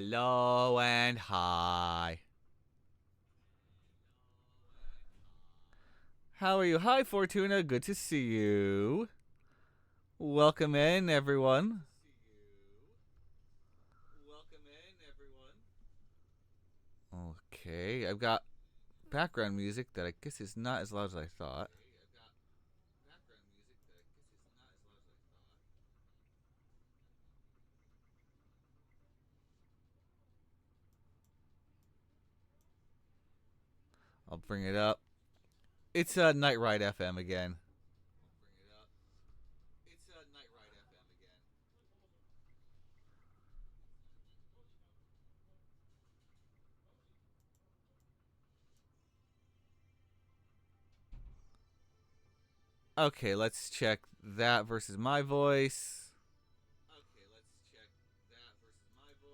Hello and hi. How are you? Hi, Fortuna. Good to see you. Welcome in, everyone. Okay, I've got background music that I guess is not as loud as I thought. I'll bring it up. It's Night Ride FM again. Okay, let's check that versus my voice.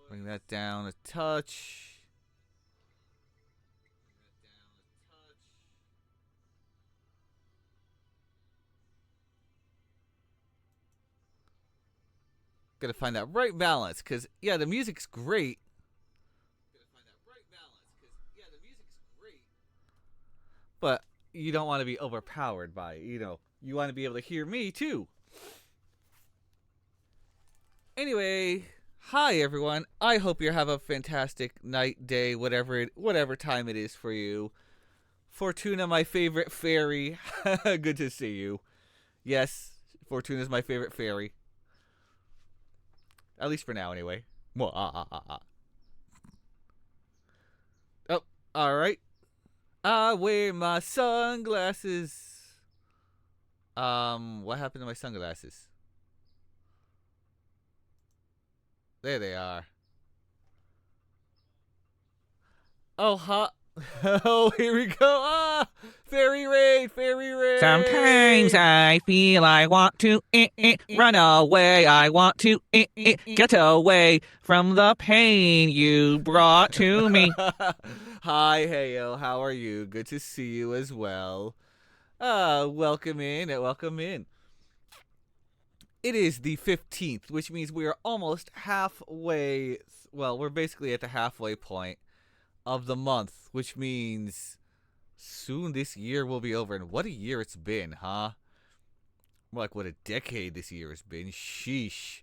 Bring that down a touch. Gotta find that right balance, because, yeah, the music's great. But you don't want to be overpowered by it. You want to be able to hear me, too. Anyway, hi everyone. I hope you have a fantastic night, day, whatever time it is for you. Fortuna, my favorite fairy. Good to see you. Yes, Fortuna's my favorite fairy. At least for now, anyway. Oh, all right. I wear my sunglasses. What happened to my sunglasses? There they are. Oh, hot. Oh, here we go. Fairy raid, fairy raid. Sometimes I feel I want to run away. I want to get away from the pain you brought to me. Hi, Heyo. How are you? Good to see you as well. Welcome in. Welcome in. It is the 15th, which means we are almost halfway. Well, we're basically at the halfway point of the month, which means soon this year will be over. And what a year it's been, huh? More like what a decade this year has been. Sheesh.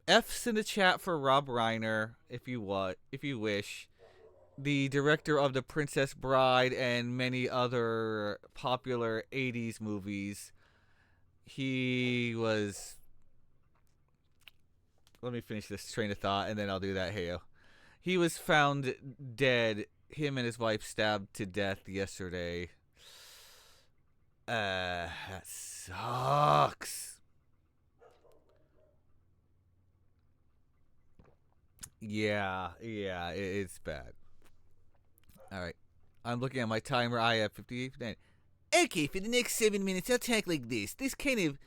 F's in the chat for Rob Reiner, if you wish. The director of The Princess Bride and many other popular 80s movies. He was. Let me finish this train of thought and then I'll do that, Heyo. He was found dead, him and his wife stabbed to death yesterday. That sucks. Yeah, it's bad. All right. I'm looking at my timer. I have 58. Okay, for the next 7 minutes, I'll talk like this kind of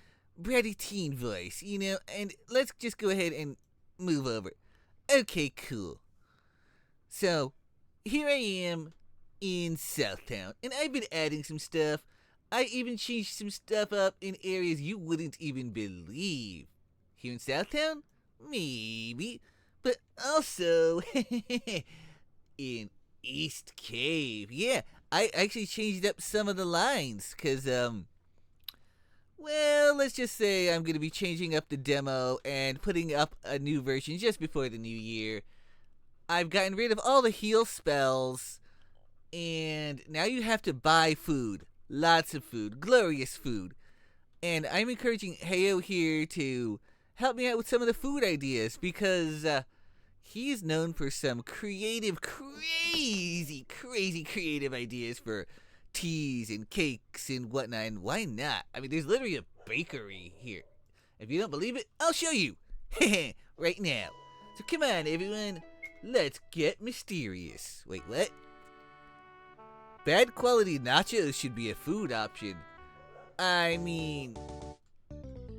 bratty teen voice, and let's just go ahead and move over. Okay, cool. So, here I am in Southtown, and I've been adding some stuff. I even changed some stuff up in areas you wouldn't even believe. Here in Southtown? Maybe. But also, in East Cave. Yeah, I actually changed up some of the lines, because, well, let's just say I'm going to be changing up the demo and putting up a new version just before the new year. I've gotten rid of all the heal spells, and now you have to buy food. Lots of food. Glorious food. And I'm encouraging Heyo here to help me out with some of the food ideas, because he's known for some crazy creative ideas for teas and cakes and whatnot. And why not? I mean, there's literally a bakery here. If you don't believe it, I'll show you. Right now. So come on, everyone. Let's get mysterious. Wait, what? Bad quality nachos should be a food option. I mean,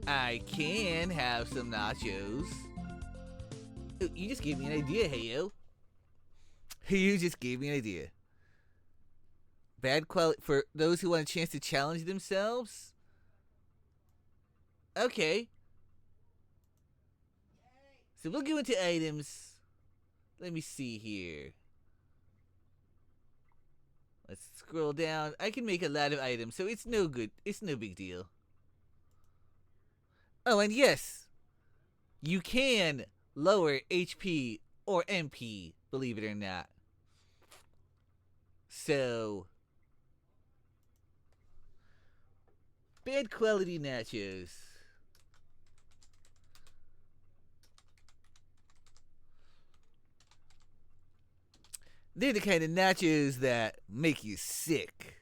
I can have some nachos. Oh, you just gave me an idea, Heyo. You just gave me an idea. Bad quality for those who want a chance to challenge themselves? Okay. So we'll go into items. Let me see here. Let's scroll down. I can make a lot of items, so it's no good. It's no big deal. Oh, and yes, you can lower HP or MP, believe it or not. So, bad quality nachos. They're the kind of nachos that make you sick.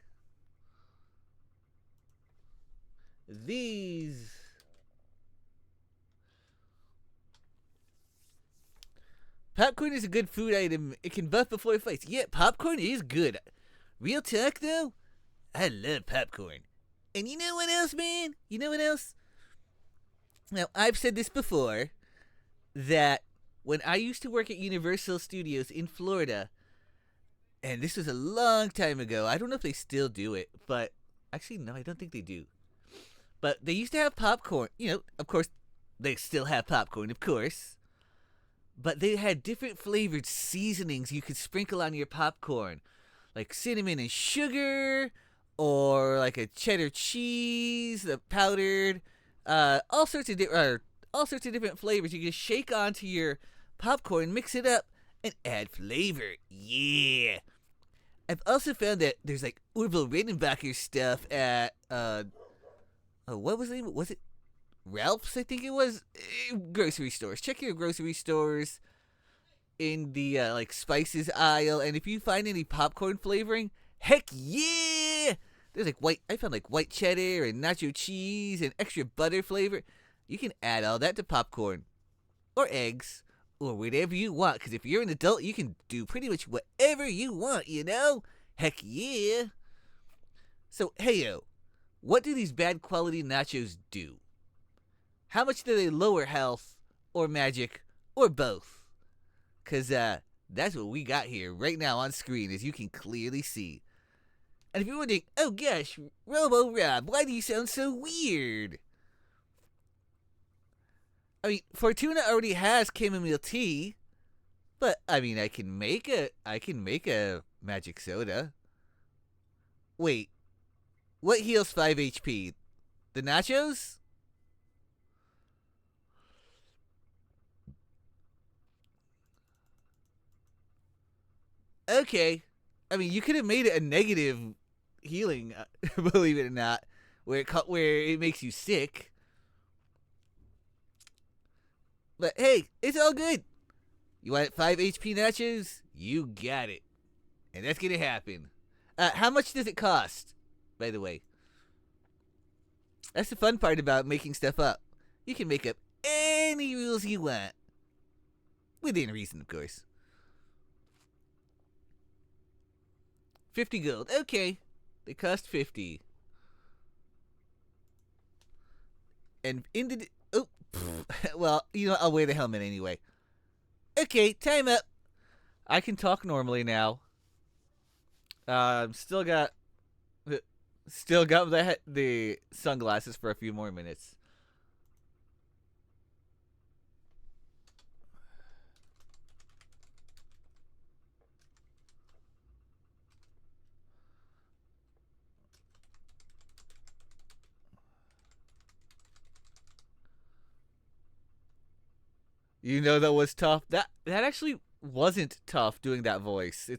These. Popcorn is a good food item. It can buff before fights. Yeah, popcorn is good. Real talk, though, I love popcorn. And you know what else, man? You know what else? Now, I've said this before, that when I used to work at Universal Studios in Florida, and this was a long time ago, I don't know if they still do it, but actually, no, I don't think they do. But they used to have popcorn. You know, of course, they still have popcorn, of course. But they had different flavored seasonings you could sprinkle on your popcorn, like cinnamon and sugar, or like a cheddar cheese, the powdered, all sorts of different flavors. You can shake onto your popcorn, mix it up, and add flavor. Yeah. I've also found that there's like Orville Redenbacher stuff at what was the name? Was it Ralph's? I think it was. Grocery stores. Check your grocery stores in the like spices aisle, and if you find any popcorn flavoring, heck yeah! There's like I found like white cheddar and nacho cheese and extra butter flavor. You can add all that to popcorn, or eggs, or whatever you want. Because if you're an adult, you can do pretty much whatever you want. You know? Heck yeah! So heyo, what do these bad quality nachos do? How much do they lower health, or magic, or both? Because that's what we got here right now on screen, as you can clearly see. And if you're wondering, oh gosh, Robo Rob, why do you sound so weird? I mean, Fortuna already has chamomile tea, but I mean, I can make a magic soda. Wait, what heals 5 HP? The nachos? Okay. I mean, you could have made it a negative healing, believe it or not, where it makes you sick. But hey, it's all good. You want 5 HP nachos? You got it. And that's gonna happen. How much does it cost, by the way? That's the fun part about making stuff up. You can make up any rules you want. Within reason, of course. 50 gold. Okay. They cost 50. And oh, well, you know, I'll wear the helmet anyway. Okay, time up. I can talk normally now. Still got the sunglasses for a few more minutes. You know that was tough. That actually wasn't tough doing that voice.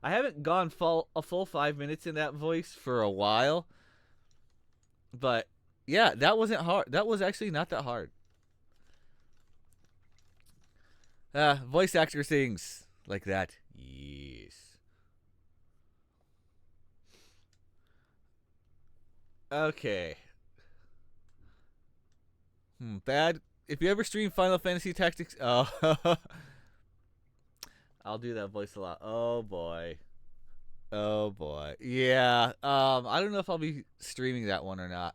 I haven't gone a full 5 minutes in that voice for a while. But yeah, that wasn't hard. That was actually not that hard. Voice actor sings like that. Yes. Okay. Bad. If you ever stream Final Fantasy Tactics, oh, I'll do that voice a lot. Oh boy. Oh boy. Yeah. I don't know if I'll be streaming that one or not.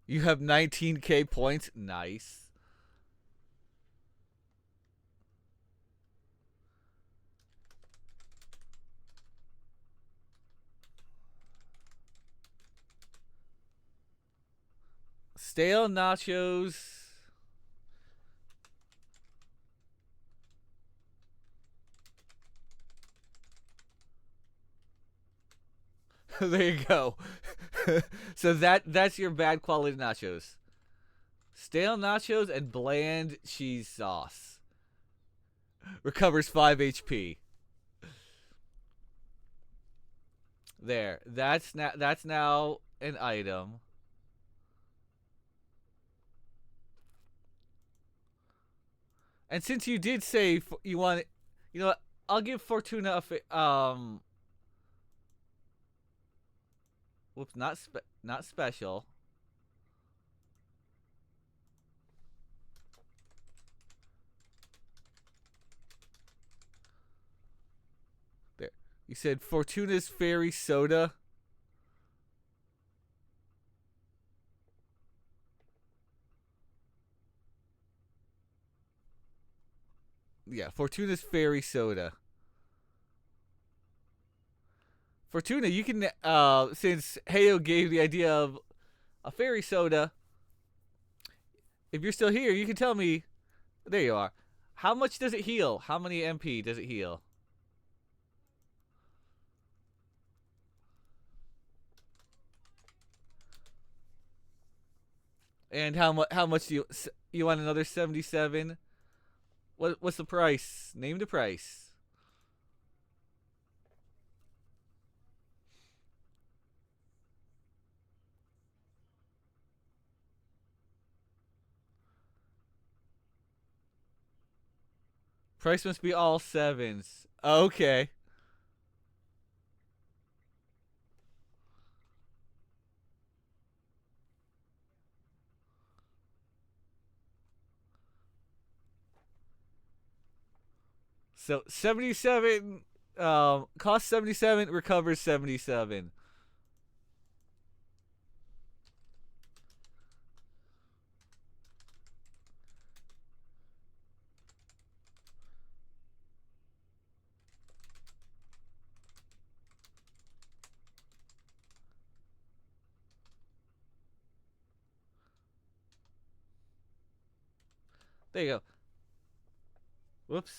You have 19k points. Nice. Stale nachos There you go. So that's your bad quality nachos. Stale nachos and bland cheese sauce. Recovers 5 HP. There. That's now an item. And since you did say you want, you know what? I'll give Fortuna whoops, not special. There. You said Fortuna's Fairy Soda. Yeah, Fortuna's Fairy Soda. Fortuna, you can since Heyo gave the idea of a fairy soda, if you're still here, you can tell me. There you are. How much does it heal? How many MP does it heal? And how much do you want another 77? What's the price? Name the price. Price must be all sevens. Okay. So 77 cost 77, recovers 77. There you go. Whoops.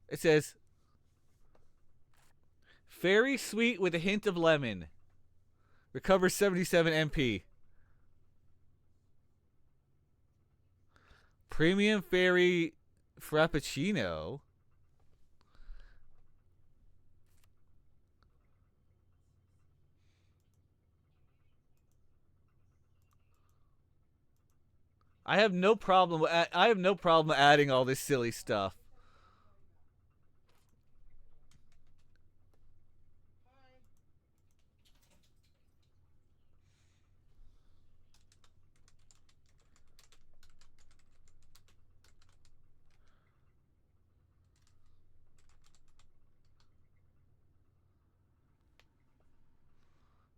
It says Fairy Sweet with a hint of lemon. Recovers 77 MP. Premium Fairy Frappuccino. I have no problem. I have no problem adding all this silly stuff.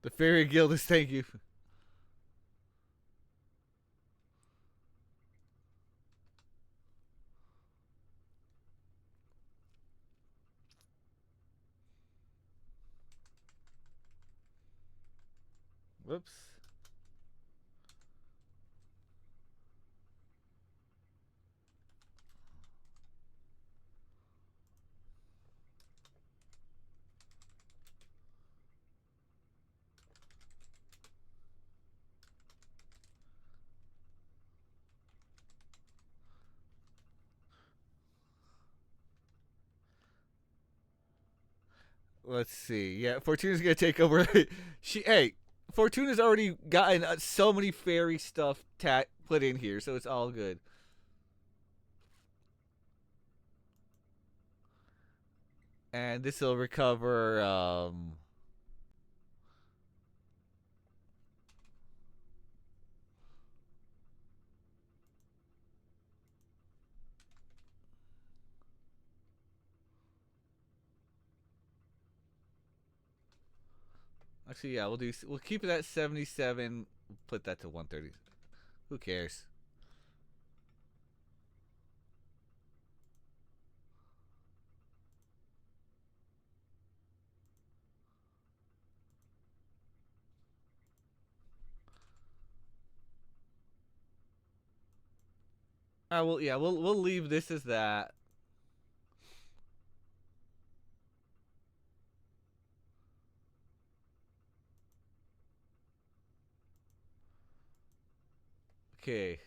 The Fairy Guild is thank you. Whoops. Let's see. Yeah, Fortuna's gonna take over. Hey, Fortuna's already gotten so many fairy stuff put in here, so it's all good. And this will recover. Actually, yeah, we'll keep it at 77. Put that to 130. Who cares? Well, yeah, we'll leave this as that. Okay.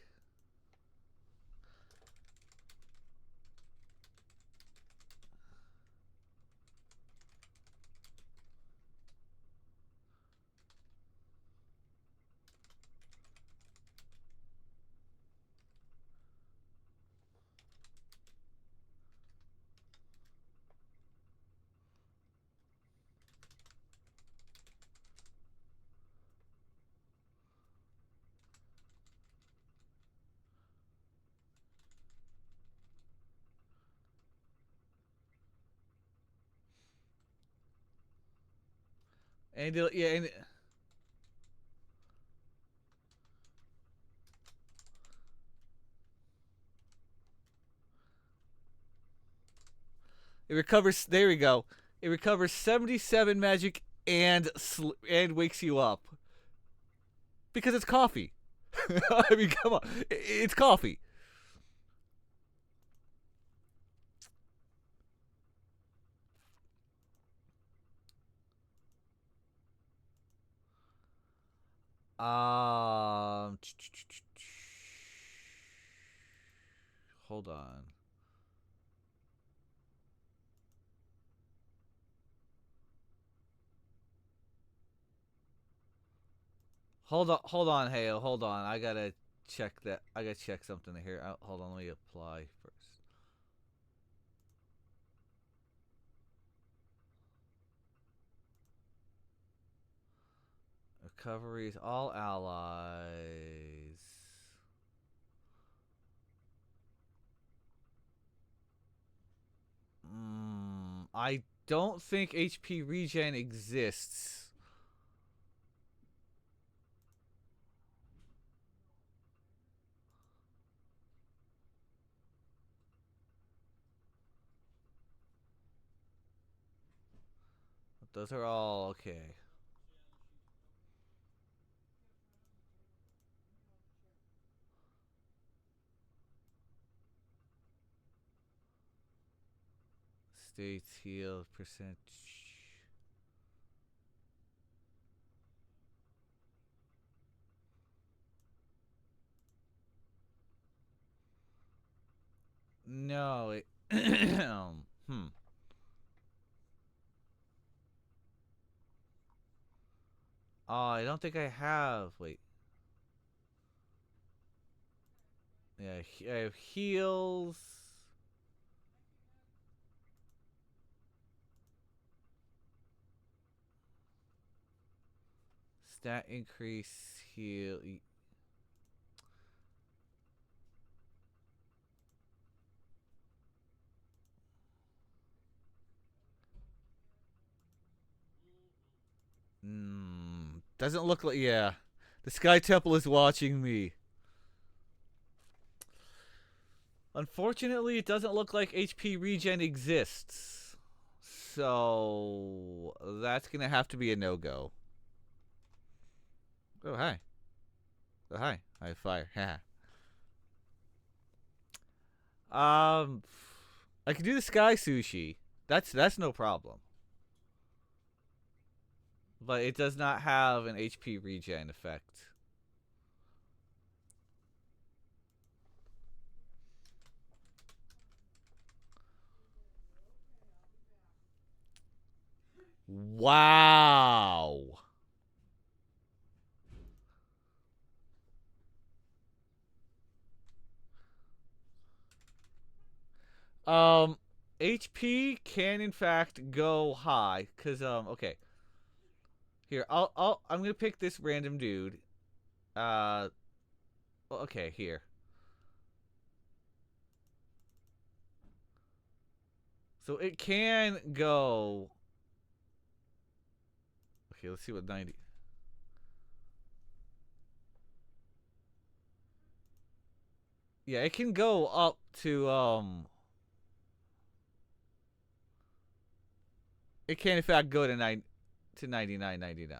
And yeah, and it recovers. There we go. It recovers 77 magic and wakes you up because it's coffee. I mean, come on, it's coffee. Um, hold on. Hold on, Hale. Hold on. I gotta check that. I gotta check something here. Hold on. Let me apply first. Recoveries, all allies. I don't think HP regen exists. Those are all okay. States heal percent. No, it. Hmm. Oh, I don't think I have. Wait. Yeah, I have heals. Stat increase, heal. Doesn't look like. Yeah. The Sky Temple is watching me. Unfortunately, it doesn't look like HP regen exists. So that's gonna have to be a no-go. Oh hi. Oh hi. I have fire. um I can do the sky sushi. That's no problem. But it does not have an HP regen effect. Wow. Um, HP can in fact go high because okay. Here, I'm gonna pick this random dude. Uh, okay, here. So it can go. Okay, let's see what 90. Yeah, it can go up to It can in fact go to 99.99.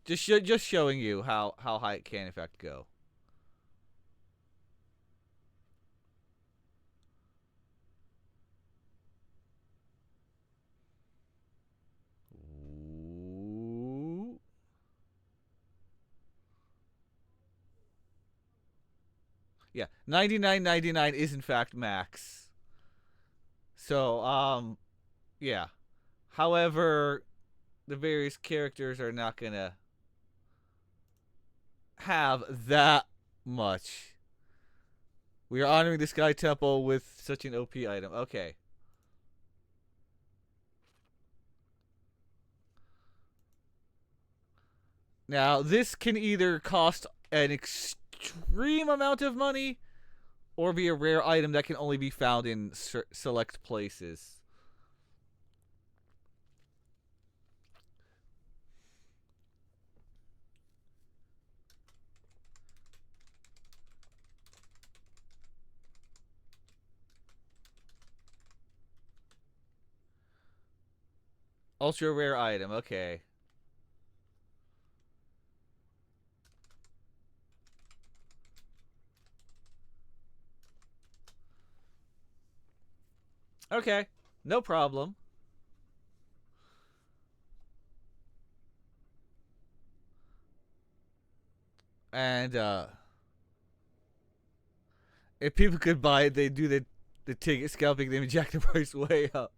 Just showing you how high it can in fact go. Ooh. Yeah, 99.99 is in fact max. So, yeah. However, the various characters are not gonna have that much. We are honoring the Sky Temple with such an OP item. Okay. Now, this can either cost an extreme amount of money or be a rare item that can only be found in select places. Ultra rare item, okay. Okay, no problem. And if people could buy it, they do the ticket scalping, they jack the price way up.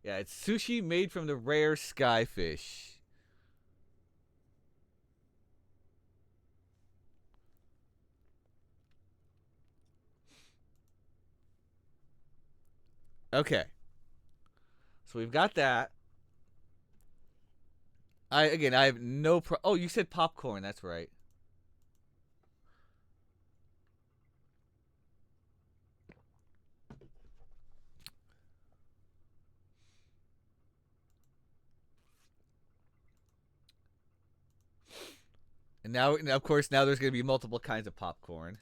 Yeah, it's sushi made from the rare skyfish. Okay. So we've got that. I have no Oh, you said popcorn, that's right. And now, of course, now there's going to be multiple kinds of popcorn.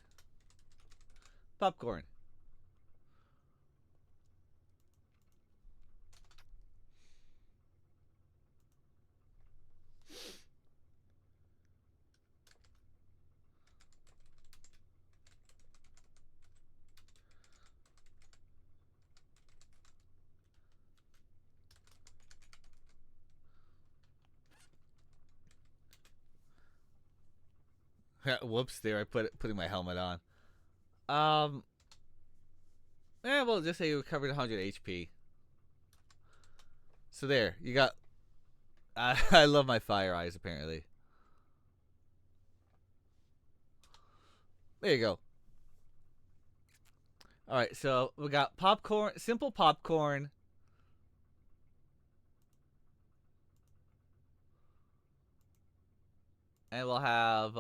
Popcorn. Whoops! There, I putting my helmet on. Um. Yeah, well, just say you recovered 100 HP. So there, you got. I love my fire eyes. Apparently. There you go. All right, so we got popcorn, simple popcorn. And we'll have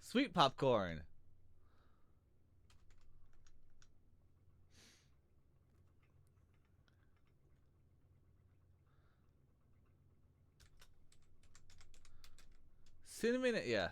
sweet popcorn. Cinnamon, yeah.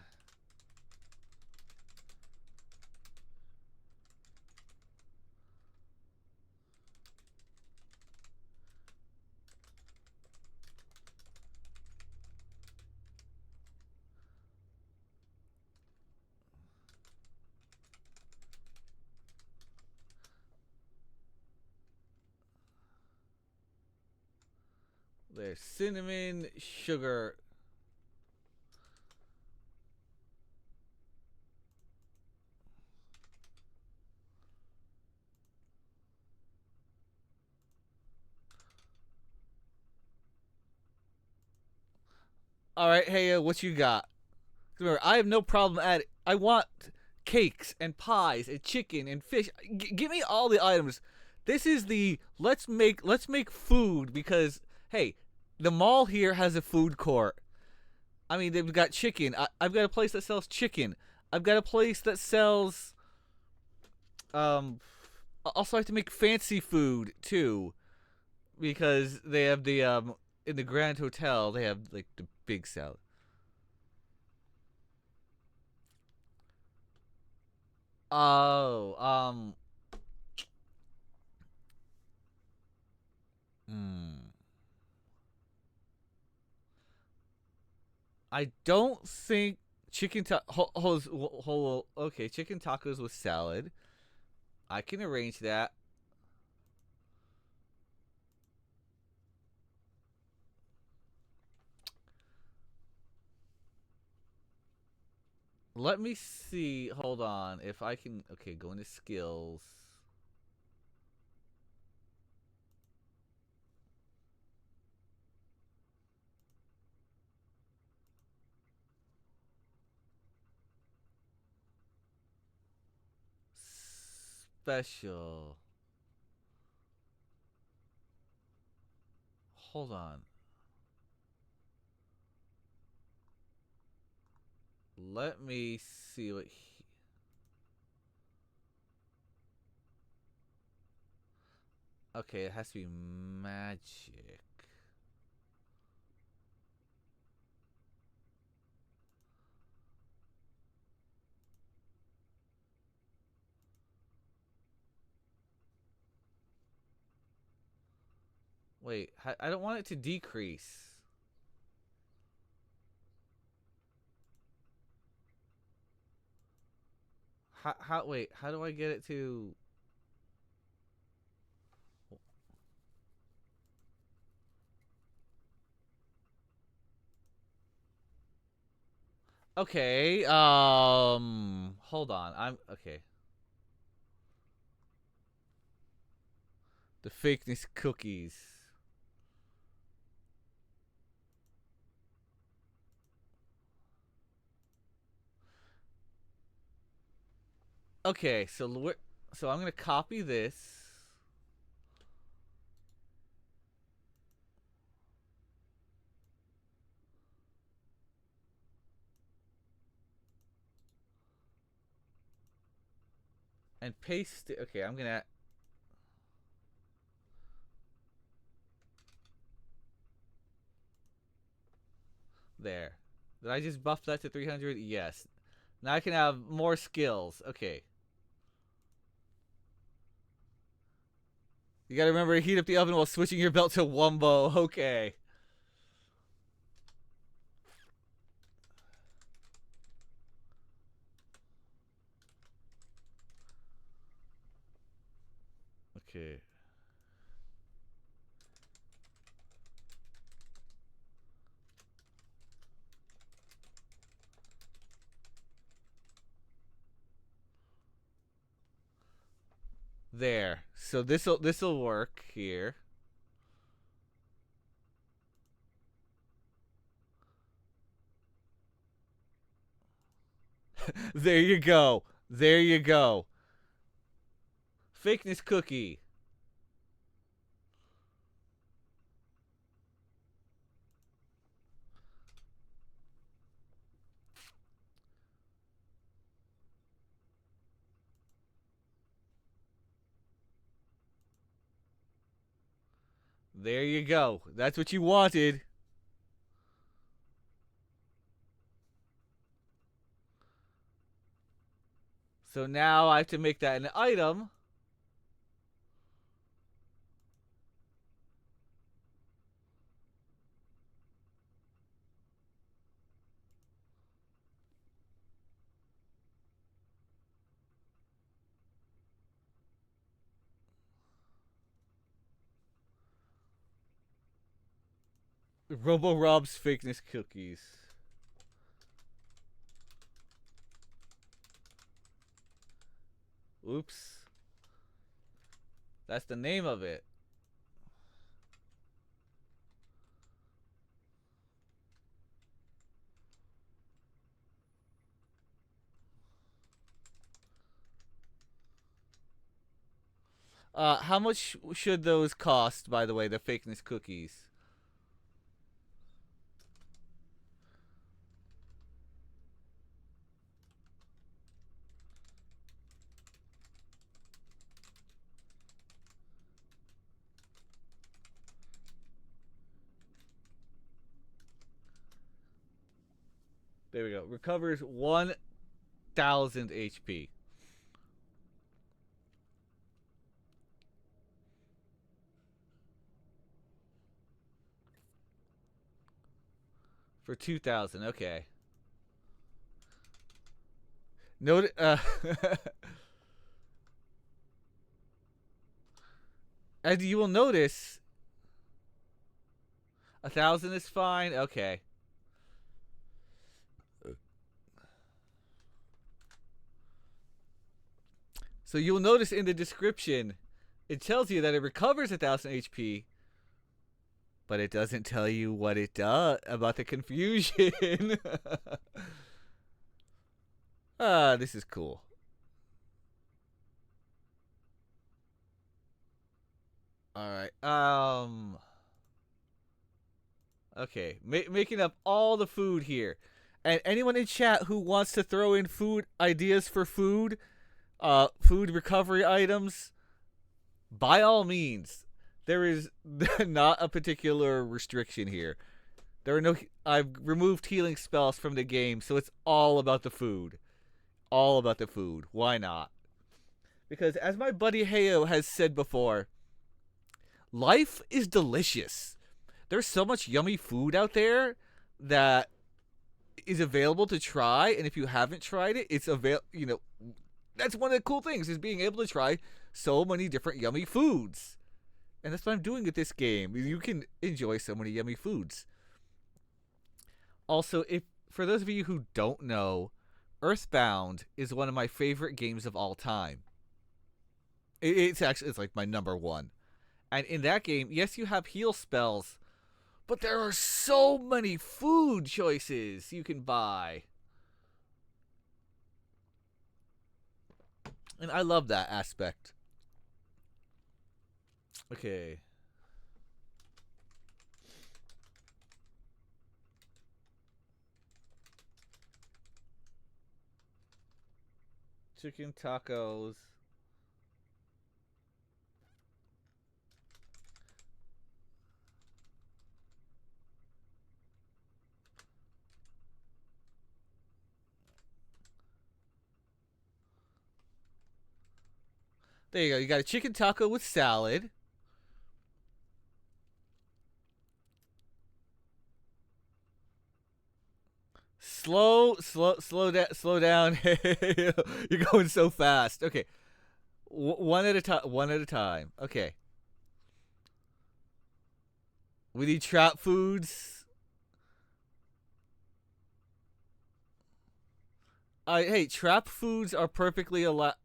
There's cinnamon, sugar. All right, hey, what you got? Remember, I have no problem at it. I want cakes and pies and chicken and fish. Give me all the items. This is the let's make food because hey, the mall here has a food court. I mean, they've got chicken. I've got a place that sells chicken. I've got a place that sells um also I have to make fancy food too because they have the in the Grand Hotel, they have like the big salad. Oh, hmm. I don't think chicken okay, chicken tacos with salad. I can arrange that. Let me see. Hold on. If I can. Okay, go into skills. Special. Hold on. Let me see what. Okay, it has to be magic. Wait, I don't want it to decrease. Wait, how do I get it to. Okay, hold on. I'm okay. The fakeness cookies. Okay, so I'm gonna copy this. And paste it. Okay, I'm gonna. There. Did I just buff that to 300? Yes. Now I can have more skills. Okay. You gotta remember to heat up the oven while switching your belt to Wumbo. Okay. Okay. There. So this'll work here. There you go. There you go. Fakeness cookie. There you go. That's what you wanted. So now I have to make that an item. Robo Rob's fakeness cookies. Oops. That's the name of it. How much should those cost, by the way, the fakeness cookies? There we go. Recovers 1,000 HP. For 2,000. Okay. Note. As you will notice, 1,000 is fine. Okay. So you'll notice in the description, it tells you that it recovers 1,000 HP, but it doesn't tell you what it does about the confusion. This is cool. All right. Okay, making up all the food here, and anyone in chat who wants to throw in food ideas for food, food recovery items, by all means. There is not a particular restriction here. There are no. I've removed healing spells from the game, so it's all about the food. All about the food. Why not? Because as my buddy Heyo has said before, life is delicious. There's so much yummy food out there that is available to try, and if you haven't tried it, it's that's one of the cool things is being able to try so many different yummy foods. And that's what I'm doing with this game. You can enjoy so many yummy foods. Also, if for those of you who don't know, Earthbound is one of my favorite games of all time. It's like my number one. And in that game, yes, you have heal spells, but there are so many food choices you can buy. And I love that aspect. Okay. Chicken tacos. There you go. You got a chicken taco with salad. Slow down. You're going so fast. Okay. One at a time. One at a time. Okay. We need trap foods. Hey, trap foods are perfectly allowed.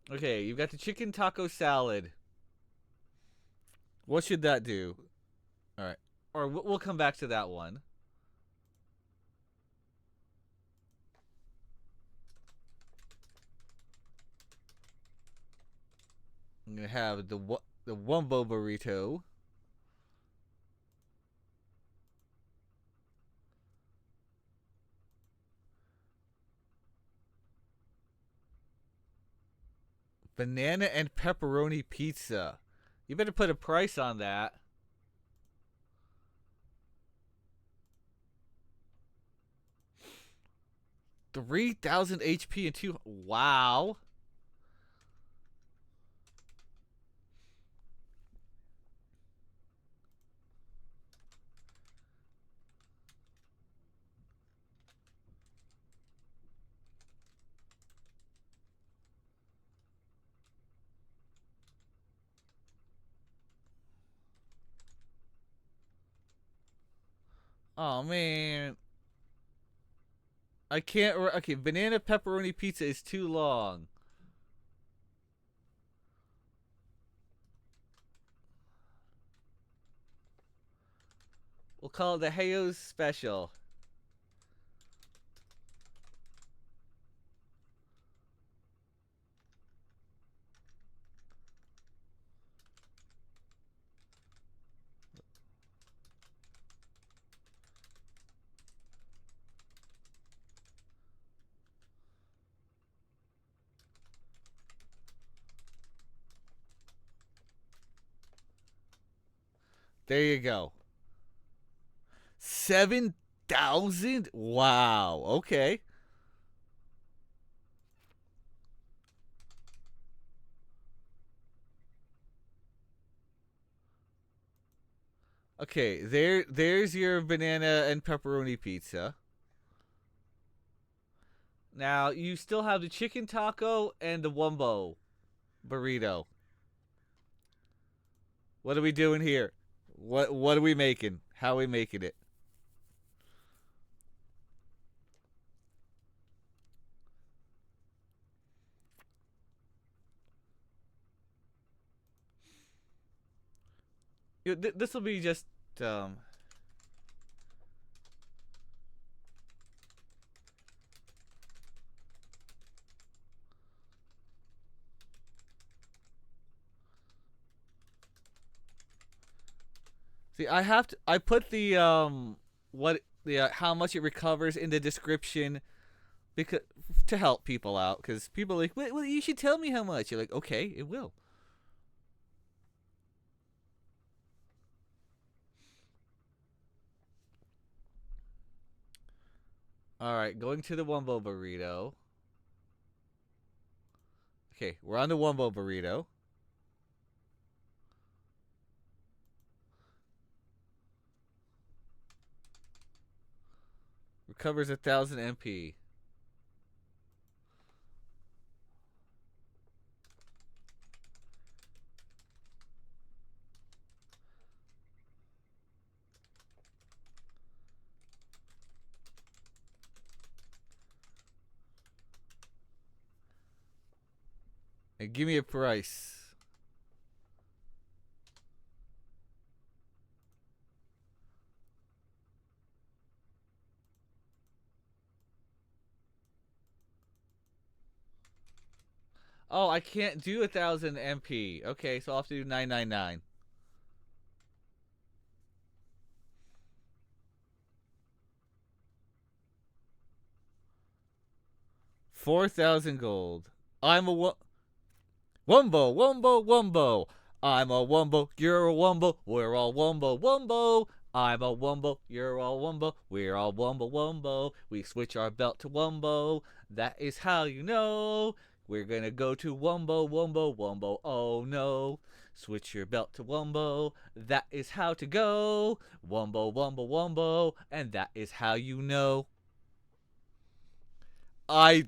Okay, you've got the chicken taco salad. What should that do? All right. Or we'll come back to that one. I'm gonna have the Wumbo burrito. Banana and pepperoni pizza. You better put a price on that. $3,000 HP and two. Wow. Oh man. I can't. Okay, banana pepperoni pizza is too long. We'll call it the Heyo's special. There you go. 7,000? Wow. Okay. Okay, there's your banana and pepperoni pizza. Now, you still have the chicken taco and the Wumbo burrito. What are we doing here? What are we making? How are we making it? This will be just um. See, I have to. I put the what the how much it recovers in the description because to help people out because people are like, well, you should tell me how much. You're like, okay, it will. All right, going to the Wumbo burrito. Okay, we're on the Wumbo burrito. Recovers 1,000 MP. And give me a price. Oh, I can't do 1,000 MP. Okay, so I'll have to do 999. 4,000 gold. I'm a Wumbo, Wumbo, Wumbo. I'm a Wumbo, you're a Wumbo, we're all Wumbo, Wumbo. I'm a Wumbo, you're all Wumbo, we're all Wumbo, Wumbo. We switch our belt to Wumbo. That is how you know. We're gonna go to Wumbo, Wumbo, Wumbo. Oh no. Switch your belt to Wumbo. That is how to go. Wumbo, Wumbo, Wumbo. And that is how you know. I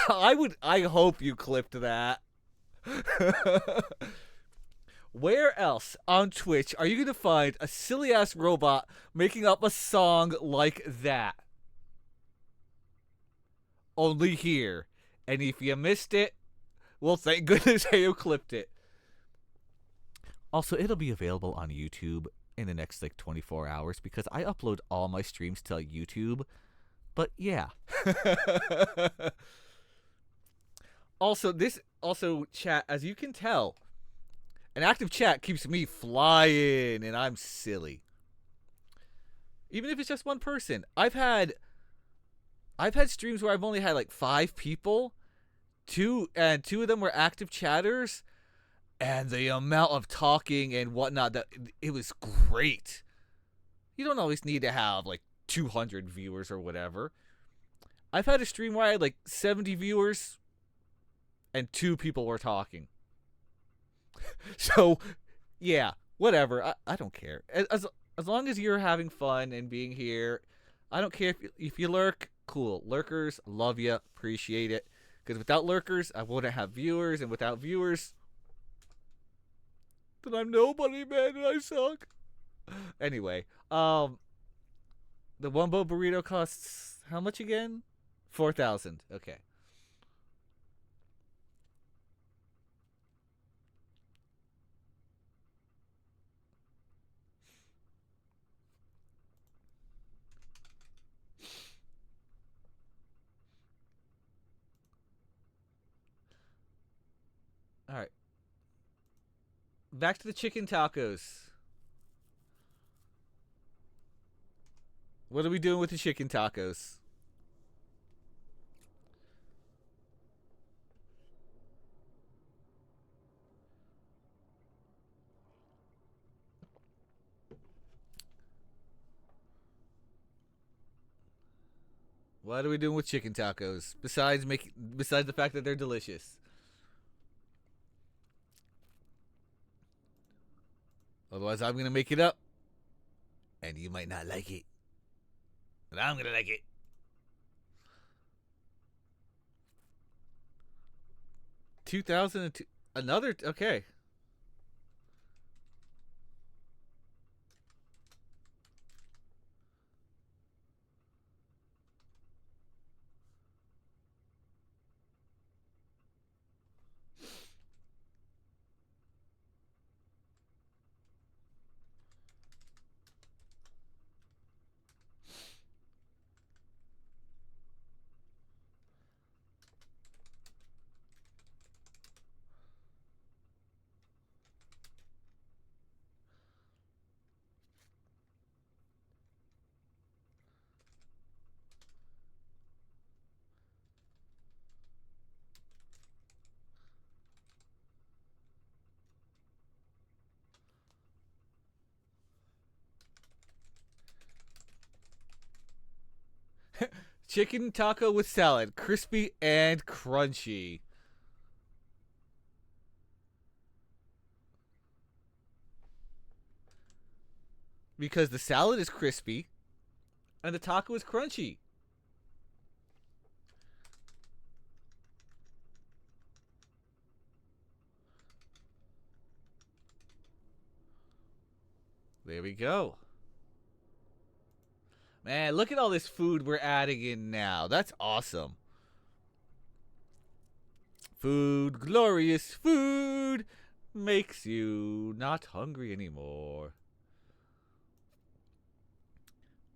I hope you clipped that. Where else on Twitch are you going to find a silly ass robot making up a song like that? Only here. And if you missed it, well, thank goodness Heyo clipped it. Also, it'll be available on YouTube in the next like 24 hours because I upload all my streams to YouTube. But yeah. Also, chat, as you can tell, an active chat keeps me flying, and I'm silly. Even if it's just one person, I've had streams where I've only had like 5 people, two of them were active chatters, and the amount of talking and whatnot that it was great. You don't always need to have like 200 viewers or whatever. I've had a stream where I had like 70 viewers, and 2 people were talking. So, yeah, whatever. I don't care. As long as you're having fun and being here, I don't care if you lurk. Cool, lurkers, love you, appreciate it. Because without lurkers, I wouldn't have viewers, and without viewers, then I'm nobody, man, and I suck. Anyway, the Wumbo burrito costs how much again? 4,000. Okay. All right. Back to the chicken tacos. What are we doing with the chicken tacos? What are we doing with chicken tacos? Besides the fact that they're delicious. Otherwise, I'm gonna make it up, and you might not like it, but I'm gonna like it. 2002. Another okay. Chicken taco with salad, crispy and crunchy. Because the salad is crispy and the taco is crunchy. There we go. Man, look at all this food we're adding in now. That's awesome. Food, glorious food, makes you not hungry anymore.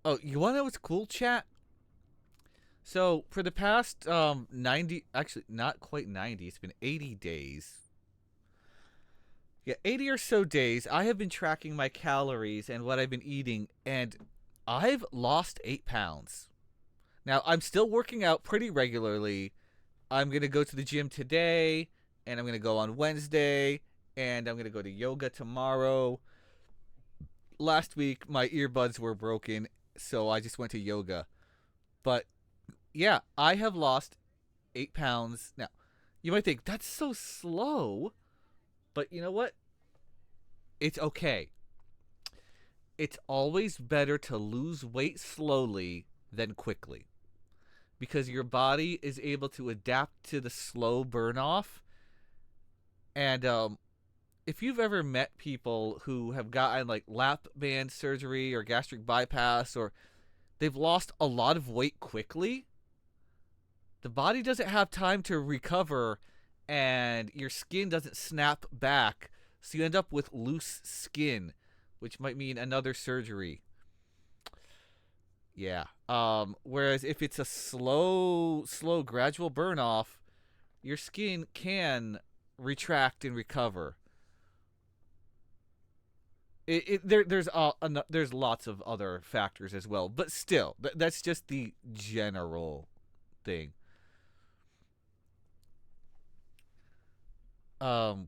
Oh, you want to know what's cool, chat? So, for the past 90, actually, not quite 90, it's been 80 days. Yeah, 80 or so days, I have been tracking my calories and what I've been eating, and I've lost 8 pounds. Now, I'm still working out pretty regularly. I'm going to go to the gym today, and I'm going to go on Wednesday, and I'm going to go to yoga tomorrow. Last week, my earbuds were broken, so I just went to yoga. But, yeah, I have lost 8 pounds. Now, you might think, that's so slow. But you know what? It's okay. It's always better to lose weight slowly than quickly, because your body is able to adapt to the slow burn off. And if you've ever met people who have gotten like lap band surgery or gastric bypass, or they've lost a lot of weight quickly, the body doesn't have time to recover and your skin doesn't snap back. So you end up with loose skin, which might mean another surgery. Yeah. Whereas if it's a slow, gradual burn off, your skin can retract and recover. There's lots of other factors as well, but still, that's just the general thing. Um,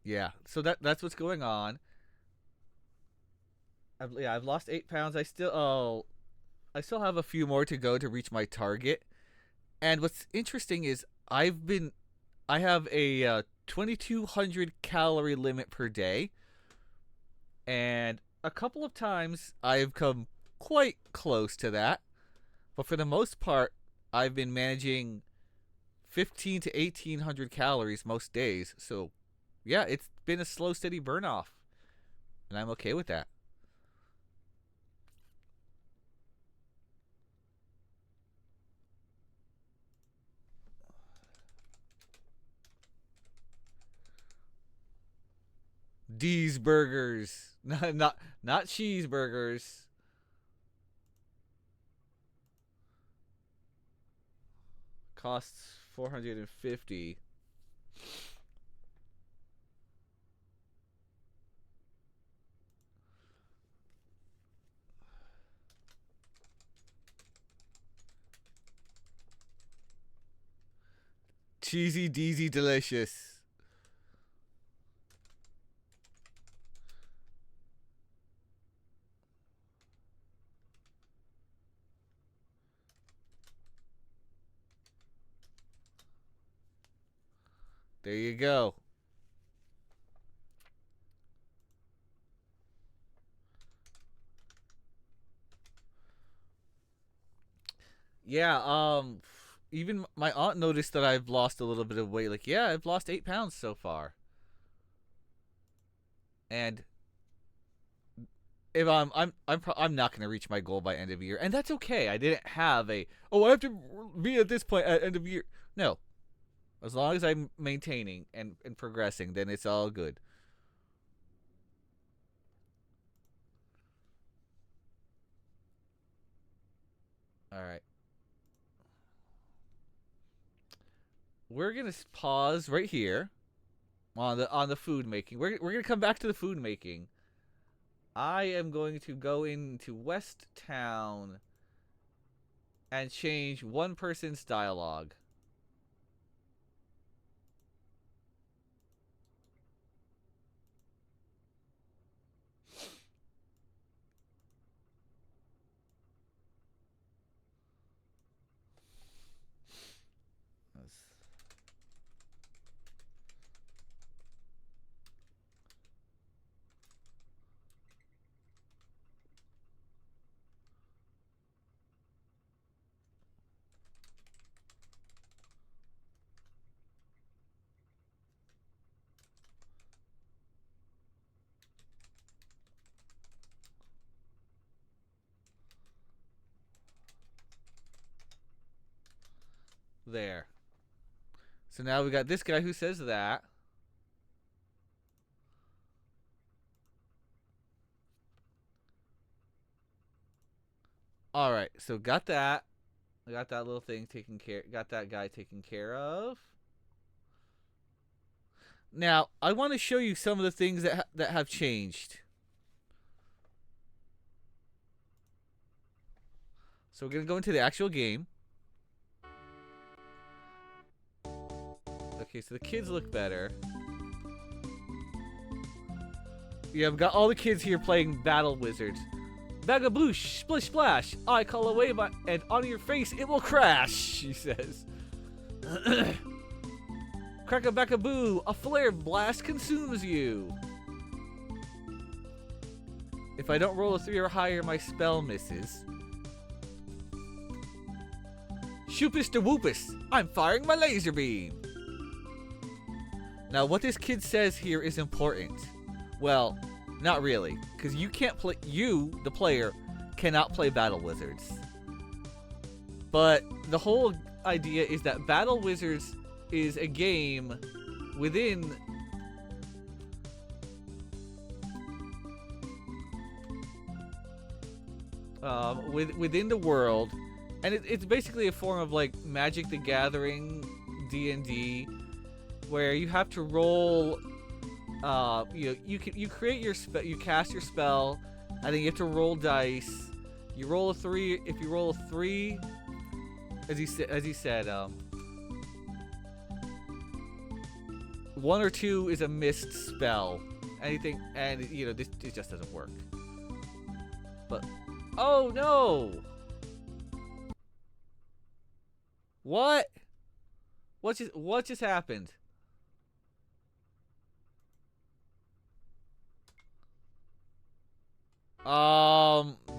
yeah. So that's what's going on. I've lost 8 pounds. I still have a few more to go to reach my target. And what's interesting is I have a 2,200 calorie limit per day, and a couple of times I've come quite close to that. But for the most part, I've been managing 15 to 1,800 calories most days. So, yeah, it's been a slow, steady burn off, and I'm okay with that. D's burgers, not cheeseburgers. Costs 450. Cheesy Deezy delicious. There you go. Yeah, even my aunt noticed that I've lost a little bit of weight. Like, yeah, I've lost 8 pounds so far. And if I'm not gonna reach my goal by end of year, and that's okay. I didn't have I have to be at this point at end of year. No, as long as I'm maintaining and progressing, then it's all good. All right, we're gonna pause right here on the food making. We're gonna come back to the food making. I am going to go into West Town and change one person's dialogue. There. So now we got this guy who says that. All right, so got that. I got that little thing taken care. Got that guy taken care of. Now I want to show you some of the things that have changed. So we're gonna go into the actual game. Okay, so the kids look better. Yeah, I've got all the kids here playing Battle Wizards. Bagaboosh, splish splash. I call a wave and on your face it will crash, she says. Crack-a-back-a-boo, a flare blast consumes you. If I don't roll a 3 or higher, my spell misses. Shoopus to whoopus, I'm firing my laser beam. Now, what this kid says here is important. Well, not really, because you can't play. You, the player, cannot play Battle Wizards. But the whole idea is that Battle Wizards is a game within within the world, and it's basically a form of like Magic the Gathering, D&D, where you have to roll. You create your spell, you cast your spell, and then you have to roll dice. You roll a 3. If you roll a 3, as he said, 1 or 2 is a missed spell. Anything, and this it just doesn't work. But oh no! What? What just happened?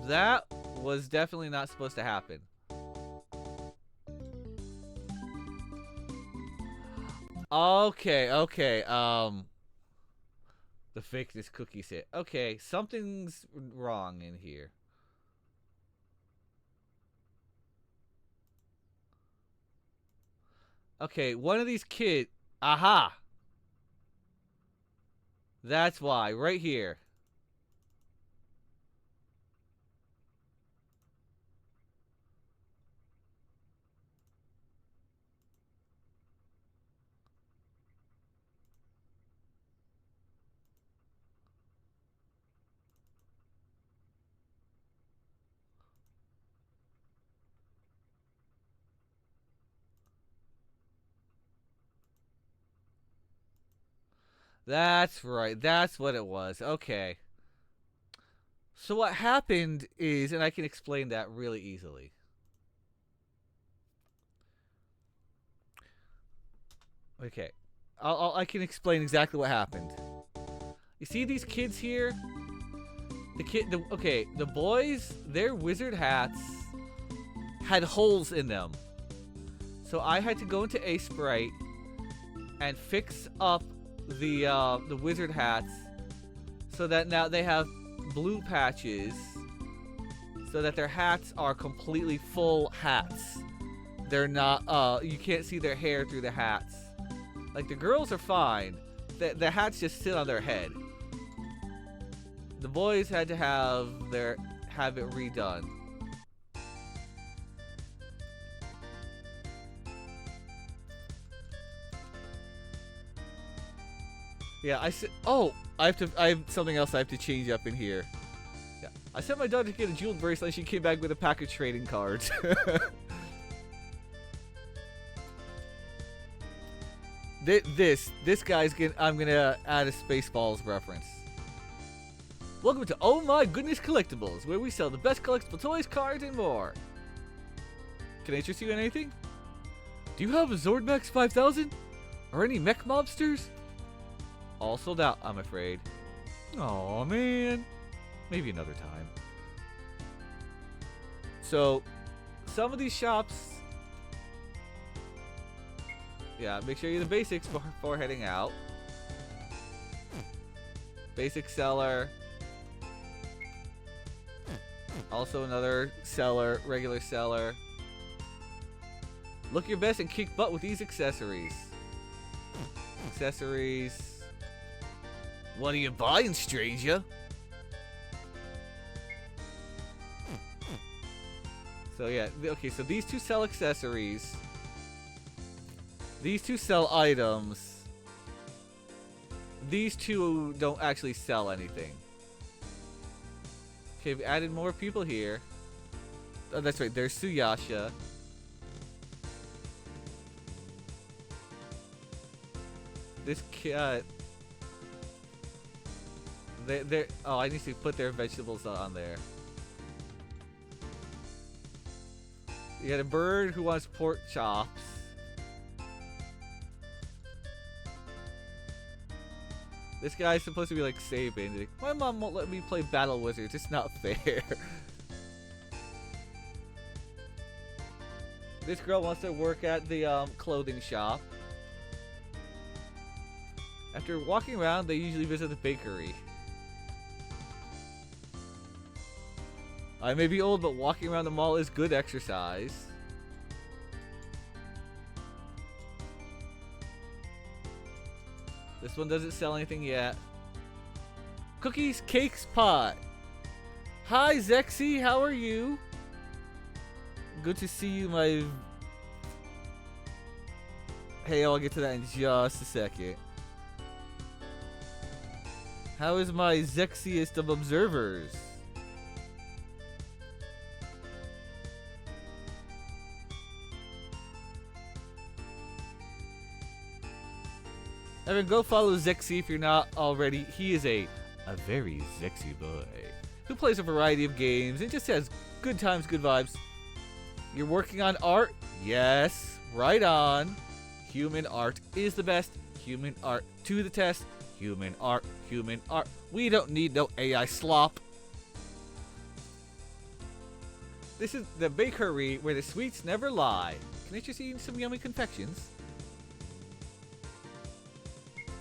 That was definitely not supposed to happen. Okay. The fakeness cookie set. Okay, something's wrong in here. Okay, one of these kids. Aha! That's why, right here. That's right. That's what it was. Okay. So what happened is, and I can explain that really easily. Okay. I can explain exactly what happened. You see these kids here? The boys, their wizard hats had holes in them. So I had to go into Aseprite and fix up the wizard hats so that now they have blue patches, so that their hats are completely full hats. They're not you can't see their hair through the hats. Like the girls are fine. The hats just sit on their head. The boys had to have it redone. Yeah, I said. Oh, I have something else I have to change up in here. Yeah, I sent my daughter to get a jeweled bracelet. And she came back with a pack of trading cards. This guy's I'm gonna add a Spaceballs reference. Welcome to Oh My Goodness Collectibles, where we sell the best collectible toys, cards, and more. Can I interest you in anything? Do you have a Zordmax 5000? Or any mech mobsters? All sold out, I'm afraid. Aw, man. Maybe another time. So, some of these shops... Yeah, make sure you're the basics before heading out. Basic seller. Also another seller, regular seller. Look your best and kick butt with these accessories. Accessories. What are you buying, stranger? So yeah, okay, so these two sell accessories. These two sell items. These two don't actually sell anything. Okay, we've added more people here. Oh, that's right, there's Suyasha. This cat. Oh, I need to put their vegetables on there. You got a bird who wants pork chops. This guy's supposed to be like Sabin. Like, my mom won't let me play Battle Wizards. It's not fair. This girl wants to work at the clothing shop. After walking around, they usually visit the bakery. I may be old, but walking around the mall is good exercise. This one doesn't sell anything yet. Cookies, cakes, pot. Hi, Zexy, how are you? Good to see you, my... Hey, I'll get to that in just a second. How is my Zexiest of observers? Evan, go follow Zexy if you're not already. He is a very sexy boy who plays a variety of games and just has good times, good vibes. You're working on art? Yes, right on. Human art is the best. Human art to the test. Human art, human art. We don't need no AI slop. This is the bakery where the sweets never lie. Can I just eat some yummy confections?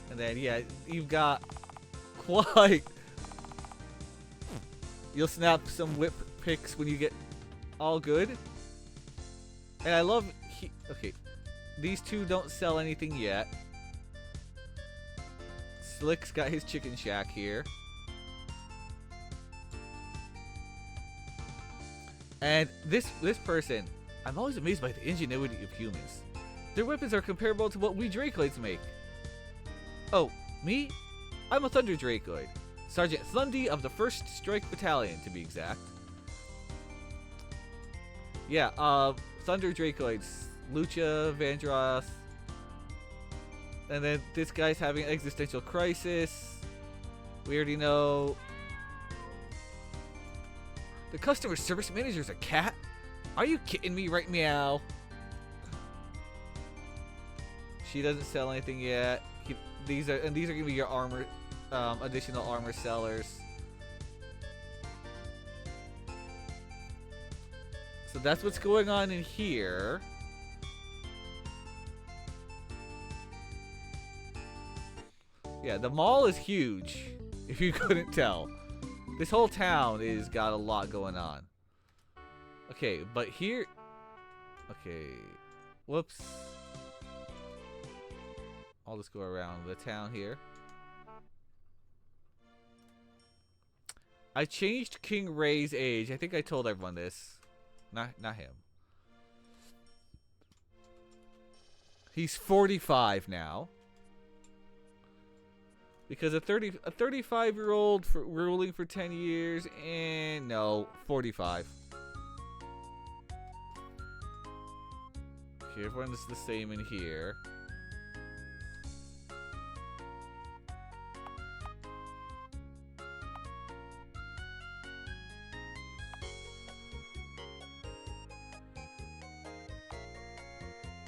And then, yeah, you've got quite... You'll snap some whip picks when you get all good. And I love... Okay, these two don't sell anything yet. Slick's got his chicken shack here. And this person, I'm always amazed by the ingenuity of humans. Their weapons are comparable to what we Dracoids make. Oh, me? I'm a Thunder Dracoid. Sergeant Thundy of the 1st Strike Battalion, to be exact. Yeah, Thunder Dracoids. Lucha, Vandross. And then this guy's having an existential crisis. We already know. The customer service manager's a cat? Are you kidding me, right meow? She doesn't sell anything yet. These are gonna be your armor, additional armor sellers. So that's what's going on in here. Yeah, the mall is huge, if you couldn't tell. This whole town is got a lot going on. Okay, but here... Okay, whoops. I'll just go around the town here. I changed King Ray's age. I think I told everyone this. Not him. He's 45 now. Because a 35-year-old ruling for 10 years, and no, 45. Okay, everyone's the same in here.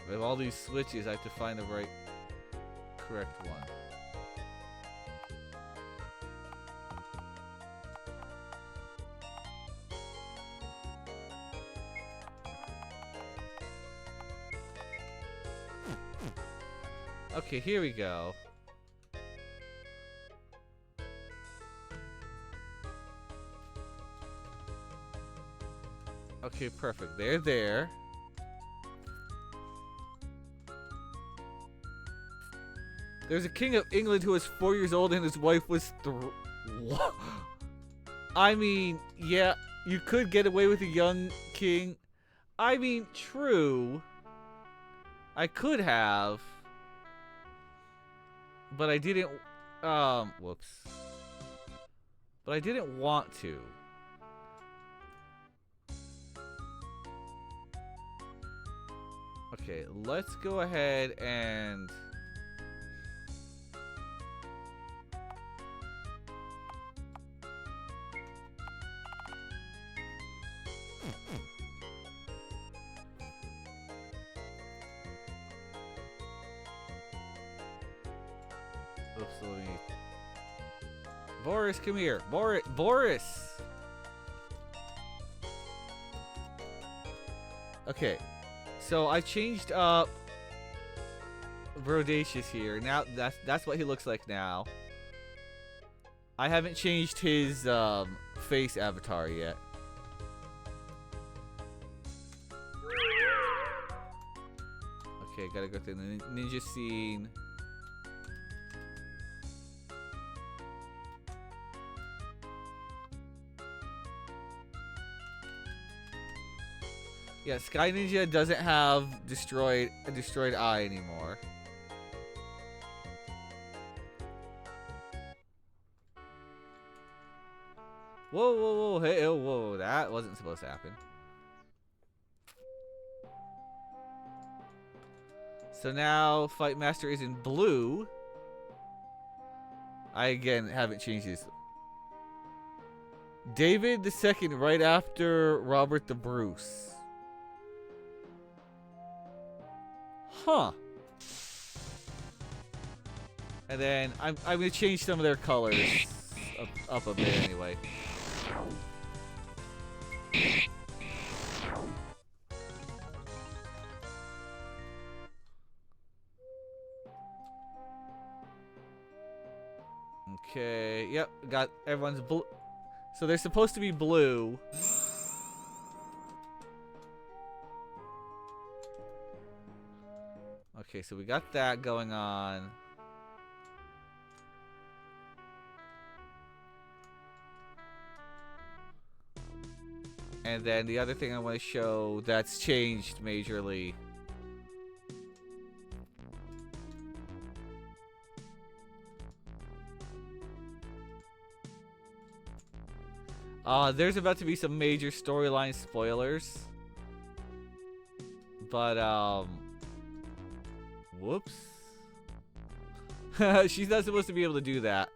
We have all these switches. I have to find the right, correct one. Okay, here we go. Okay, perfect. They're there. There's a king of England who was 4 years old and his wife was I mean, yeah, you could get away with a young king. I mean, true. I could have. But I didn't, whoops. But I didn't want to. Okay, let's go ahead and... Oops, let me... Boris, come here. Boris! Okay, so I changed up Brodacious here. Now that's what he looks like now. I haven't changed his face avatar yet. Okay, gotta go through the ninja scene. Yeah, Sky Ninja doesn't have a destroyed eye anymore. Whoa, whoa, whoa, hey, oh, whoa, that wasn't supposed to happen. So now Fight Master is in blue. I again haven't changed his. David II right after Robert the Bruce. Huh. And then I'm gonna change some of their colors up a bit anyway. Okay, yep, got everyone's blue. So they're supposed to be blue. Okay, so we got that going on. And then the other thing I want to show that's changed majorly. There's about to be some major storyline spoilers. But, whoops. She's not supposed to be able to do that.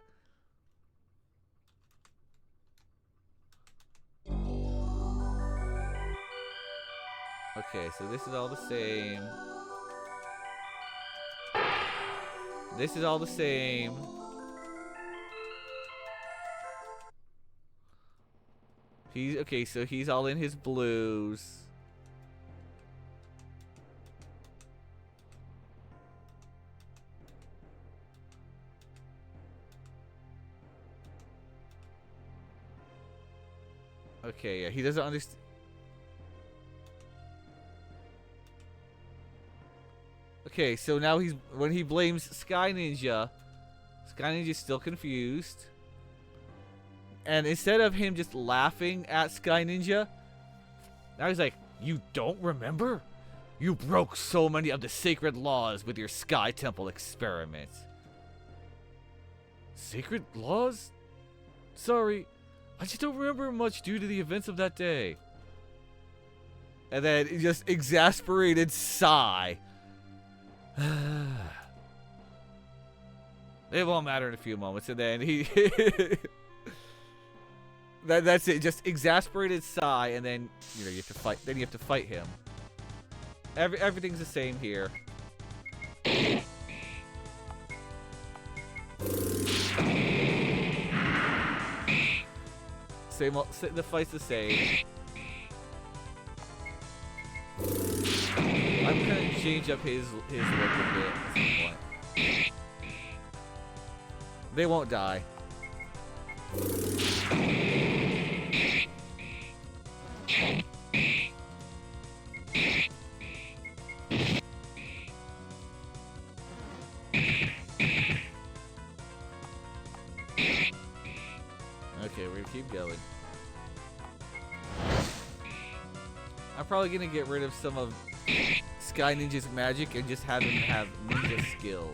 Okay, so this is all the same. This is all the same. He's okay, so he's all in his blues. Okay, yeah, he doesn't understand. Okay, so now when he blames Sky Ninja's still confused. And instead of him just laughing at Sky Ninja, now he's like, "You don't remember? You broke so many of the sacred laws with your Sky Temple experiment." Sacred laws? Sorry, I just don't remember much due to the events of that day. And then just exasperated sigh. It won't matter in a few moments, and then he that's it, just exasperated sigh, and then you have to fight. Then you have to fight him. Everything's the same here. Same. The fight's the same. I'm gonna change up his look a bit at some point. They won't die. probably gonna get rid of some of Sky Ninja's magic and just have him have ninja skills.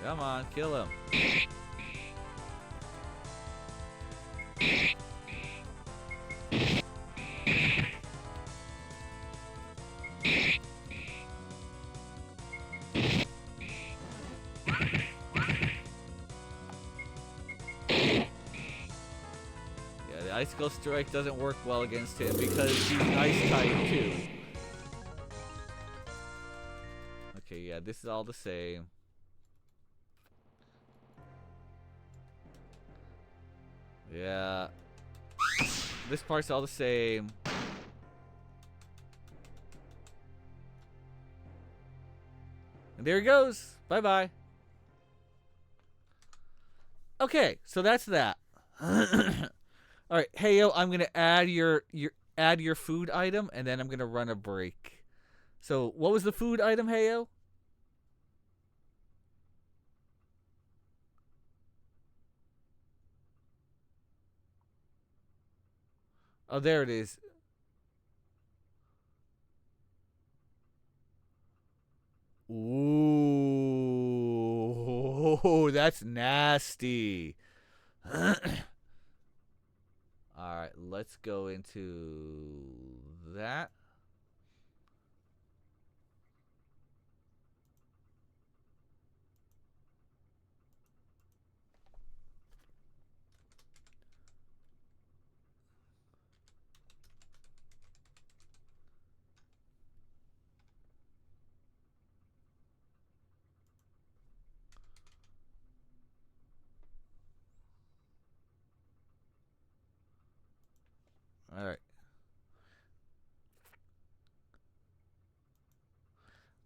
Come on, kill him. Yeah, the Icicle Strike doesn't work well against him because he's Ice type too. Okay, yeah, this is all the same. Yeah. This part's all the same. And there he goes. Bye-bye. Okay, so that's that. All right, hey yo, I'm gonna add your food item, and then I'm gonna run a break. So, what was the food item, hey yo? Oh, there it is. Ooh, that's nasty. Alright, let's go into that. Alright.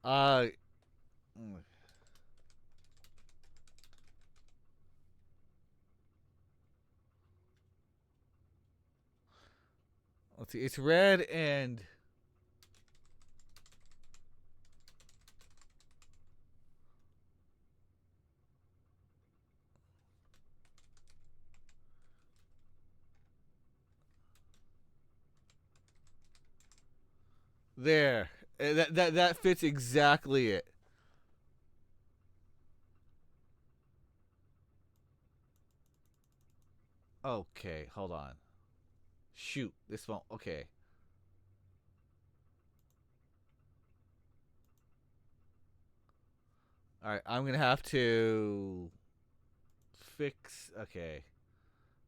Uh, let's see. It's red and there. That fits exactly it. Okay, hold on. Shoot, this won't. Okay. All right, I'm gonna have to fix. Okay,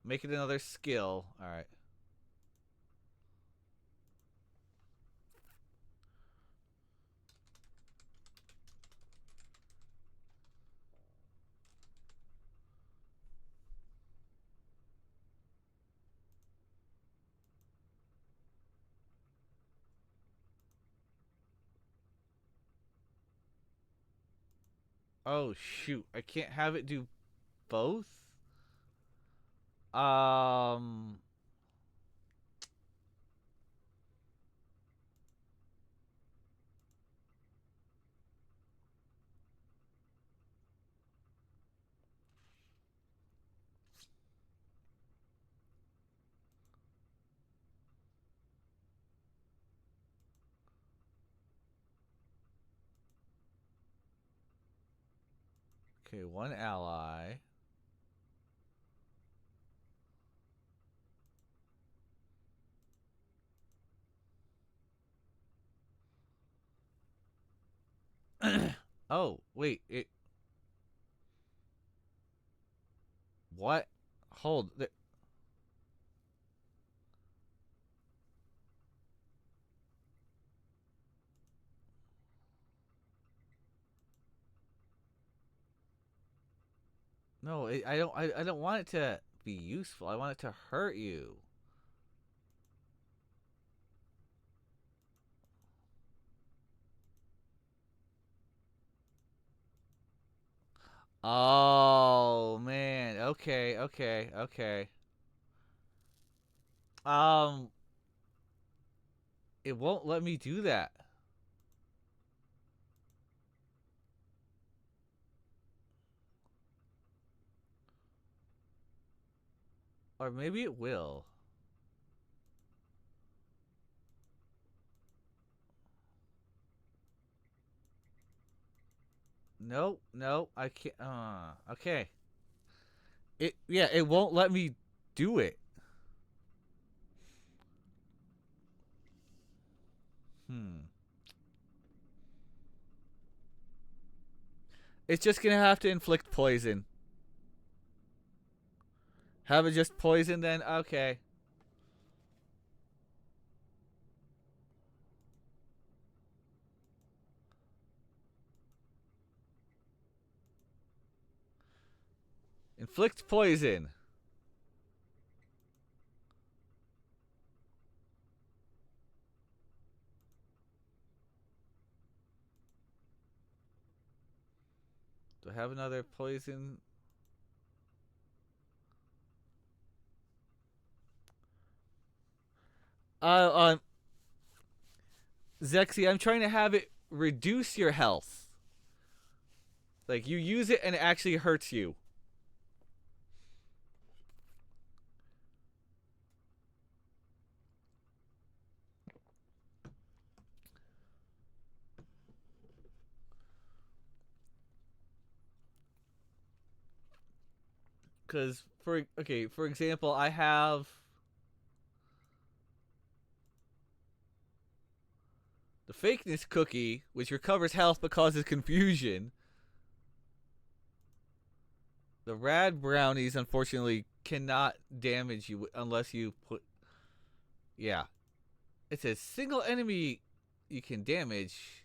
make it another skill. All right. Oh shoot, I can't have it do both. Um. Okay, one ally. Oh wait, it. What? Hold. No, I don't. I don't want it to be useful. I want it to hurt you. Oh man. Okay. Okay. Okay. Um. It won't let me do that. Or maybe it will. No, no, I can't. Okay. It won't let me do it. Hmm. It's just gonna have to inflict poison. Have it just poison then? Okay. Inflict poison. Do I have another poison? Uh, Zexy, I'm trying to have it reduce your health. Like, you use it and it actually hurts you. Because, for example, I have the fakeness cookie, which recovers health but causes confusion. The rad brownies, unfortunately, cannot damage you unless you put. Yeah. It says single enemy you can damage,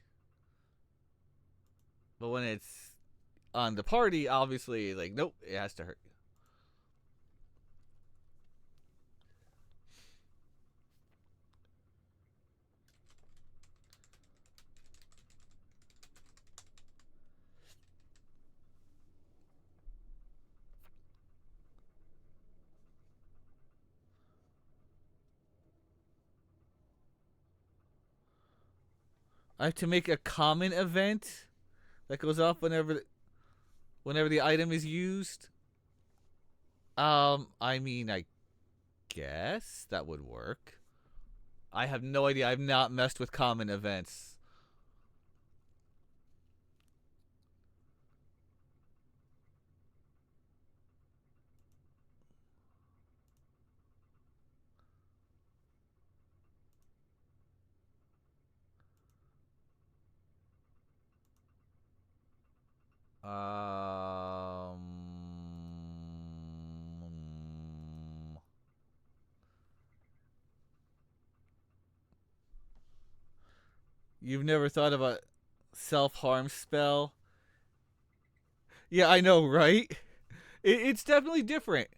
but when it's on the party, obviously, like, nope, it has to hurt you. I have to make a common event that goes off whenever the item is used. I mean, I guess that would work. I have no idea. I've not messed with common events. Um, you've never thought of a self-harm spell? Yeah, I know, right? It's definitely different.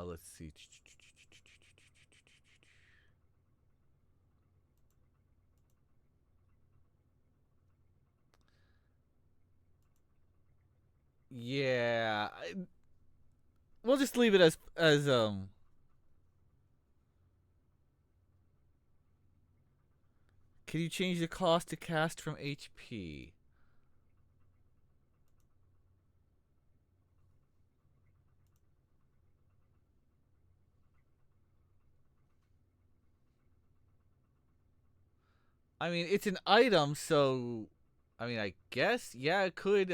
Let's see. Yeah, we'll just leave it as. Can you change the cost to cast from HP? I mean, it's an item, so I mean, I guess yeah, it could.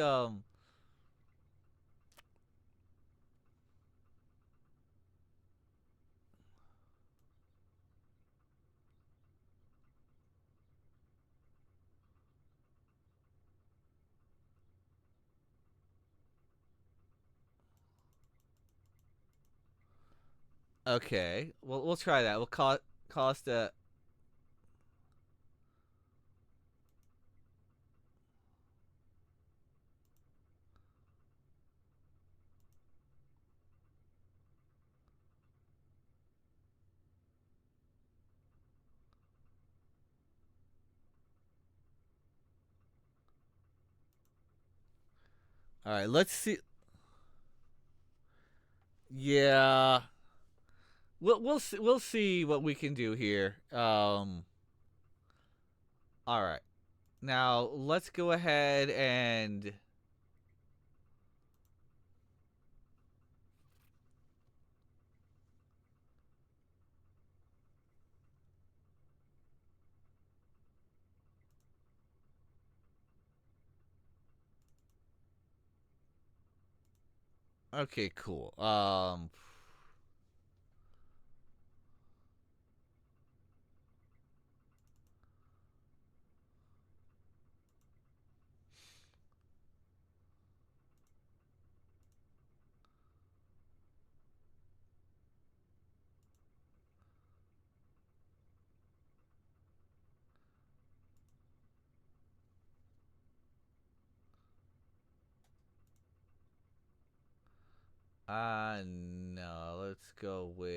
Okay, well, we'll try that. We'll cost a. All right, let's see. Yeah, we'll see what we can do here. All right. Now let's go ahead and okay, cool. No, let's go with.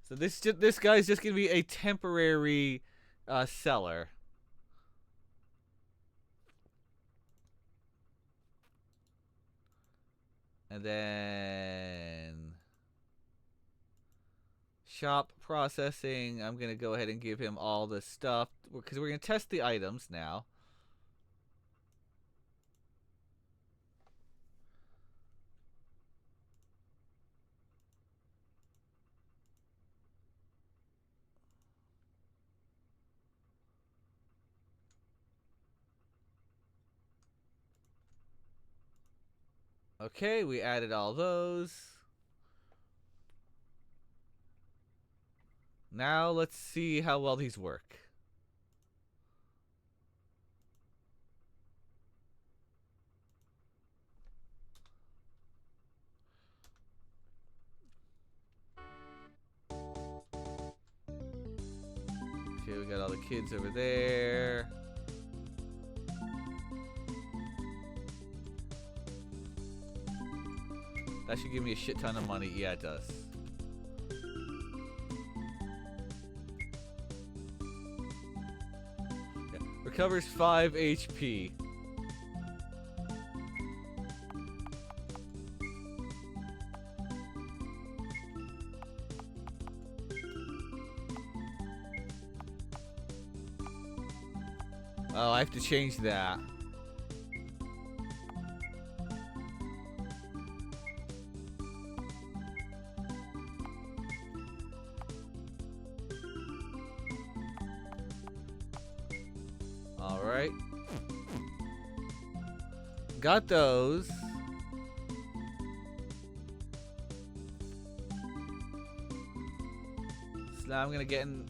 So this guy's just gonna be a temporary seller. And then shop processing. I'm gonna go ahead and give him all the stuff because we're gonna test the items now. Okay, we added all those. Now let's see how well these work. Okay, we got all the kids over there. That should give me a shit ton of money. Yeah, it does. Yeah. Recovers 5 HP. Oh, I have to change that. Alright. Got those. So now I'm gonna get in.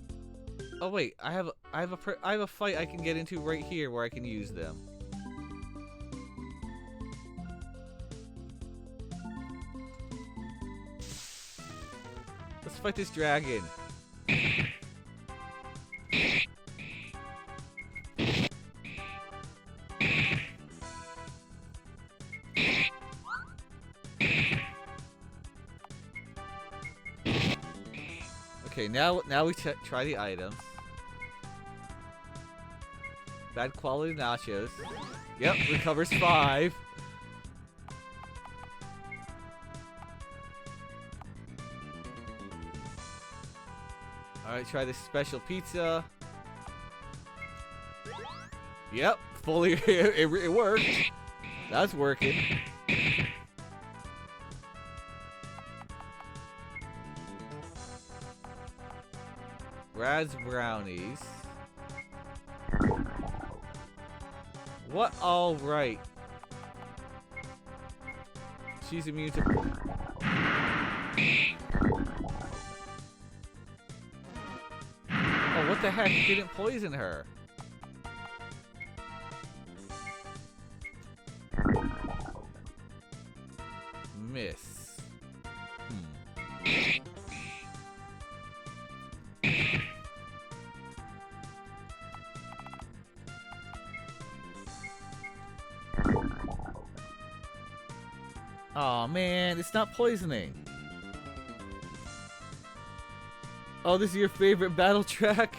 Oh wait, I have a fight I can get into right here where I can use them. Let's fight this dragon. Okay, now we try the items. Bad quality nachos. Yep, recovers 5. Alright, try this special pizza. Yep, fully, it worked. That's working. Brad's brownies. What? All right. She's immune to. Oh, what the heck? He didn't poison her. Miss. Oh man, it's not poisoning. Oh, this is your favorite battle track?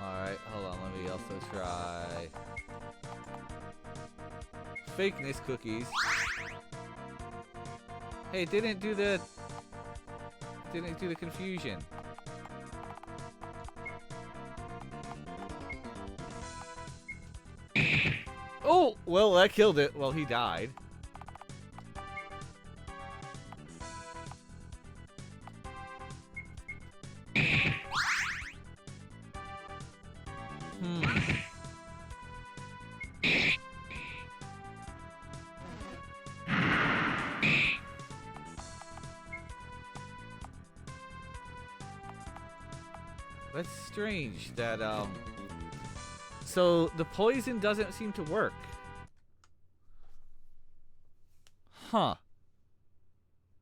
Alright, hold on, let me also try fakeness cookies. Hey, it didn't do the confusion. Oh, well, that killed it. Well, he died. That's strange that, so the poison doesn't seem to work. Huh.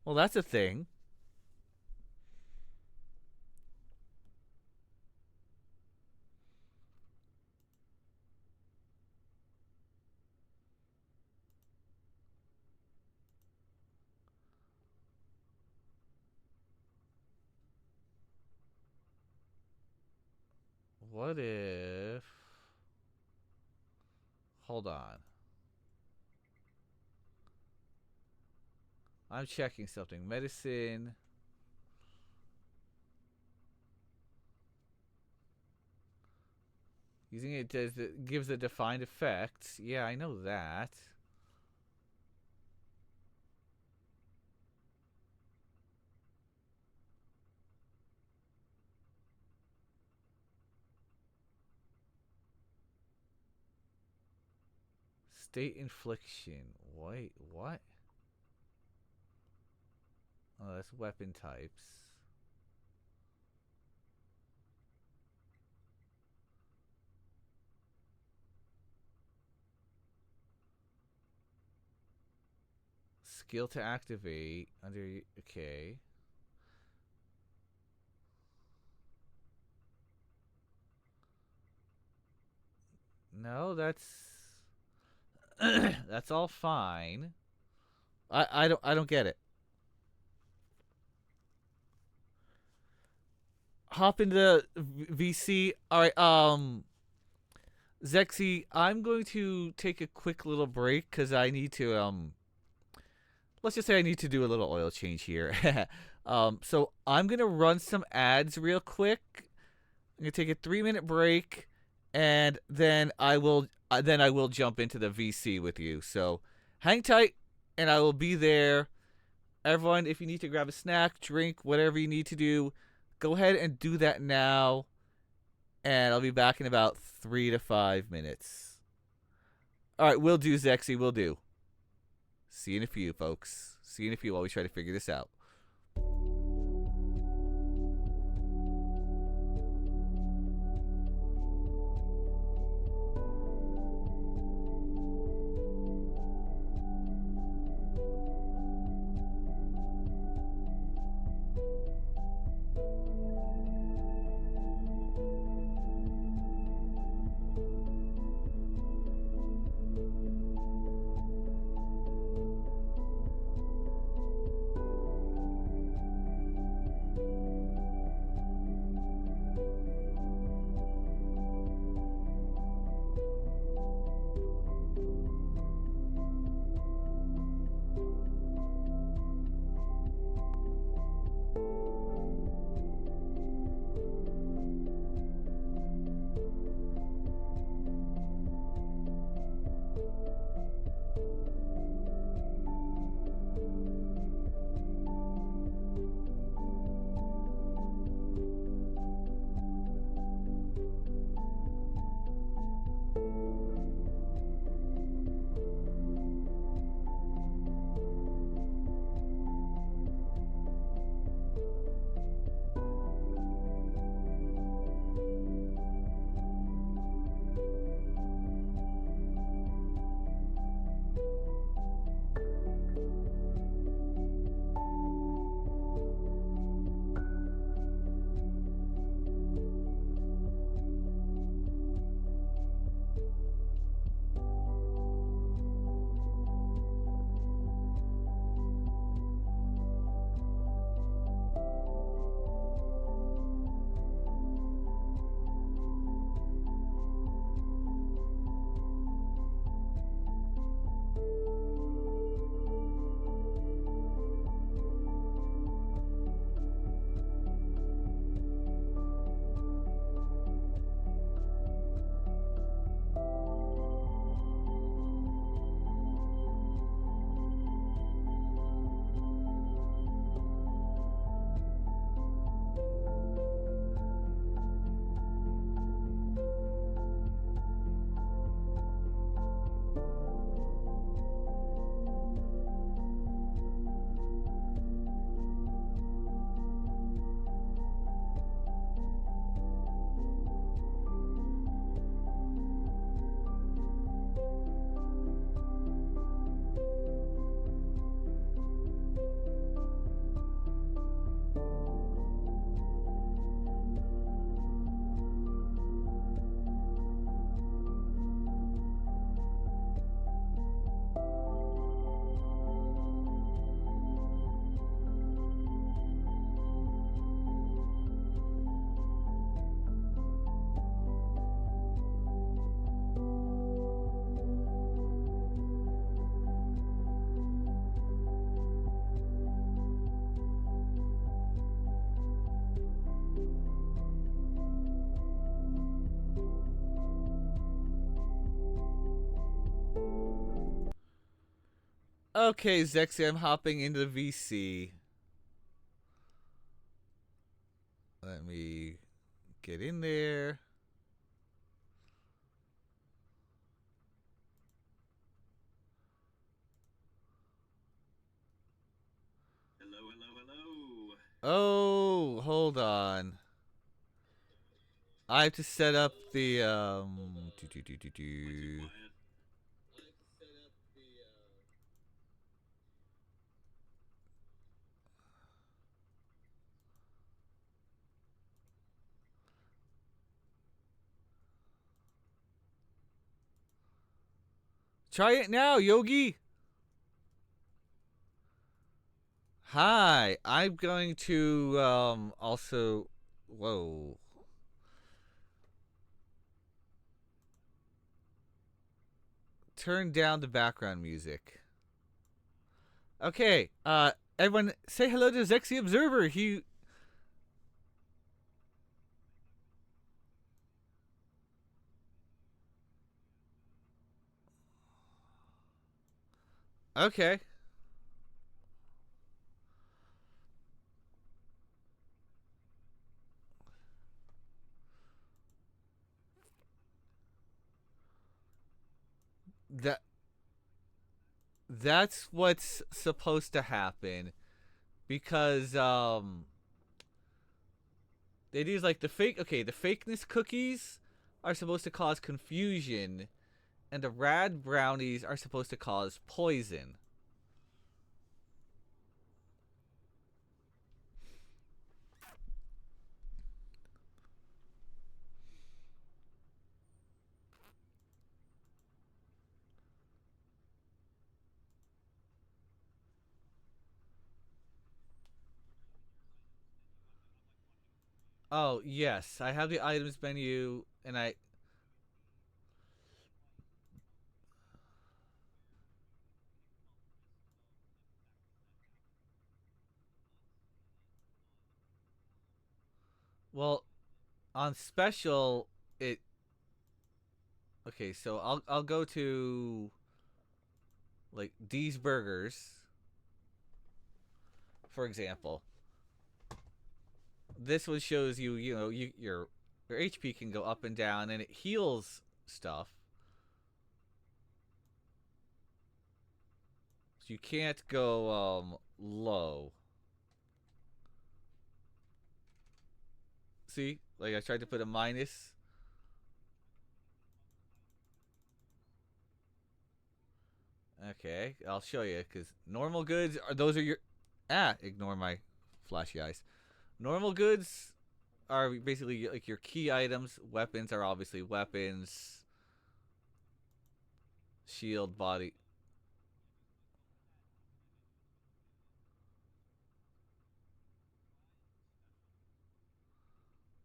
Well, that's a thing. What if... Hold on. I'm checking something. Medicine. Using it gives a defined effect. Yeah, I know that. State infliction. Wait, what? Oh, that's weapon types. Skill to activate under... Okay. No, that's... that's all fine. I don't get it. Hop into VC. All right, Zexy, I'm going to take a quick little break cuz I need to let's just say I need to do a little oil change here. So I'm going to run some ads real quick. I'm going to take a 3-minute break and then I will jump into the VC with you. So hang tight and I will be there. Everyone, if you need to grab a snack, drink, whatever you need to do, go ahead and do that now. And I'll be back in about 3 to 5 minutes. All right, we'll do, Zexy. We'll do. See you in a few, folks. See you in a few while we try to figure this out. Okay, Zexy, I'm hopping into the VC. Let me get in there. Hello, hello, hello. Oh, hold on. I have to set up the What's it quiet? Try it now, Yogi. Hi, I'm going to also. Whoa. Turn down the background music. Okay, everyone say hello to Zexy Observer. He. Okay. That that's what's supposed to happen because they use like the fake. Okay, the fakeness cookies are supposed to cause confusion, and the rad brownies are supposed to cause poison. Oh yes, I have the items menu, and I. Well, on special, it. Okay, so I'll go to like these burgers, for example. This one shows you, your HP can go up and down, and it heals stuff. So you can't go low. See, like I tried to put a minus. Okay, I'll show you because normal goods are those are your ignore my flashy eyes. Normal goods are basically like your key items. Weapons are obviously weapons. Shield, body.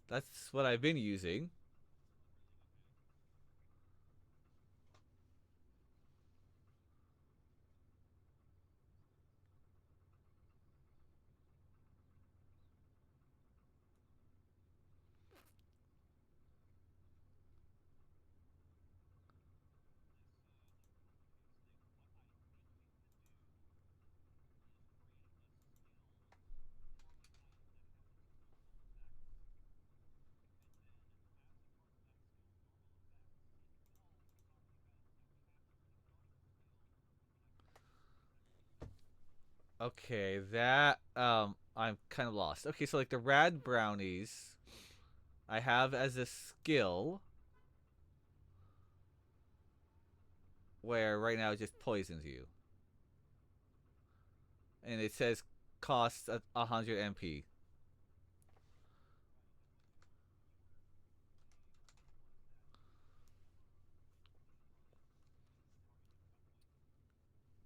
That's what I've been using. Okay, that I'm kind of lost. Okay, so like the rad brownies I have as a skill where right now it just poisons you. And it says costs 100 MP.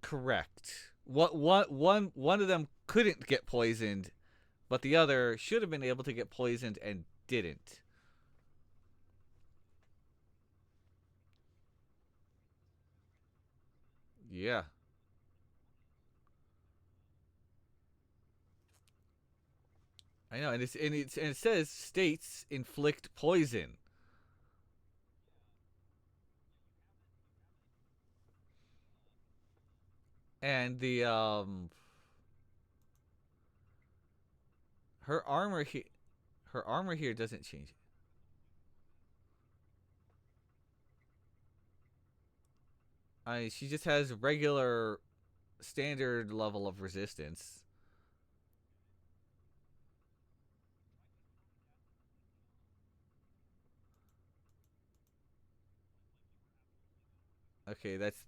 Correct. One of them couldn't get poisoned, but the other should have been able to get poisoned and didn't. Yeah. I know, and it says states inflict poison. And the her armor here doesn't change. She just has regular standard level of resistance. Okay, that's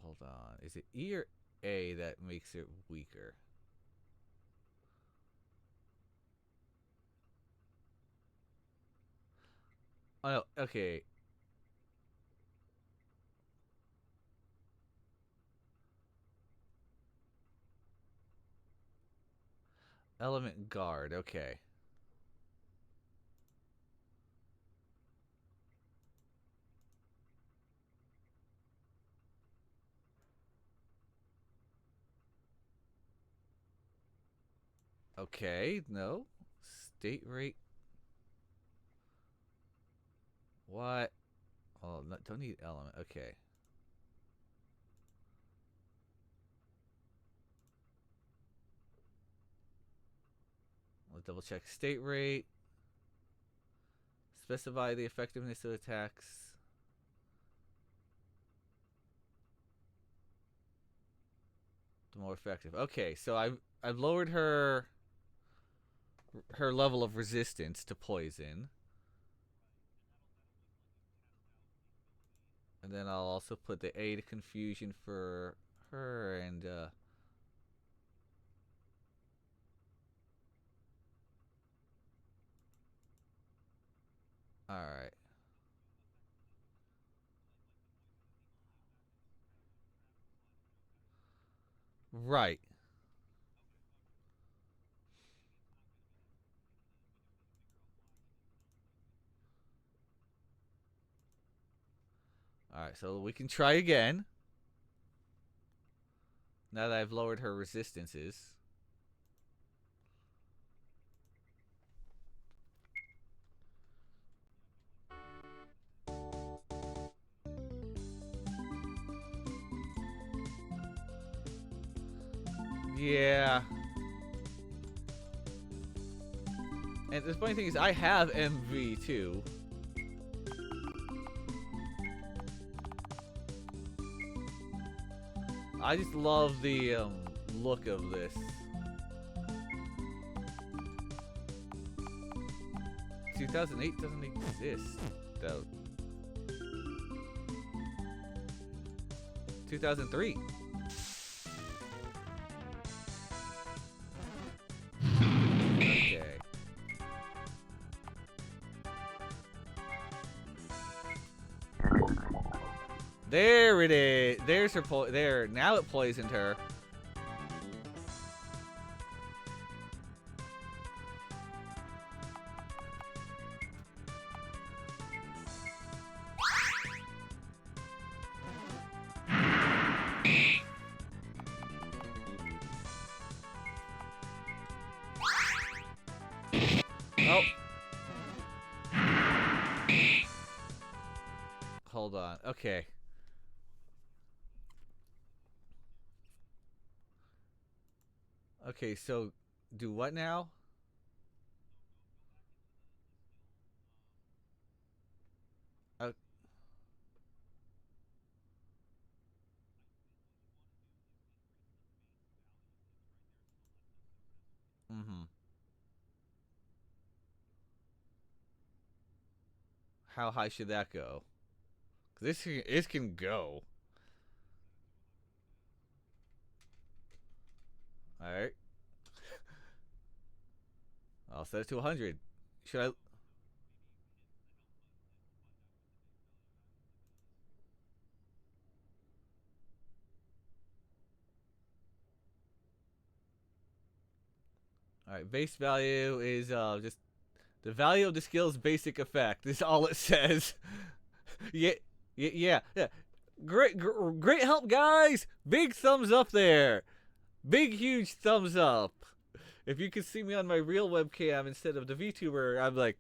hold on. Is it E or A that makes it weaker? Oh, no, okay. Element guard, okay. Okay, no. State rate. What? Oh, no, don't need element. Okay. Let's double check state rate. Specify the effectiveness of attacks. The more effective. Okay, so I've lowered her level of resistance to poison. And then I'll also put the A to confusion for her and alright. Right. Alright, so we can try again. Now that I've lowered her resistances. Yeah. And the funny thing is, I have MV too. I just love the look of this. 2008 doesn't exist, though. 2003. Okay. There it is. There's her there. Now it poisoned her. Oh. Hold on. Okay. Okay, so do what now? Mm-hmm. How high should that go? 'Cause this can go. All right. I'll set it to 100. Should I? All right. Base value is just the value of the skill's basic effect. This is all it says. Yeah. Great help, guys. Big thumbs up there. Big huge thumbs up. If you could see me on my real webcam instead of the VTuber, I'm like,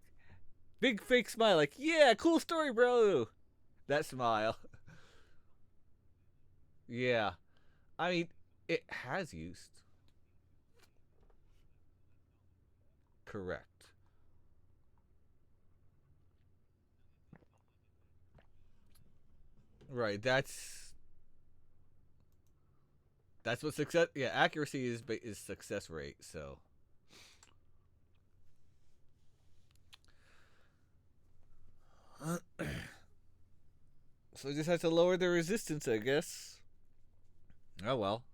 Big fake smile, like, yeah, cool story, bro. That smile. Yeah. I mean, it has used. Correct. Right. That's what success. Yeah, accuracy is success rate. So. So just have to lower the resistance, I guess. Oh well.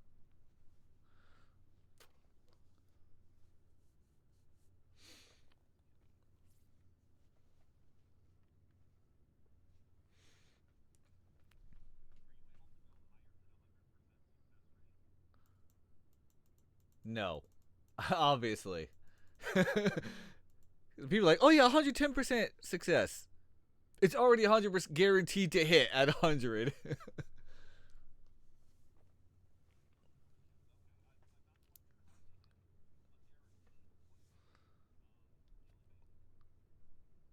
No. Obviously. People are like, oh yeah, 110% success. It's already 100% guaranteed to hit at 100.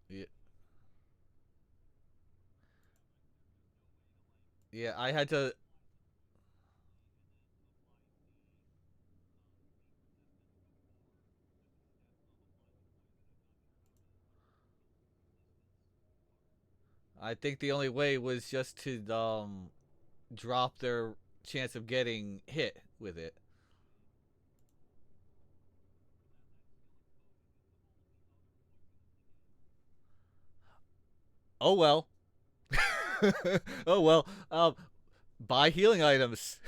Yeah. Yeah, I had to. I think the only way was just to drop their chance of getting hit with it. Oh well. Oh well. Buy healing items.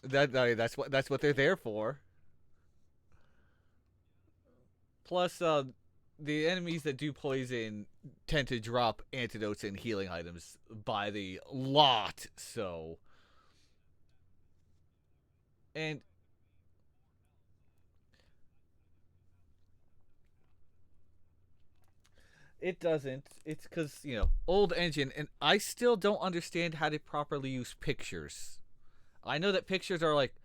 That's what they're there for. Plus, the enemies that do poison tend to drop antidotes and healing items by the lot. So, and it doesn't. It's because old engine, and I still don't understand how to properly use pictures. I know that pictures are like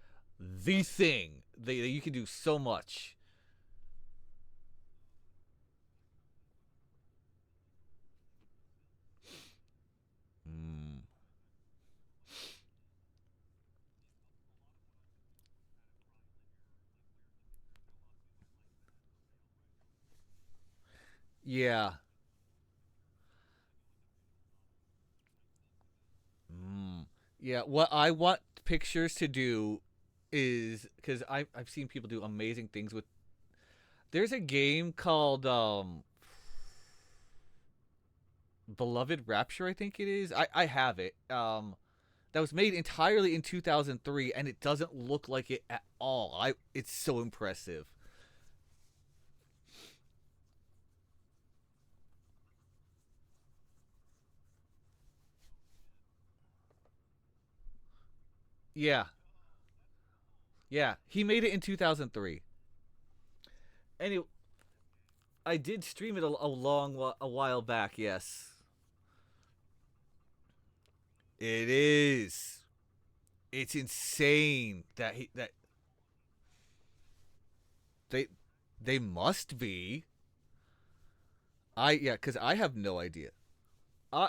the thing. You can do so much. Mm. Yeah. Mm. Yeah. What I want pictures to do is because I've seen people do amazing things with. There's a game called Beloved Rapture, I think it is. I have it. That was made entirely in 2003, and it doesn't look like it at all. It's so impressive. Yeah, yeah. He made it in 2003. Anyway, I did stream it a while back. Yes, it is. It's insane that they they must be. Yeah, because I have no idea. Uh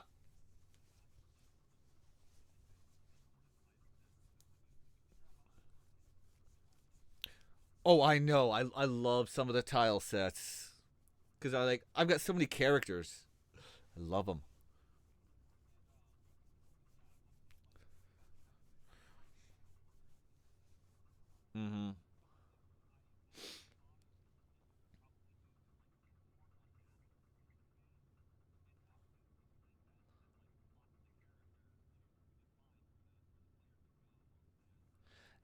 oh, I know. I love some of the tile sets because I've got so many characters. I love them. Mm-hmm.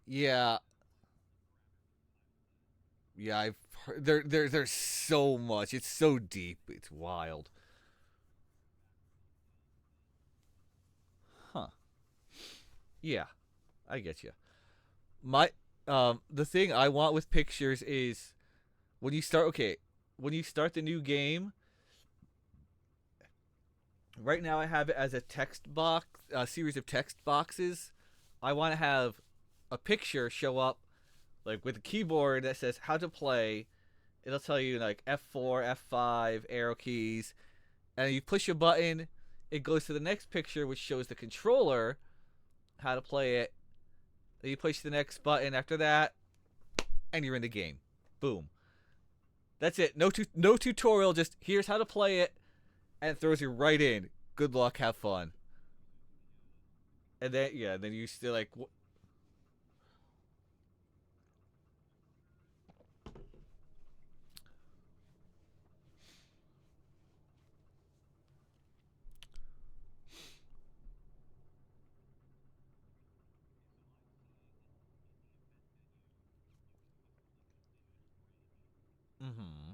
Yeah, yeah. I've heard, there's so much. It's so deep. It's wild. Huh. Yeah, I get you. My the thing I want with pictures is when you start. Okay, when you start the new game. Right now, I have it as a text box, a series of text boxes. I want to have a picture show up like with a keyboard that says how to play. It'll tell you like F4, F5, arrow keys, and you push a button, it goes to the next picture, which shows the controller how to play it. Then you push the next button after that, and you're in the game. Boom. That's it. No tutorial. Just here's how to play it, and it throws you right in. Good luck. Have fun. And then then you still like. Mm-hmm.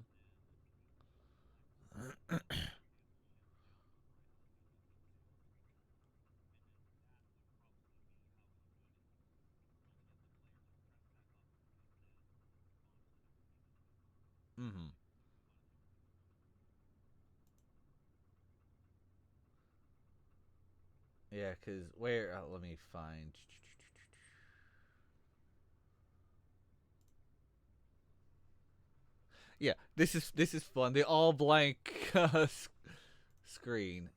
Mm-hmm. Yeah, cause where? Let me find. Yeah, this is fun. The all blank screen.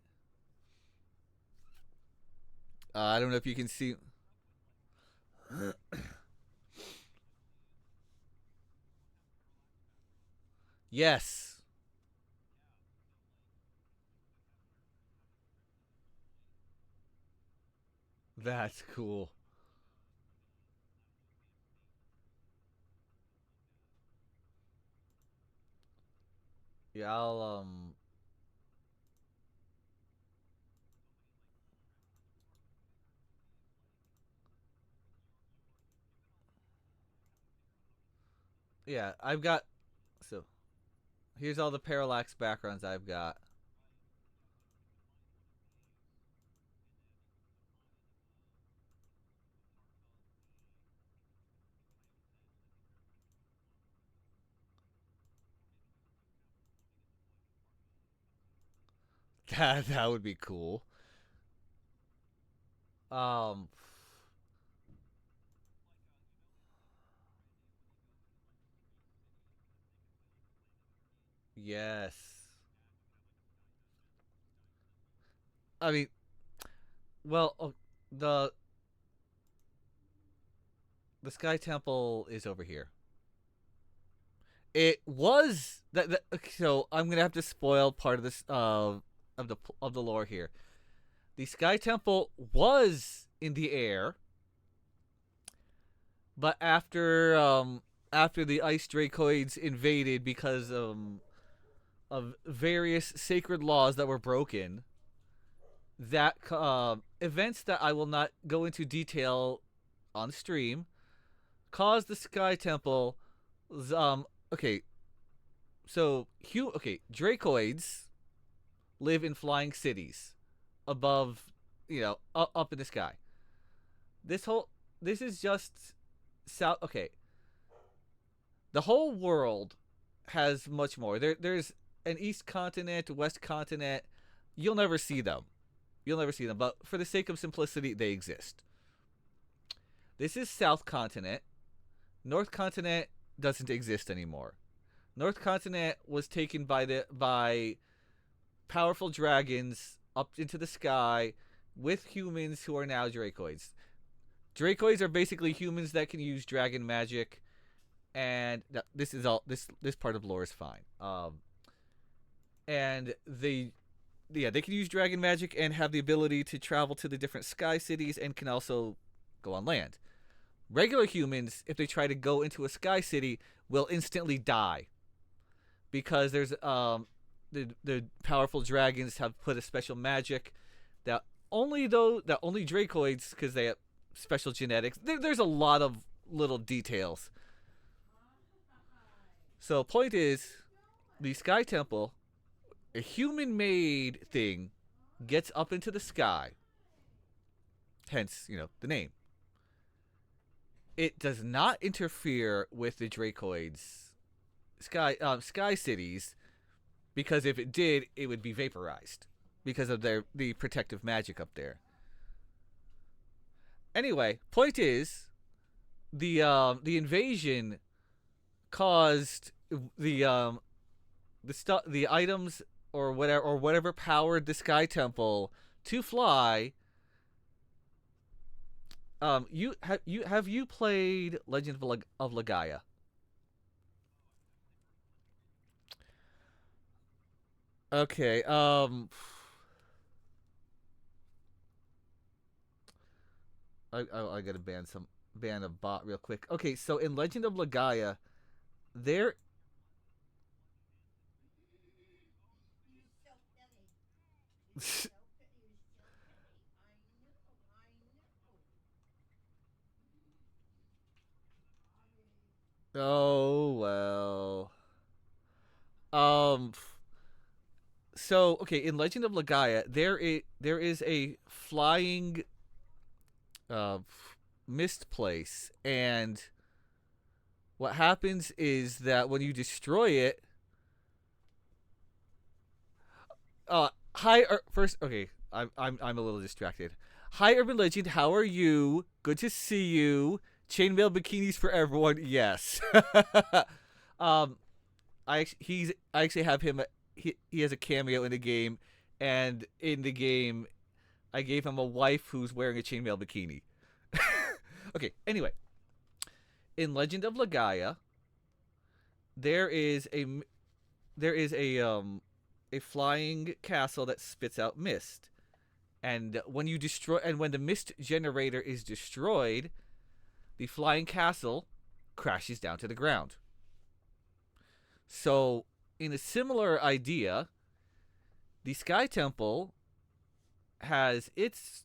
I don't know if you can see. Yes, that's cool. Yeah, I'll. Yeah, I've got. So here's all the parallax backgrounds I've got. That would be cool. Um, yes. I mean, well, the the Sky Temple is over here. It was that. Okay, so I'm gonna have to spoil part of this of the lore here. The Sky Temple was in the air, but after the Ice Dracoids invaded because of various sacred laws that were broken, that events that I will not go into detail on stream caused the Sky Temple. Okay, so Dracoids live in flying cities above, up in the sky. This is just south. Okay, the whole world has much more. There's an east continent, west continent. You'll never see them. But for the sake of simplicity, they exist. This is South Continent. North Continent doesn't exist anymore. North Continent was taken by powerful dragons up into the sky with humans who are now Dracoids. Dracoids are basically humans that can use dragon magic, and this is all this part of lore is fine. And they can use dragon magic and have the ability to travel to the different sky cities and can also go on land. Regular humans, if they try to go into a sky city, will instantly die because there's the powerful dragons have put a special magic that only Dracoids, because they have special genetics. There's a lot of little details. So point is, the Sky Temple, a human-made thing, gets up into the sky. Hence, the name. It does not interfere with the Dracoids' sky cities, because if it did, it would be vaporized because of the protective magic up there. Anyway, point is, the invasion caused the items or whatever powered the Sky Temple to fly. You played Legend of Legaia? Okay. I gotta ban a bot real quick. Okay, so in Legend of Legaia, there. Oh well. Um. So okay, in Legend of Legaia, there is a flying uh mist place, and what happens is that when you destroy it, first, okay, I'm a little distracted. Hi, Urban Legend. How are you? Good to see you. Chainmail bikinis for everyone. Yes. um, I actually have him. He has a cameo in the game, and in the game, I gave him a wife who's wearing a chainmail bikini. Okay. Anyway, in Legend of Legaia, there is a there is a flying castle that spits out mist. And when the mist generator is destroyed, the flying castle crashes down to the ground. So, in a similar idea, the Sky Temple has its,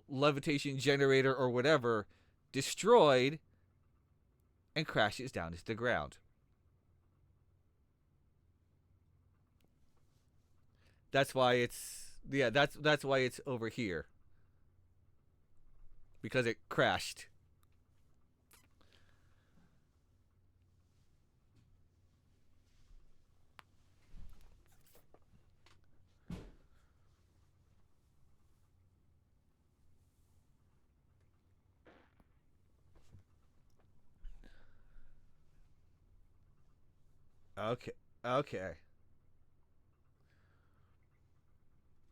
levitation generator or whatever destroyed and crashes down to the ground. That's why that's why it's over here, because it crashed. Okay. Okay.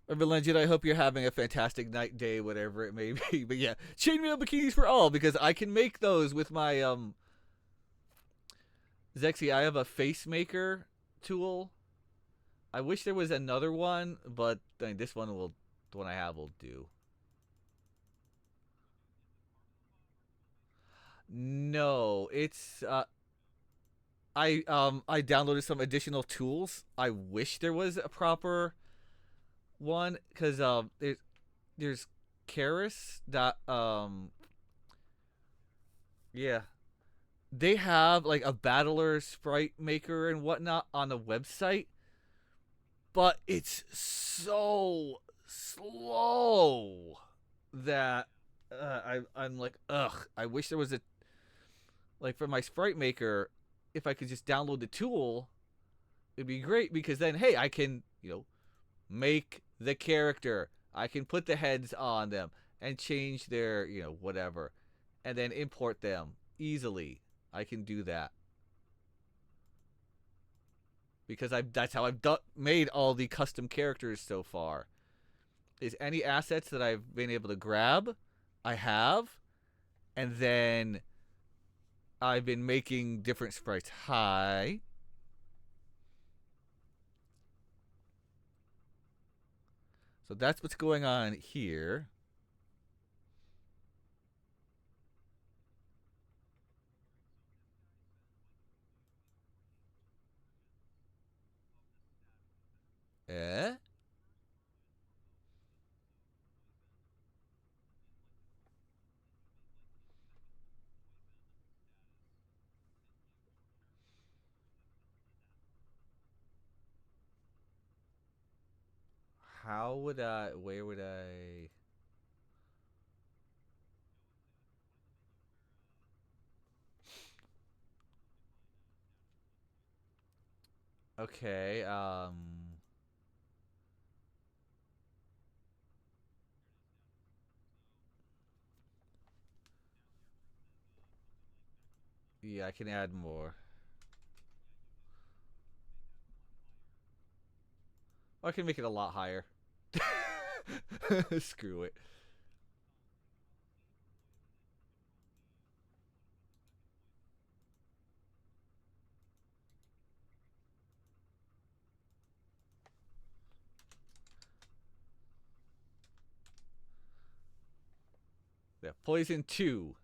Urban Legend, I hope you're having a fantastic night, day, whatever it may be. But yeah, chainmail bikinis for all, because I can make those with my Zexy. I have a face maker tool. I wish there was another one, but this one will, the one I have will do. No, it's I downloaded some additional tools. I wish there was a proper one, because there's Karis that yeah, they have like a battler sprite maker and whatnot on the website, but it's so slow that I'm like, ugh. I wish there was a, like, for my sprite maker, if I could just download the tool, it'd be great, because then, hey, I can, make the character. I can put the heads on them and change their, whatever, and then import them easily. I can do that because that's how I've made all the custom characters so far. Is any assets that I've been able to grab, I have, and then I've been making different sprites. Hi. So that's what's going on here. Eh? How would I? Where would I? Okay. Yeah, I can add more. Or I can make it a lot higher. Screw it. Yeah, poison 2.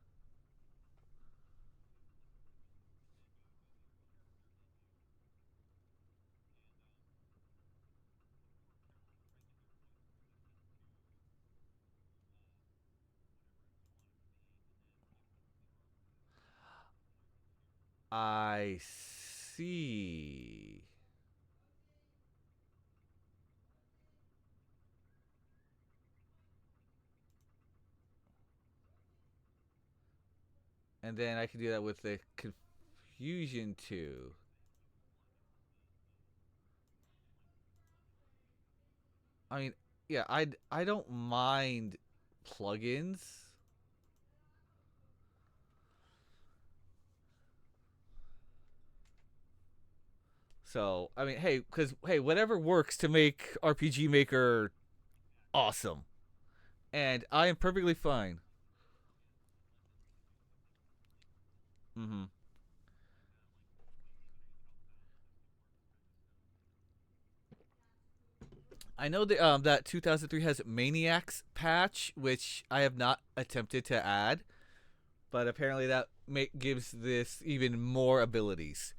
I see. And then I can do that with the confusion 2. I mean, yeah, I don't mind plugins. So, I mean, hey, cuz hey, whatever works to make RPG Maker awesome. And I am perfectly fine. Mhm. I know that that 2003 has Maniacs patch, which I have not attempted to add, but apparently that gives this even more abilities.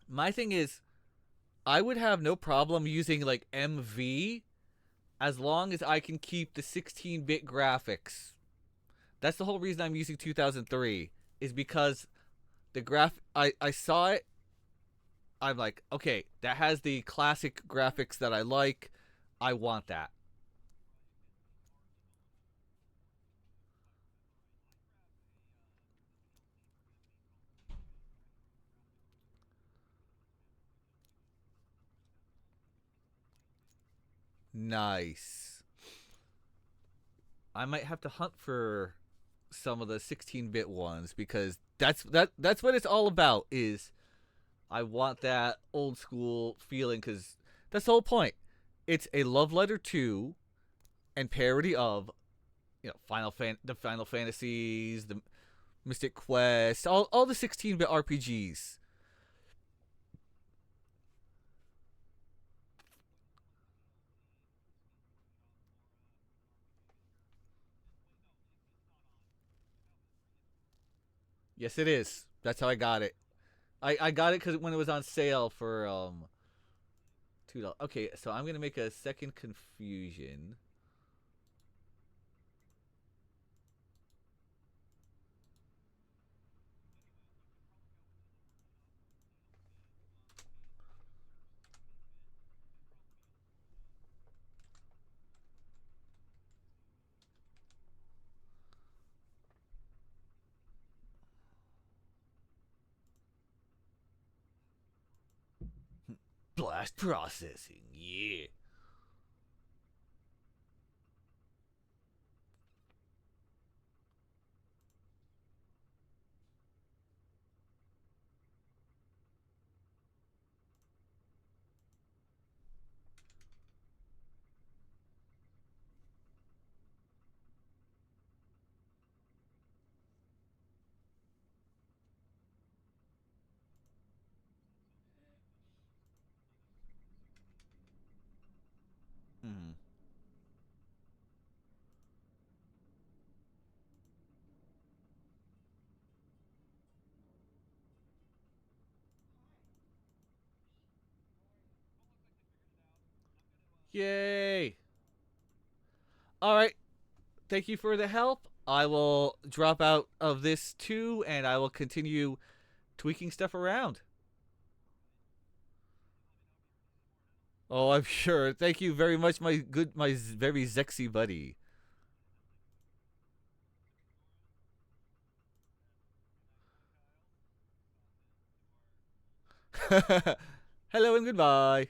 My thing is, I would have no problem using like MV as long as I can keep the 16-bit graphics. That's the whole reason I'm using 2003 is because I saw it. I'm like, okay, that has the classic graphics that I like. I want that. Nice. I might have to hunt for some of the 16-bit ones because that's what it's all about is I want that old school feeling cuz that's the whole point. It's a love letter to and parody of, the Final Fantasies, the Mystic Quest, all the 16-bit RPGs. Yes, it is. That's how I got it. I got it cuz when it was on sale for $2. Okay, so I'm going to make a second confusion. Blast processing. Yeah. Mhm. Yay. All right. Thank you for the help. I will drop out of this too, and I will continue tweaking stuff around. Oh, I'm sure. Thank you very much, my very sexy buddy. Hello and goodbye.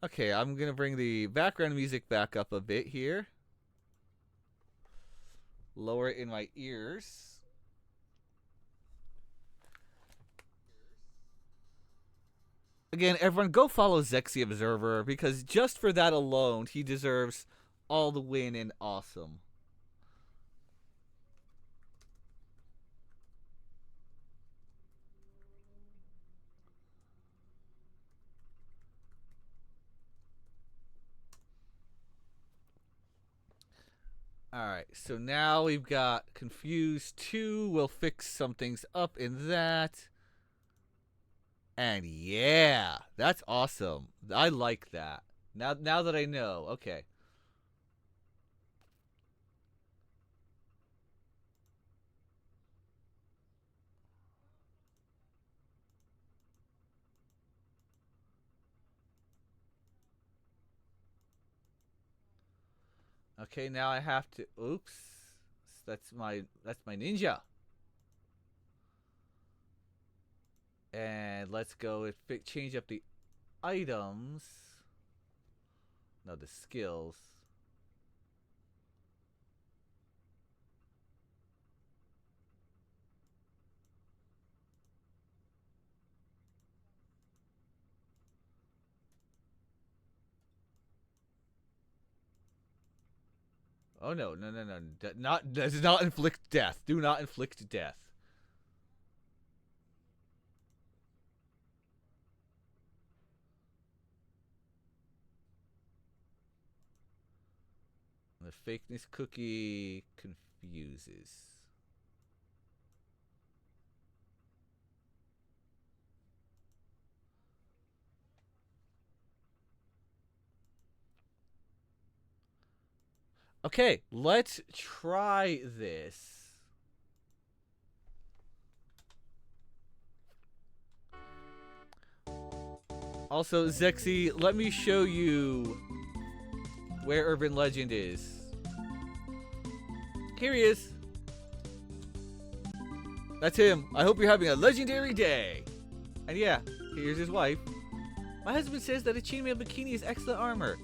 Okay, I'm gonna bring the background music back up a bit here. Lower it in my ears. Again, everyone, go follow Zexy Observer because just for that alone, he deserves all the win and awesome. Alright, so now we've got Confused 2. We'll fix some things up in that. And yeah, that's awesome. I like that. Now that I know, okay. Okay, now I have to. Oops, that's my ninja. And let's go and change up the items. No, the skills. Oh no. Does not inflict death. Do not inflict death. The fakeness cookie confuses. Okay, let's try this. Also, Zexy, let me show you where Urban Legend is. Here he is. That's him. I hope you're having a legendary day. And yeah, here's his wife. My husband says that a chainmail bikini is excellent armor.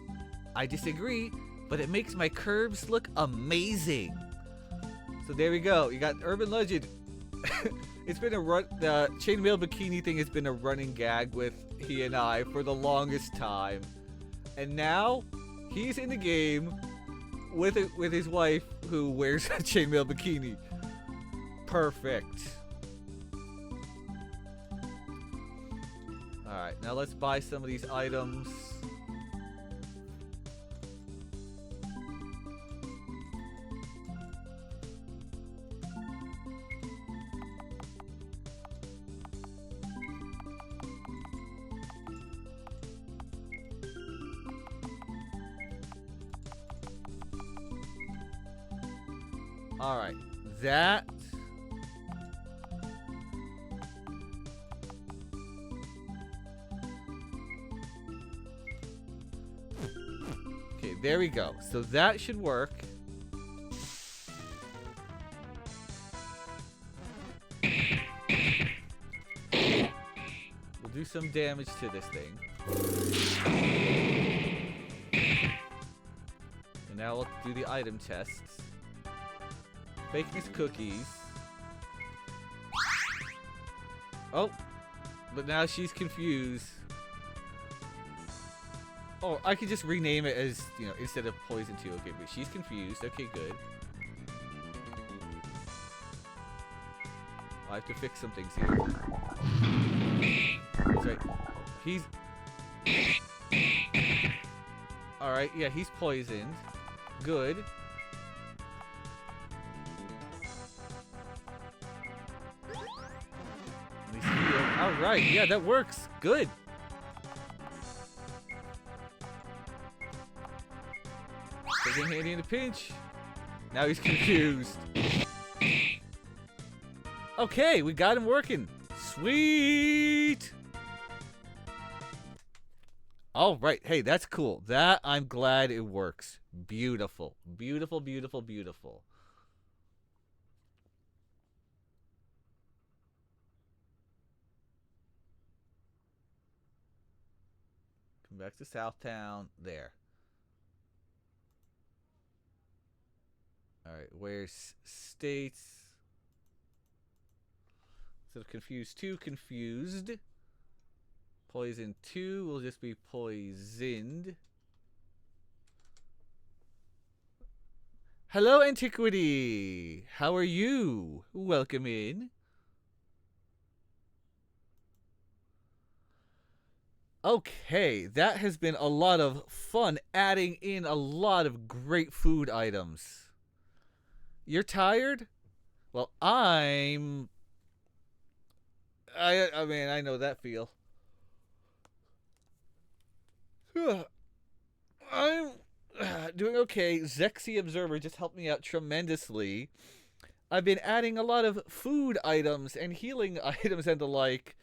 I disagree, but it makes my curves look amazing. So there we go. You got Urban Legend. It's been a run. The chainmail bikini thing has been a running gag with he and I for the longest time, and now he's in the game with his wife who wears a chainmail bikini. Perfect. All right, now let's buy some of these items. Alright, that... Okay, there we go. So that should work. We'll do some damage to this thing. And now we'll do the item tests. Fakeness cookies. Oh, but now she's confused. Oh, I could just rename it as, you know, instead of poison 2. Okay, but she's confused. Okay, good. I have to fix some things here. That's right. He's... Alright, yeah, he's poisoned. Good. Alright, yeah, that works. Good. Taking handy in a pinch. Now he's confused. Okay, we got him working. Sweet. Alright, hey, that's cool. That, I'm glad it works. Beautiful. Beautiful, beautiful, beautiful. Back to Southtown. There. Alright, where's states? Instead of confused 2, confused. Poison 2 will just be poisoned. Hello, Antiquity! How are you? Welcome in. Okay, that has been a lot of fun, adding in a lot of great food items. You're tired? Well, I mean, I know that feel. I'm doing okay. Zexy Observer just helped me out tremendously. I've been adding a lot of food items and healing items and the like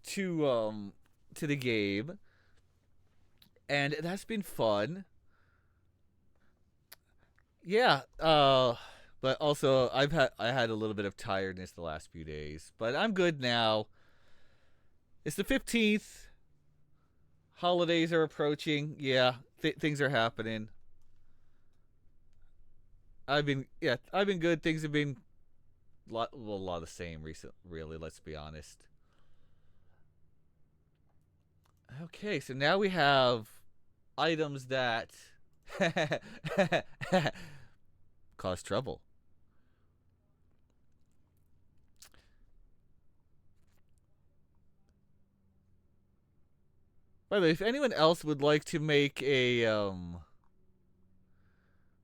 to the game, and that's been fun. Yeah, but also I had a little bit of tiredness the last few days, but I'm good now. It's the 15th. Holidays are approaching. Yeah, things are happening. I've been good. Things have been a lot of the same recent. Really, let's be honest. Okay, so now we have items that cause trouble. By the way, if anyone else would like to make a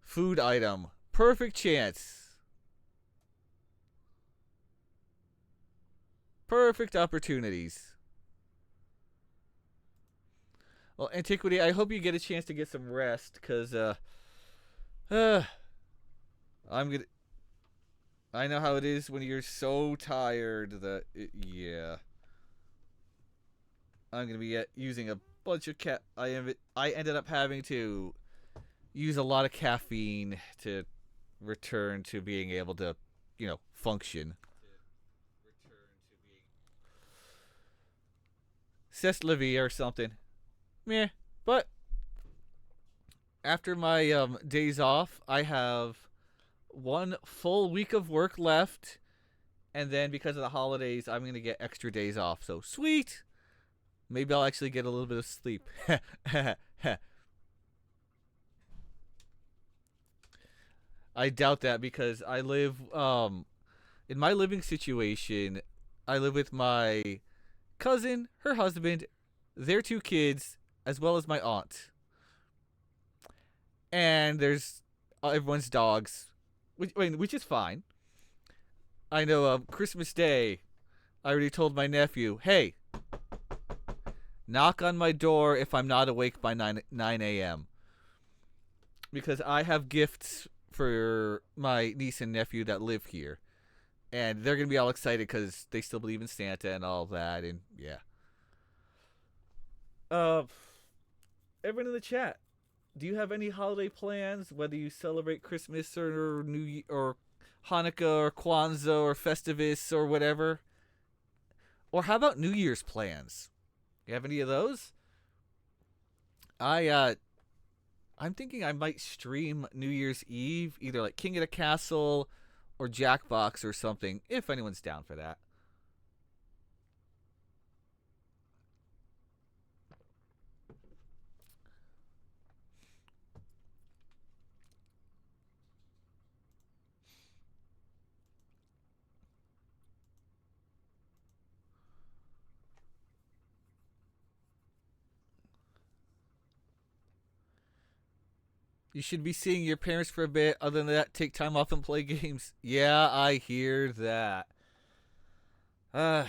food item, perfect chance. Perfect opportunities. Well, Antiquity, I hope you get a chance to get some rest, cause I know how it is when you're so tired that yeah. I'm gonna be using a bunch of I ended up having to use a lot of caffeine to return to being able to, function. C'est la vie or something. Meh. But after my days off, I have 1 full week of work left, and then because of the holidays, I'm gonna get extra days off. So sweet. Maybe I'll actually get a little bit of sleep. I doubt that because I live in my living situation, I live with my cousin, her husband, their 2 kids, as well as my aunt. And there's everyone's dogs, which is fine. I know Christmas Day, I already told my nephew, hey, knock on my door if I'm not awake by 9 a.m. Because I have gifts for my niece and nephew that live here. And they're going to be all excited because they still believe in Santa and all that. And yeah. Everyone in the chat, do you have any holiday plans? Whether you celebrate Christmas or or Hanukkah or Kwanzaa or Festivus or whatever? Or how about New Year's plans? You have any of those? I'm thinking I might stream New Year's Eve, either like King of the Castle or Jackbox or something, if anyone's down for that. You should be seeing your parents for a bit. Other than that, take time off and play games. Yeah, I hear that. I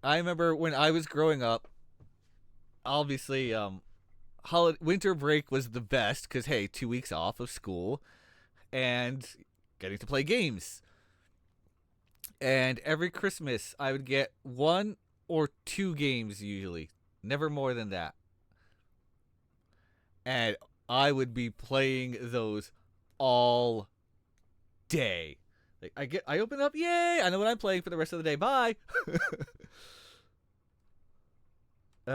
remember when I was growing up, obviously, winter break was the best because, hey, 2 weeks off of school and getting to play games. And every Christmas, I would get 1 or 2 games usually. Never more than that. And I would be playing those all day. Like I open up, yay! I know what I'm playing for the rest of the day. Bye.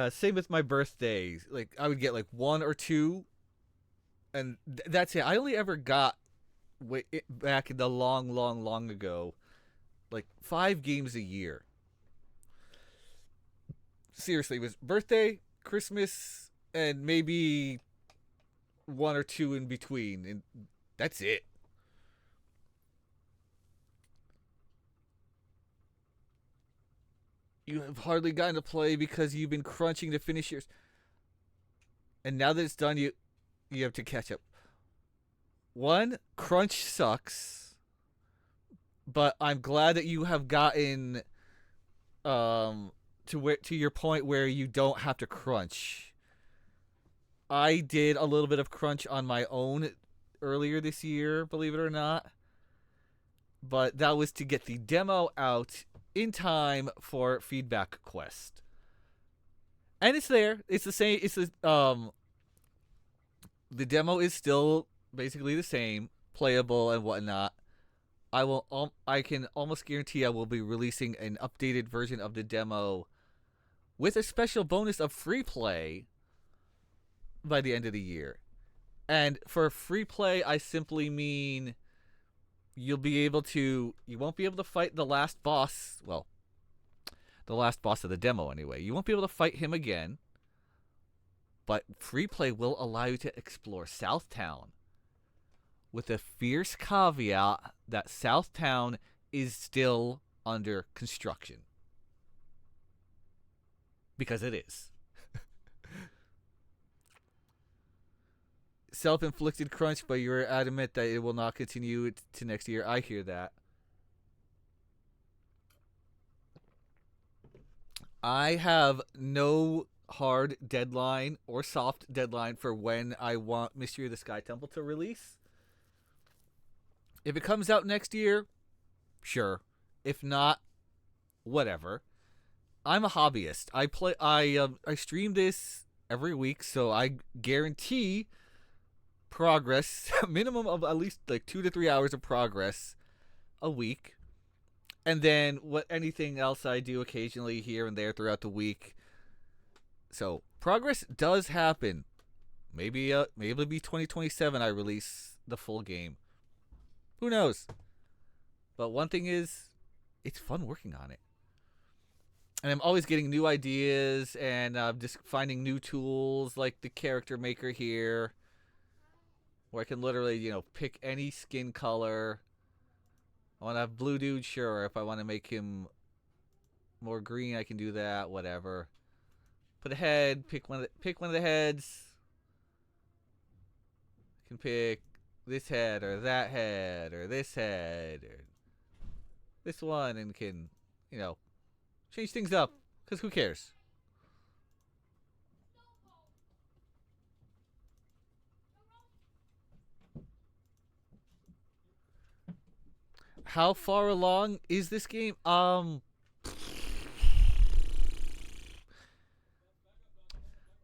Same with my birthdays. Like I would get like one or two, and that's it. I only ever got back in the long ago, like 5 games a year. Seriously, it was birthday, Christmas, and maybe one or two in between, and that's it. You have hardly gotten to play because you've been crunching to finish yours, and now that it's done, you have to catch up. One, crunch sucks, but I'm glad that you have gotten to your point where you don't have to crunch. I did a little bit of crunch on my own earlier this year, believe it or not, but that was to get the demo out in time for Feedback Quest. And it's there. It's the same. The demo is still basically the same, playable and whatnot. I can almost guarantee I will be releasing an updated version of the demo with a special bonus of free play by the end of the year. And for free play, I simply mean you won't be able to fight the last boss. Well, the last boss of the demo anyway. You won't be able to fight him again. But free play will allow you to explore Southtown, with a fierce caveat that Southtown is still under construction. Because it is. Self-inflicted crunch, but you're adamant that it will not continue to next year. I hear that. I have no hard deadline or soft deadline for when I want Mystery of the Sky Temple to release. If it comes out next year, sure. If not, whatever. I'm a hobbyist. I stream this every week, so I guarantee progress, minimum of at least like 2 to 3 hours of progress a week. And then anything else I do occasionally here and there throughout the week. So progress does happen. Maybe it'll be 2027 I release the full game. Who knows? But one thing is, it's fun working on it. And I'm always getting new ideas and just finding new tools like the character maker here, where I can literally, pick any skin color. I want to have blue dude, sure. If I want to make him more green, I can do that. Whatever. Put a head. Pick one of the heads. I can pick this head or that head or this head or this one, and can, change things up. Because who cares? How far along is this game?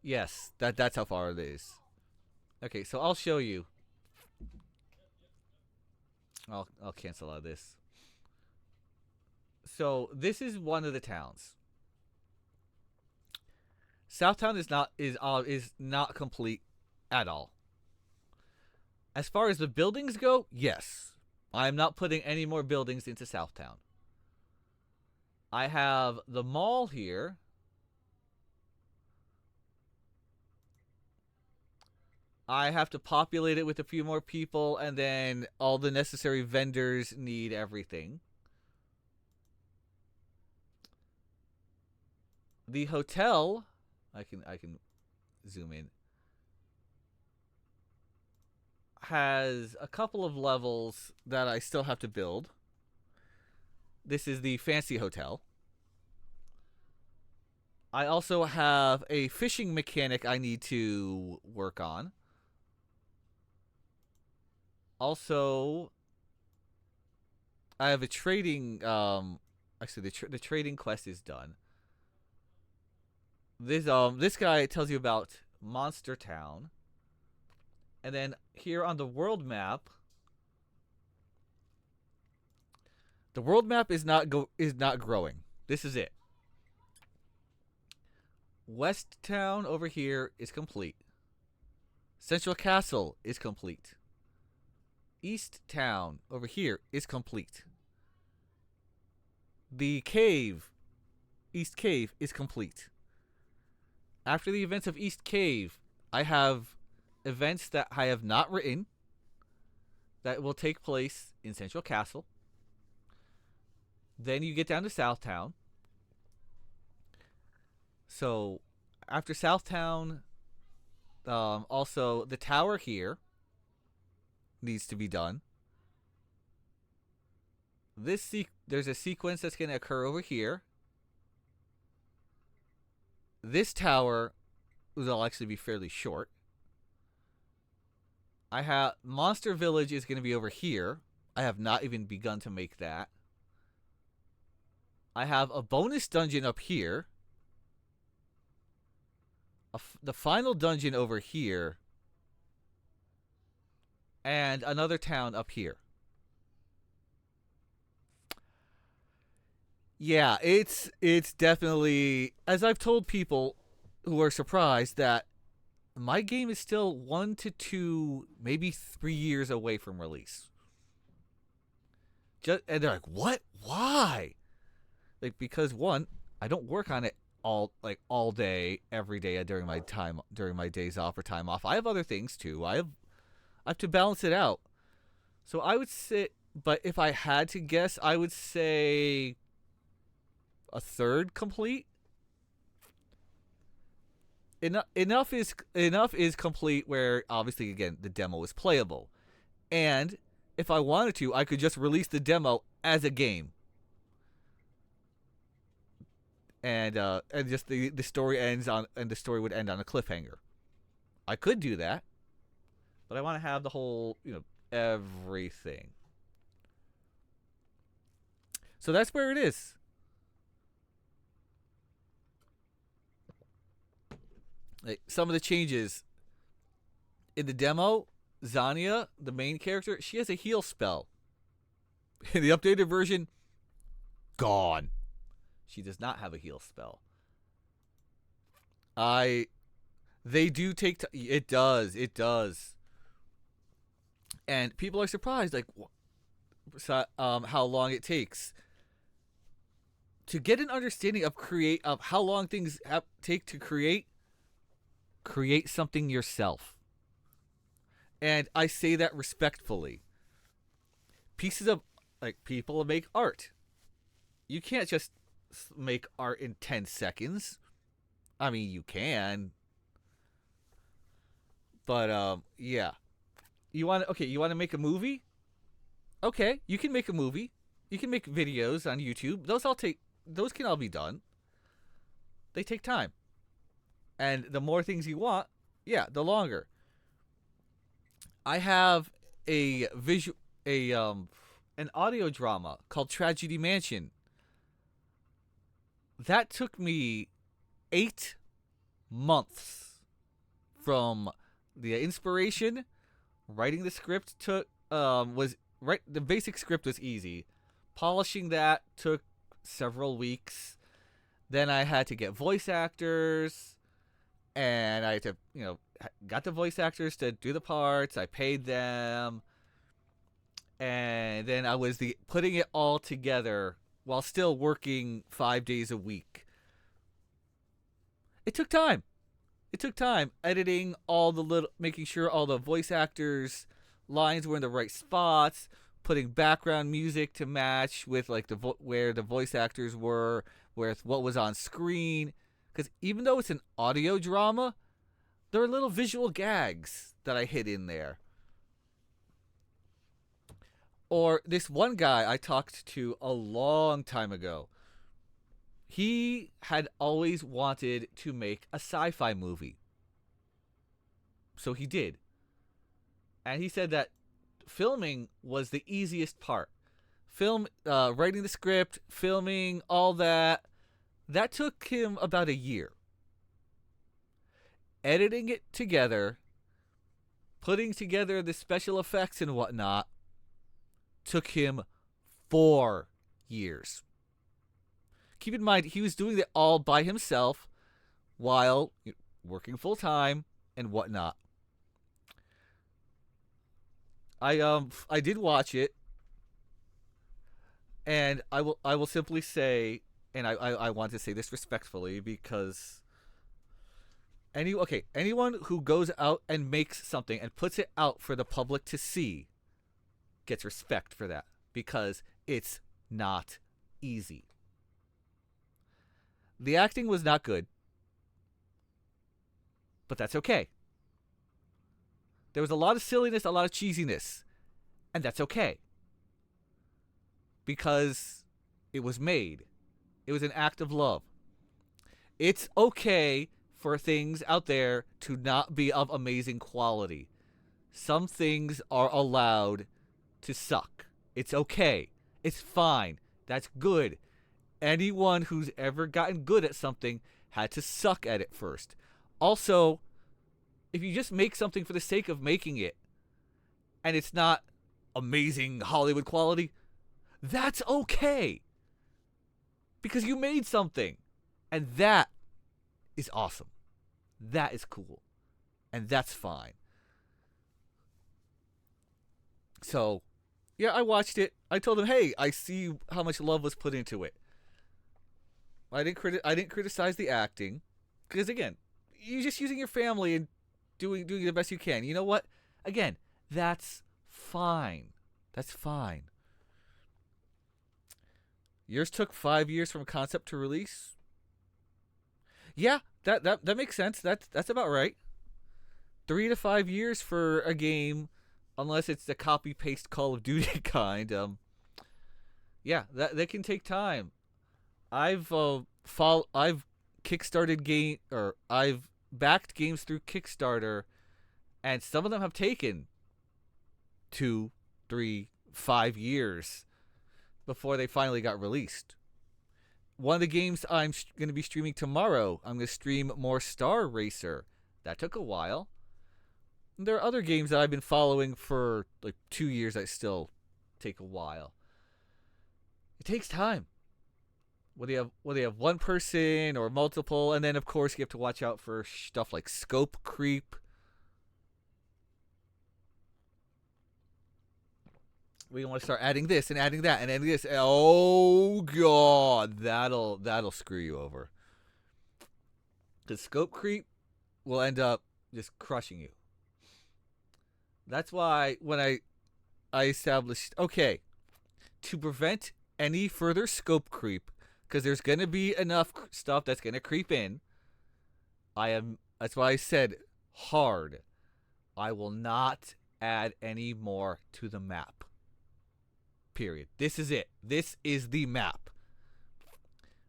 Yes, that's how far it is. Okay, so I'll show you. I'll cancel out of this. So this is one of the towns. Southtown is not complete at all. As far as the buildings go, yes. I'm not putting any more buildings into Southtown. I have the mall here. I have to populate it with a few more people, and then all the necessary vendors need everything. The hotel, I can zoom in, has a couple of levels that I still have to build. This is the fancy hotel. I also have a fishing mechanic I need to work on. Also, I have a trading. Actually, the trading quest is done. This guy tells you about Monster Town, and then here on the world map, the world map is not growing. This is it. West Town over here is complete. Central Castle is complete. East Town over here is complete. The cave, East Cave, is complete. After the events of East Cave, I have events that I have not written that will take place in Central Castle. Then you get down to Southtown. So after Southtown, also the tower here needs to be done. There's a sequence that's going to occur over here. This tower will actually be fairly short. I have Monster Village is going to be over here. I have not even begun to make that. I have a bonus dungeon up here. The final dungeon over here. And another town up here. Yeah, it's definitely, as I've told people who are surprised, that my game is still 1 to 2, maybe 3 years away from release. And they're like, "What? Why?" Like, because one, I don't work on it all day, every day during my days off or time off. I have other things too. I have to balance it out. So I would say, but if I had to guess, I would say a third complete. Enough is complete where obviously again the demo is playable, and if I wanted to, I could just release the demo as a game, and just the story ends on, and the story would end on a cliffhanger. I could do that, but I want to have the whole, everything. So that's where it is. Like, some of the changes in the demo, Zania, the main character, she has a heal spell. In the updated version, gone. She does not have a heal spell. They do take it does. And people are surprised, like, how long it takes to get an understanding of how long things take to create something yourself. And I say that respectfully. People make art. You can't just make art in 10 seconds. I mean, you can. But, yeah. You want to make a movie? Okay, you can make a movie. You can make videos on YouTube. Those can all be done. They take time. And the more things you want, the longer. I have an audio drama called Tragedy Mansion. That took me 8 months from the inspiration. Writing the script the basic script was easy. Polishing that took several weeks. Then I had to get voice actors. And I had to, got the voice actors to do the parts. I paid them. And then I was putting it all together while still working 5 days a week. It took time. Editing making sure all the voice actors' lines were in the right spots, putting background music to match with where the voice actors were, with what was on screen. Because even though it's an audio drama, there are little visual gags that I hid in there. Or this one guy I talked to a long time ago. He had always wanted to make a sci-fi movie. So he did. And he said that filming was the easiest part. Writing the script, filming, all that. That took him about a year. Editing it together, putting together the special effects and whatnot, took him 4 years. Keep in mind, he was doing it all by himself while working full time and whatnot. I did watch it, and I will simply say, and I want to say this respectfully because anyone who goes out and makes something and puts it out for the public to see gets respect for that because it's not easy. The acting was not good, but that's okay. There was a lot of silliness, a lot of cheesiness, and that's okay because it was made. It was an act of love. It's okay for things out there to not be of amazing quality. Some things are allowed to suck. It's okay. It's fine. That's good. Anyone who's ever gotten good at something had to suck at it first. Also, if you just make something for the sake of making it and it's not amazing Hollywood quality, that's okay. Because you made something. And that is awesome. That is cool. And that's fine. So, yeah, I watched it. I told him, hey, I see how much love was put into it. I didn't criticize the acting. Because, again, you're just using your family and doing the best you can. You know what? Again, that's fine. That's fine. Yours took 5 years from concept to release. Yeah, that makes sense. That's about right. 3 to 5 years for a game, unless it's the copy paste Call of Duty kind. Yeah, that can take time. I've kickstarted game or I've backed games through Kickstarter, and some of them have taken 2, 3, 5 years before they finally got released. One of the games I'm going to be streaming tomorrow, I'm going to stream more Star Racer. That took a while. There are other games that I've been following for like 2 years that still take a while. It takes time. Whether you have one person or multiple, and then of course you have to watch out for stuff like scope creep. We want to start adding this and adding that and adding this. Oh god, that'll screw you over. Because scope creep will end up just crushing you. That's why when I established, okay, to prevent any further scope creep, because there's going to be enough stuff that's going to creep in, that's why I said hard. I will not add any more to the map. Period. This is it. This is the map.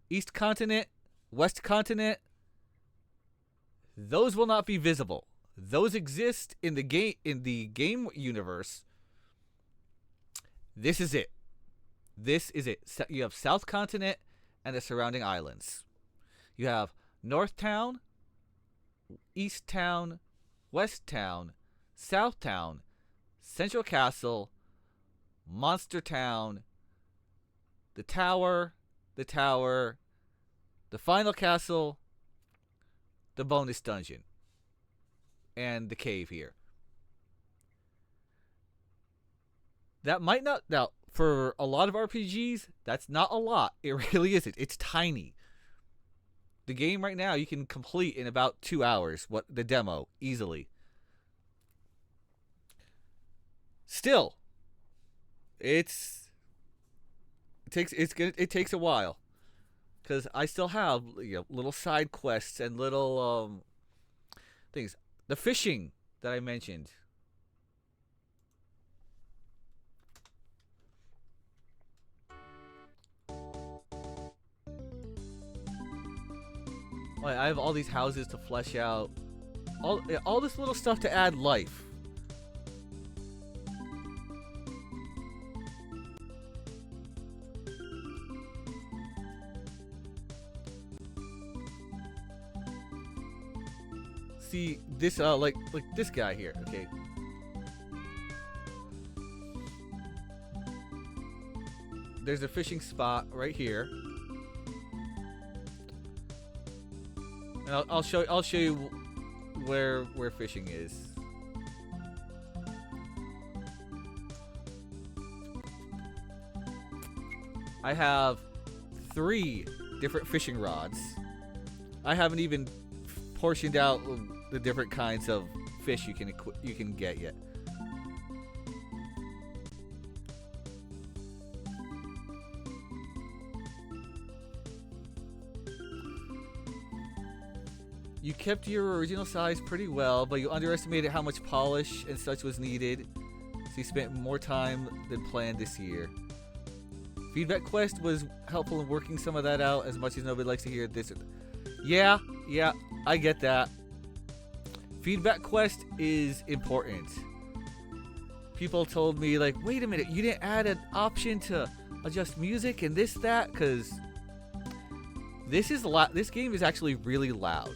East continent, west continent, those will not be visible. Those exist in the game universe. This is it. This is it. You have South Continent and the surrounding islands. You have North Town, East Town, West Town, South Town, Central Castle, Monster Town, the Tower, the Final Castle, the bonus dungeon, and the cave here. That might not... Now, for a lot of RPGs, that's not a lot. It really isn't. It's tiny. The game right now you can complete in about 2 hours. The demo easily. Still, it takes a while because I still have little side quests and little things. The fishing that I mentioned. I have all these houses to flesh out. All this little stuff to add life. See this like this guy here, okay? There's a fishing spot right here. And I'll show you where fishing is. I have 3 different fishing rods. I haven't even portioned out the different kinds of fish you can get yet. You kept your original size pretty well, but you underestimated how much polish and such was needed, so you spent more time than planned this year. Feedback Quest was helpful in working some of that out, as much as nobody likes to hear this. Yeah, I get that. Feedback Quest is important. People told me, like, wait a minute, you didn't add an option to adjust music and this, that, because this game is actually really loud.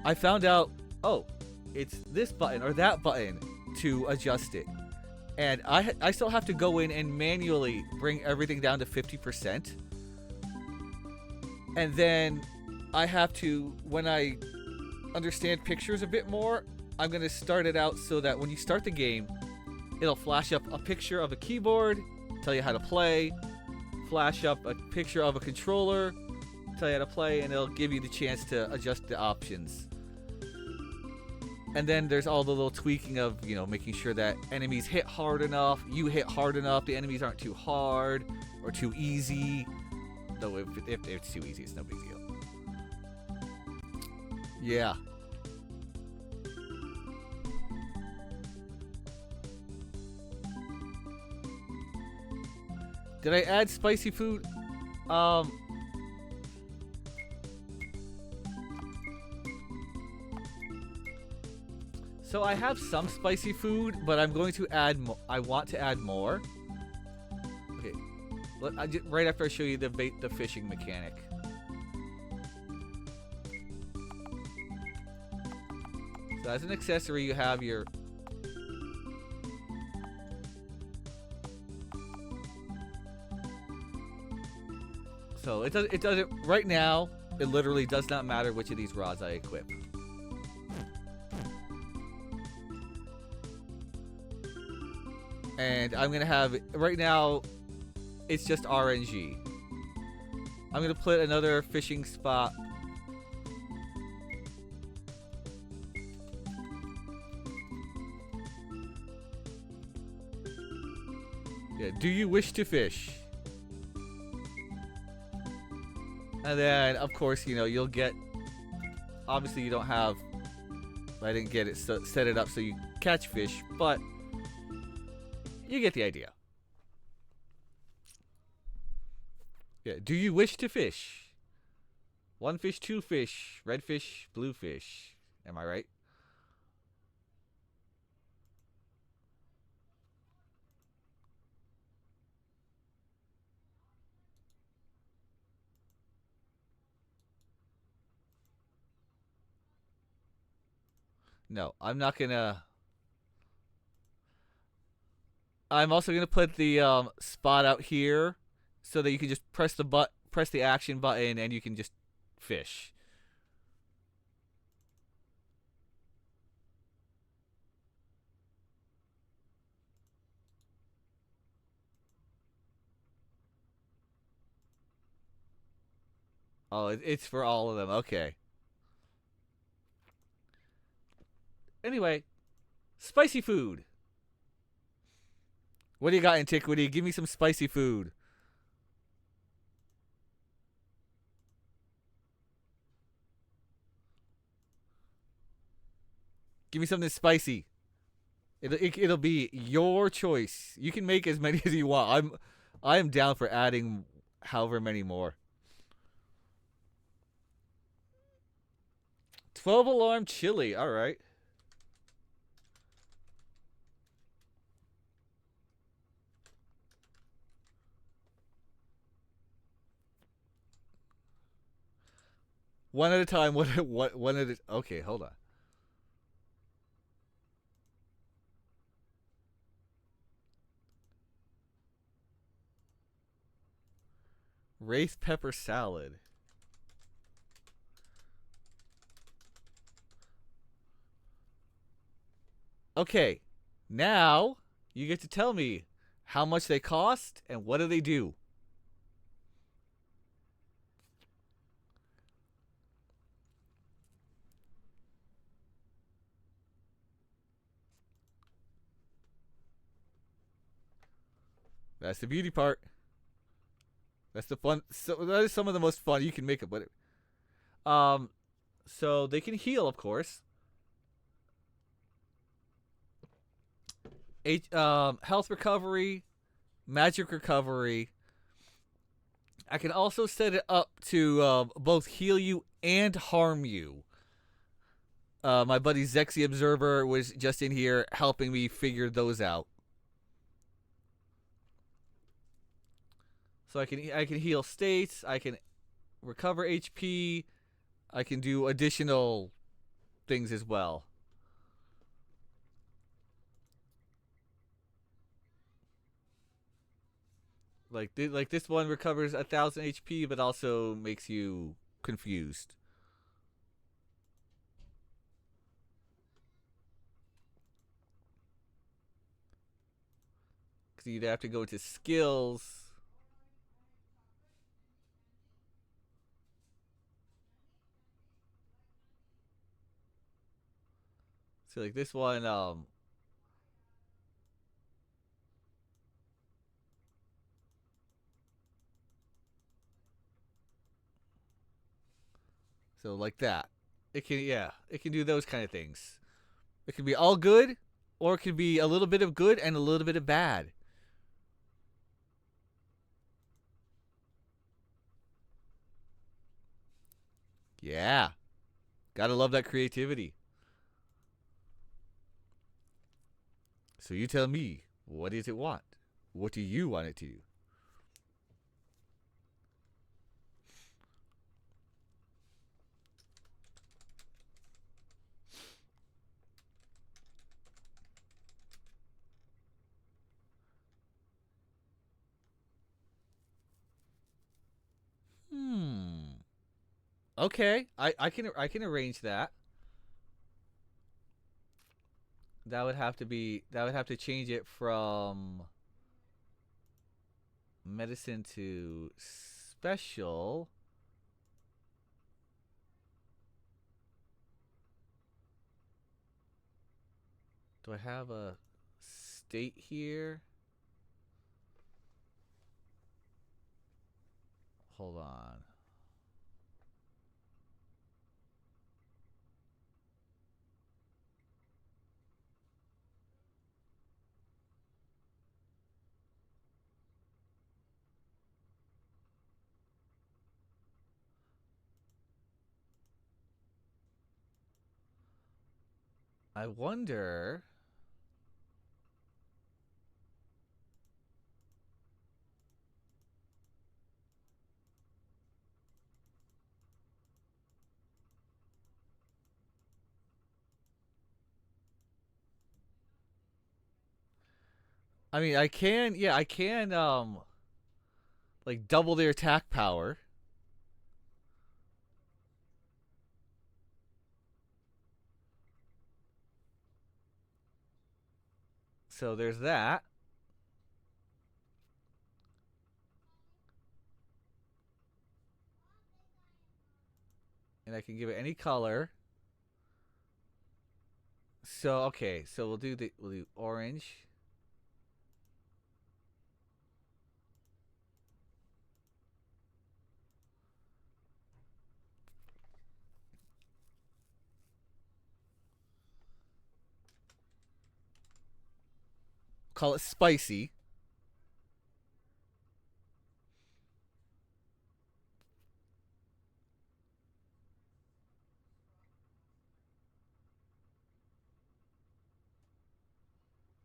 I found out, oh, it's this button or that button to adjust it. And I still have to go in and manually bring everything down to 50%. And then I have to, when I understand pictures a bit more, I'm going to start it out so that when you start the game, it'll flash up a picture of a keyboard, tell you how to play, flash up a picture of a controller, tell you how to play, and it'll give you the chance to adjust the options. And then there's all the little tweaking of, you know, making sure that enemies hit hard enough, you hit hard enough, the enemies aren't too hard or too easy. Though if it's too easy, it's no big deal. Yeah. Did I add spicy food? So I have some spicy food, but I'm going to add I want to add more. Okay. Right after I show you the fishing mechanic. So as an accessory, you have your So it doesn't right now, it literally does not matter which of these rods I equip. And I'm gonna have right now it's just RNG. I'm gonna put another fishing spot. Yeah, do you wish to fish? And then, of course, you know, you'll get... Obviously, you don't have... I didn't get it set it up so you catch fish, but... You get the idea. Yeah, do you wish to fish? 1 fish, 2 fish, red fish, blue fish. Am I right? No, I'm not gonna... I'm also gonna put the spot out here so that you can just press the action button and you can just fish. Oh, it's for all of them. Okay. Anyway, spicy food. What do you got, Antiquity? Give me some spicy food. Give me something spicy. It'll be your choice. You can make as many as you want. I am down for adding however many more. 12 alarm chili. All right. One at a time. One at a... Okay, hold on. Wraith pepper salad. Okay, now you get to tell me how much they cost and what do they do. That's the beauty part. That's the fun. So that is some of the most fun you can make it. But so they can heal, of course. Health recovery, magic recovery. I can also set it up to both heal you and harm you. My buddy Zexy Observer was just in here helping me figure those out. So I can heal states. I can recover HP. I can do additional things as well. Like this one recovers 1,000 HP, but also makes you confused. Because you'd have to go to skills. So like this one, so like that. It can do those kind of things. It can be all good, or it can be a little bit of good and a little bit of bad. Yeah. Gotta love that creativity. So you tell me, what does it want? What do you want it to do? Hmm. Okay, I can arrange that. That would have to change it from medicine to special. Do I have a state here? Hold on. I wonder. I mean, I can. Yeah, I can. Like double their attack power. So there's that. And I can give it any color. So okay, so we'll do orange. Call it spicy.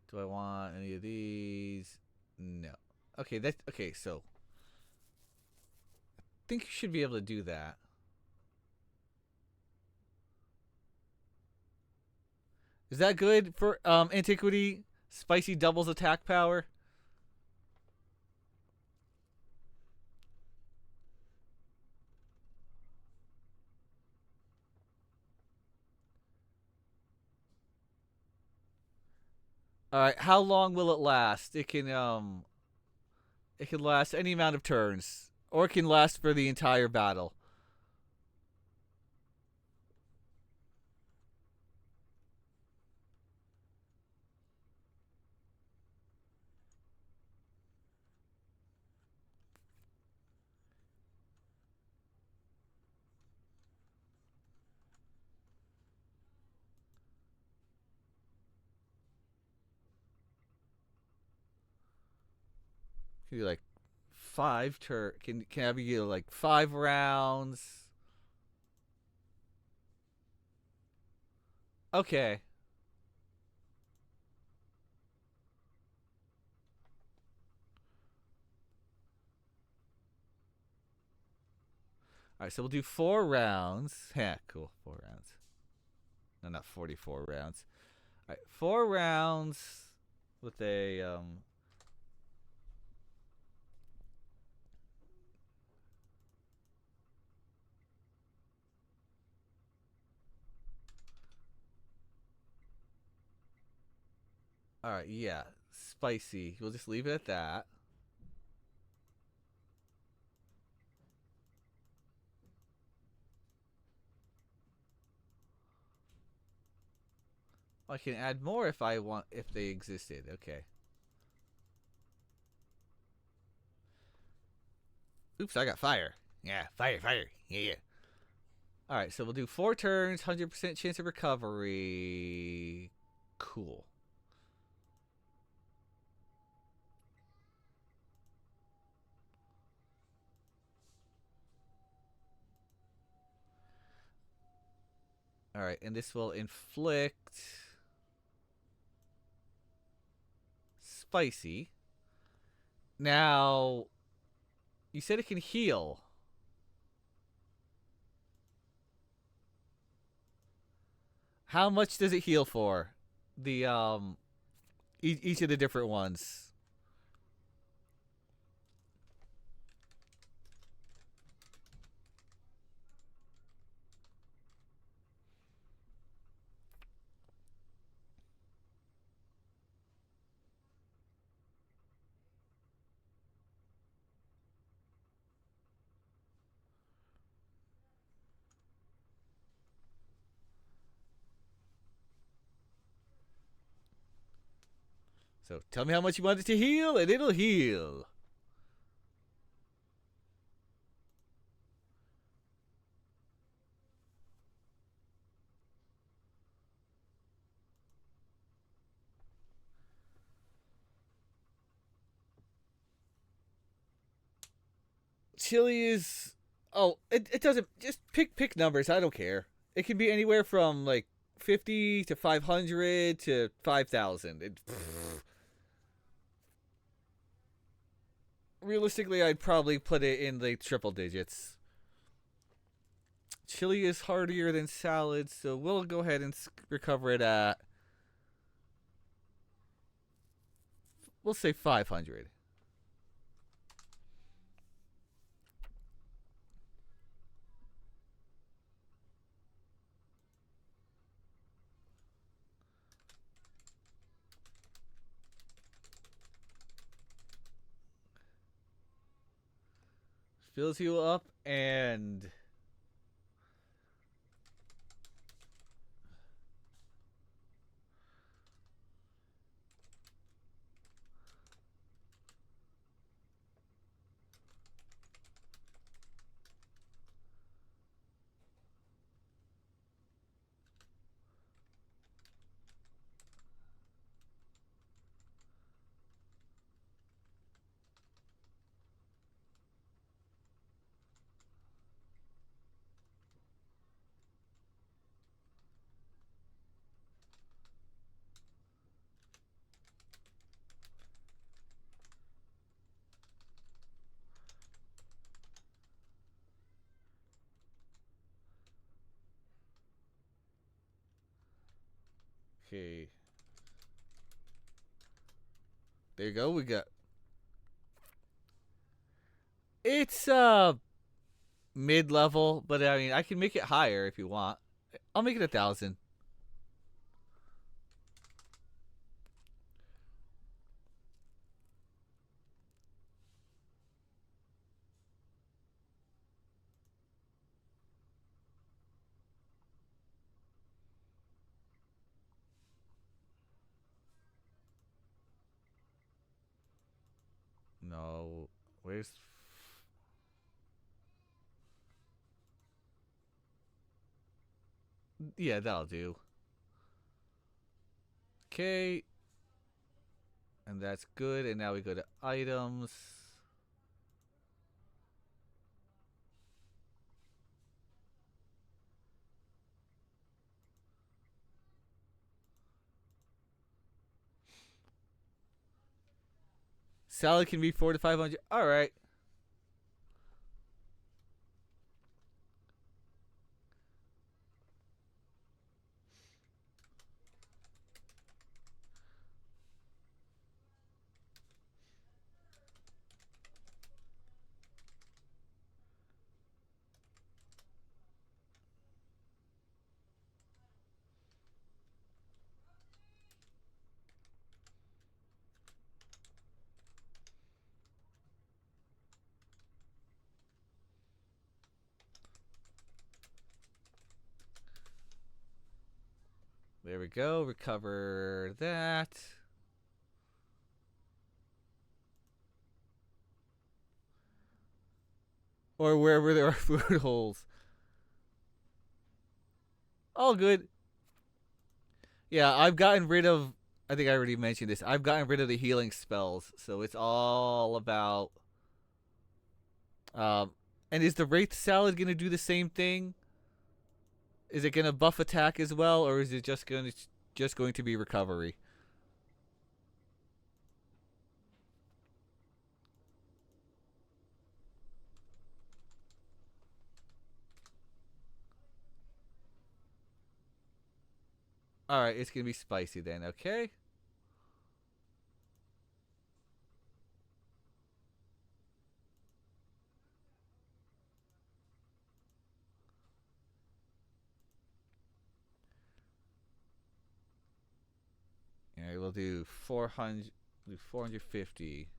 Do I want any of these? No. Okay, that's okay. So I think you should be able to do that. Is that good for antiquity? Spicy doubles attack power. All right, how long will it last? It can last any amount of turns, or it can last for the entire battle. Can be like five turn. Can I be like 5 rounds? Okay. All right, so we'll do 4 rounds. Yeah, cool. 4 rounds. No, not 44 rounds. All right, 4 rounds with a. All right, yeah, spicy. We'll just leave it at that. I can add more if I want, if they existed. Okay. Oops, I got fire. Yeah, fire, fire. Yeah, yeah. All right, so we'll do 4 turns, 100% chance of recovery. Cool. All right, and this will inflict spicy. Now, you said it can heal. How much does it heal for? The each of the different ones. So tell me how much you want it to heal, and it'll heal. Chili is. Oh, it doesn't. Just pick numbers. I don't care. It can be anywhere from like 50 to 500 to 5,000. Realistically, I'd probably put it in the triple digits. Chili is hardier than salad, so we'll go ahead and recover it at. We'll say 500. Fills you up and. Okay. There you go. We got. It's mid level, but I mean I can make it higher if you want. I'll make it 1,000. Yeah, that'll do. Okay. And that's good. And now we go to items. Salad can be 4 to 500. All right. There we go. Recover that. Or wherever there are food holes. All good. Yeah, I've gotten rid of. I think I already mentioned this. I've gotten rid of the healing spells, so it's all about. Um, and is the Wraith Salad gonna do the same thing? Is it gonna buff attack as well, or is it just going to be recovery? All right, it's gonna be spicy then. Okay. All right, we'll do 400. Do 450.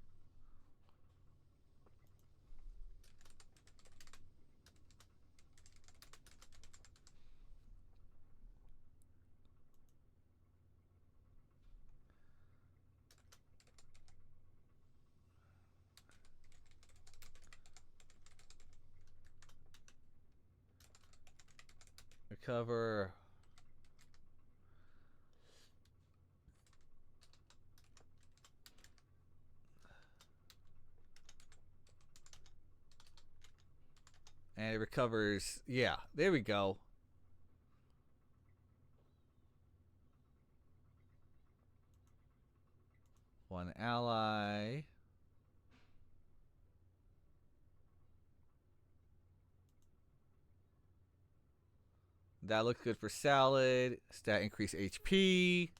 Recover. And it recovers. Yeah, there we go. One ally. That looks good for salad. Stat increase HP.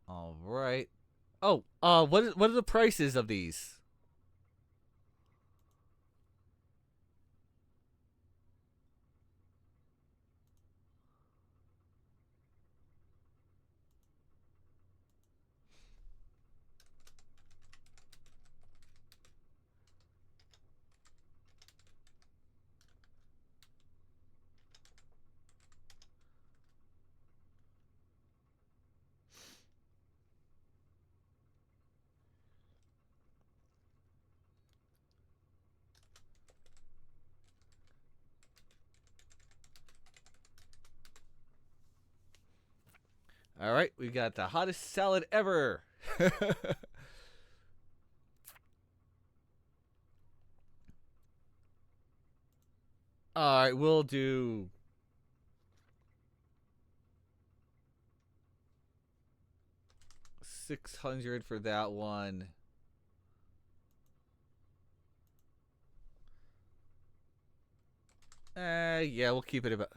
All right. Oh, what are the prices of these? All right, we got the hottest salad ever. All right, we'll do 600 for that one. Yeah, we'll keep it about.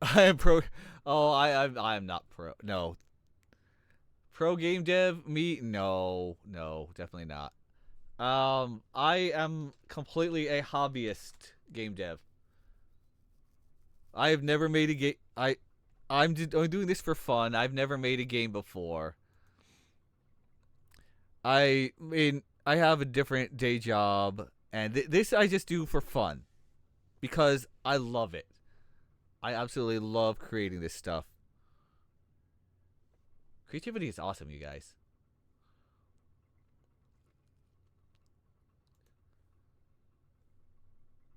I am pro. Oh, I am not pro. No, pro game dev. Me, no, definitely not. I am completely a hobbyist game dev. I have never made a game. I'm doing this for fun. I've never made a game before. I mean, I have a different day job, and this I just do for fun. because I love it. I absolutely love creating this stuff. Creativity is awesome, you guys.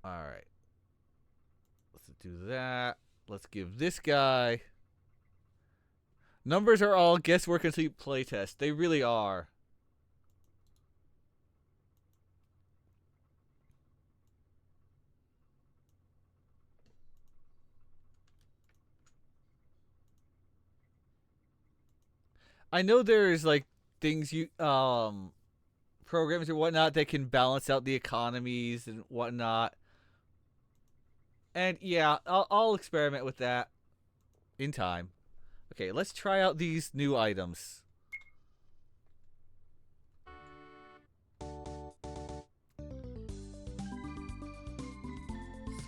Alright. Let's do that. Let's give this guy... Numbers are all guesswork until you playtest. They really are. I know there's like things you programs or whatnot that can balance out the economies and whatnot. And yeah, I'll experiment with that in time. Okay, let's try out these new items.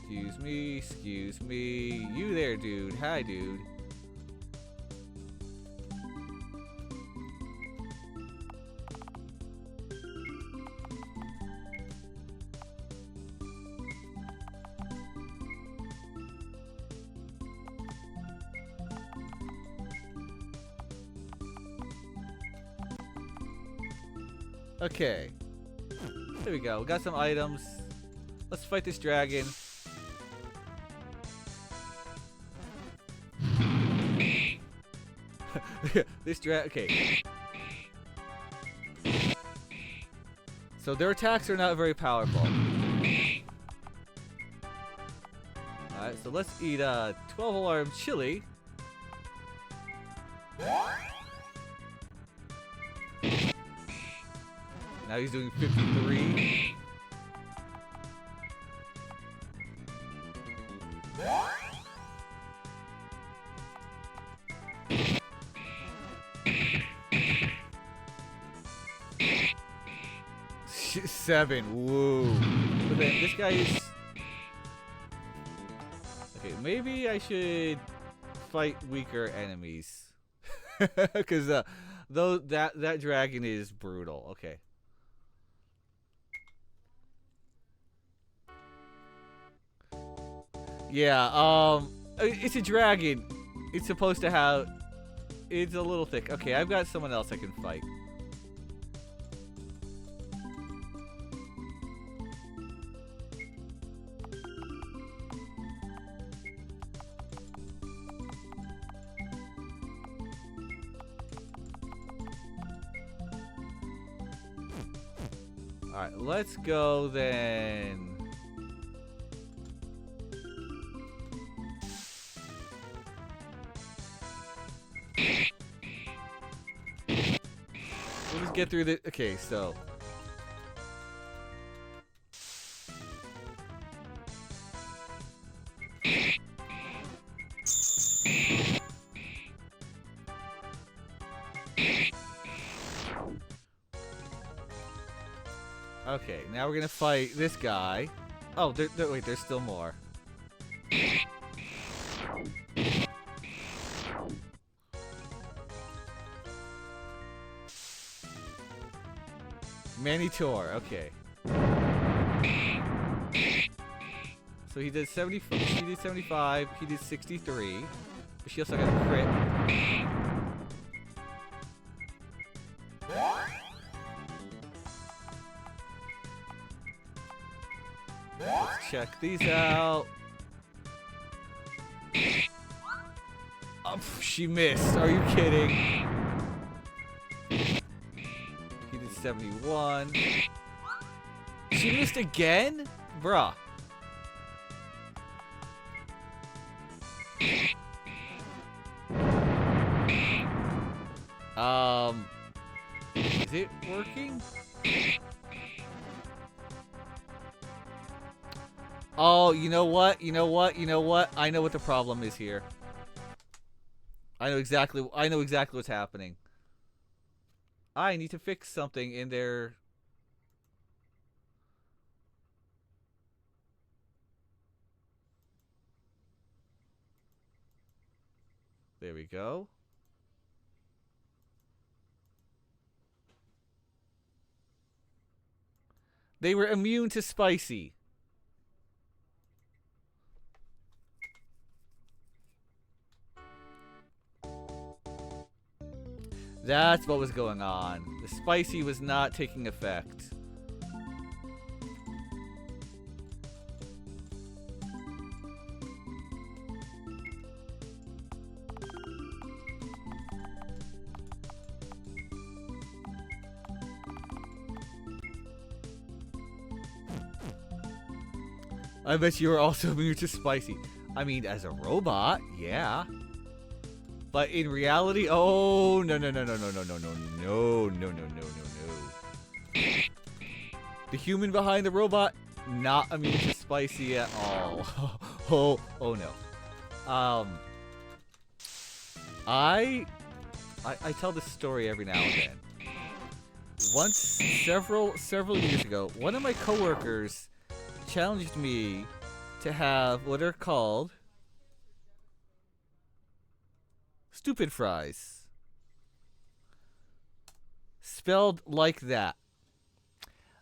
Excuse me. You there, dude. Hi, dude. Okay. There we go. We got some items. Let's fight this dragon. Okay. So their attacks are not very powerful. Alright, so let's eat 12 alarm chili. Now he's doing 53. Seven. Whoa. But then this guy is... Okay, maybe I should fight weaker enemies. Because though that dragon is brutal. Okay. Yeah, it's a dragon. It's supposed to have... It's a little thick. Okay, I've got someone else I can fight. Alright, let's go then. We'll just get through the... Okay, so... Okay, now we're gonna fight this guy. Oh, wait, there's still more. Manitor, okay. So he did 75, he did 75, he did 63. But she also got a crit. Let's check these out. Oh, she missed. Are you kidding? He did 71. She missed again? Bruh. Is it working? Oh, you know what? You know what? You know what? I know what the problem is here. I know exactly what's happening. I need to fix something in there. There we go. They were immune to spicy. That's what was going on. The spicy was not taking effect. I bet you were also immune to spicy. I mean, as a robot, yeah. But in reality, oh no no no no no no no no no no no no no no. The human behind the robot, not immune to spicy at all. Oh no. I tell this story every now and then. Once, several years ago, one of my coworkers challenged me to have what are called stupid fries. Spelled like that.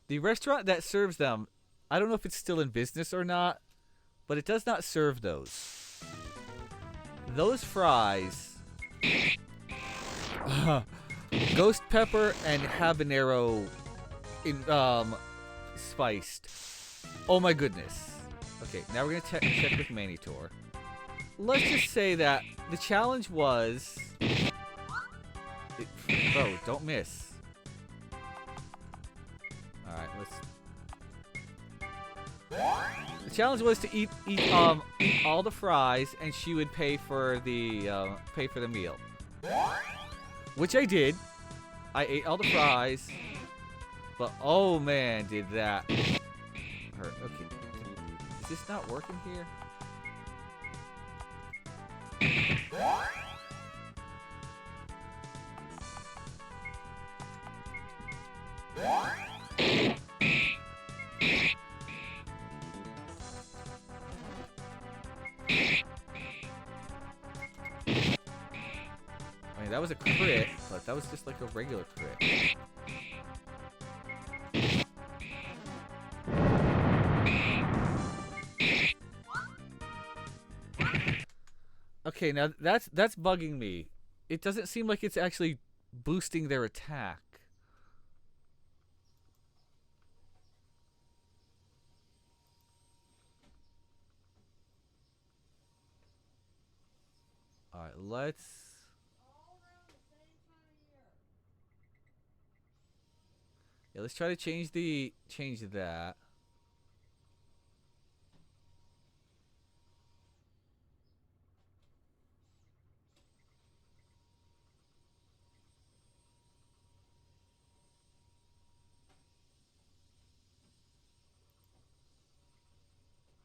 The restaurant that serves them, I don't know if it's still in business or not, but it does not serve those. Those fries, ghost pepper and habanero in spiced. Oh my goodness. Okay, now we're gonna check with Manitor. Let's just say that the challenge was... bro, don't miss. Alright, let's... The challenge was to eat all the fries, and she would pay for the meal. Which I did. I ate all the fries. But oh man, did that hurt. Okay. Is this not working here? I mean, that was a crit, but that was just like a regular crit. Okay, now that's bugging me. It doesn't seem like it's actually boosting their attack. Alright, let's... Yeah, let's try to change that.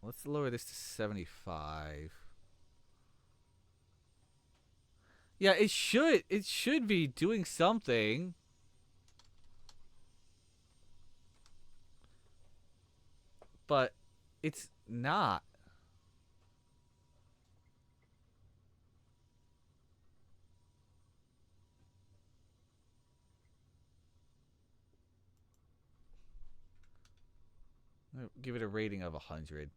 Let's lower this to 75. Yeah, it should be doing something. But it's not. I'll give it a rating of 100.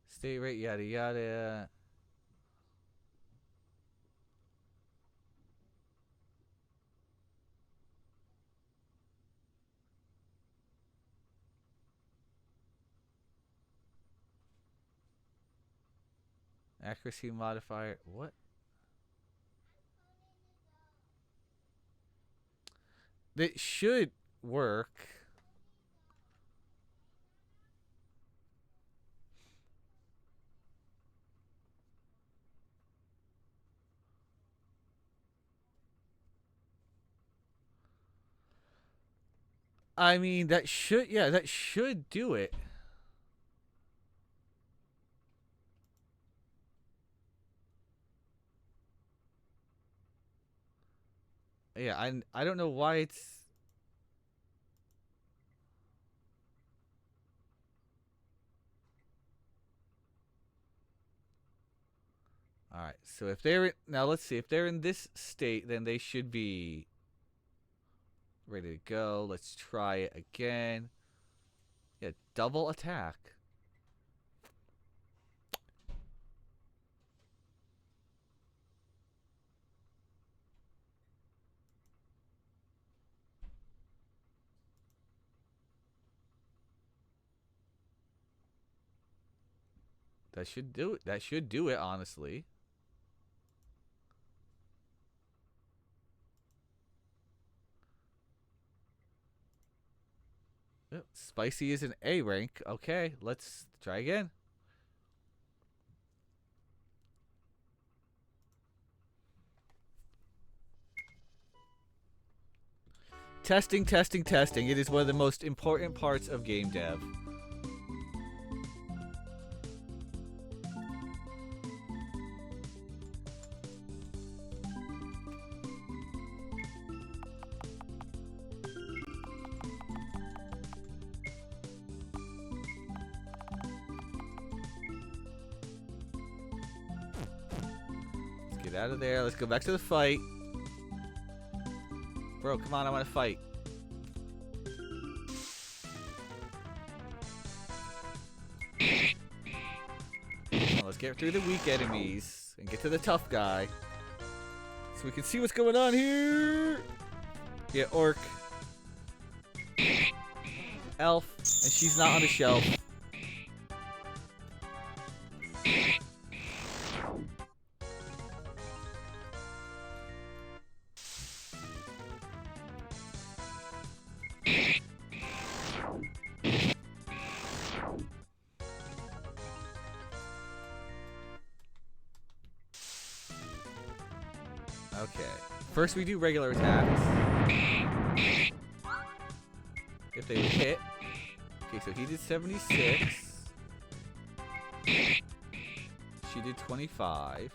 State rate, yada yada. Accuracy modifier. What? That should work. I mean, that should do it. Yeah, I don't know why it's... Alright, so if they're... Now, let's see. If they're in this state, then they should be ready to go. Let's try it again. Yeah, double attack. That should do it. That should do it, honestly. Yep, Spicy is an A rank. Okay, let's try again. Testing, testing, testing. It is one of the most important parts of game dev. Let's get out of there. Let's go back to the fight. Bro, come on, I want to fight. Come on, let's get through the weak enemies and get to the tough guy. So we can see what's going on here. Yeah, orc. Elf. And she's not on the shelf. Okay. First we do regular attacks. If they hit. Okay, so he did 76. She did 25.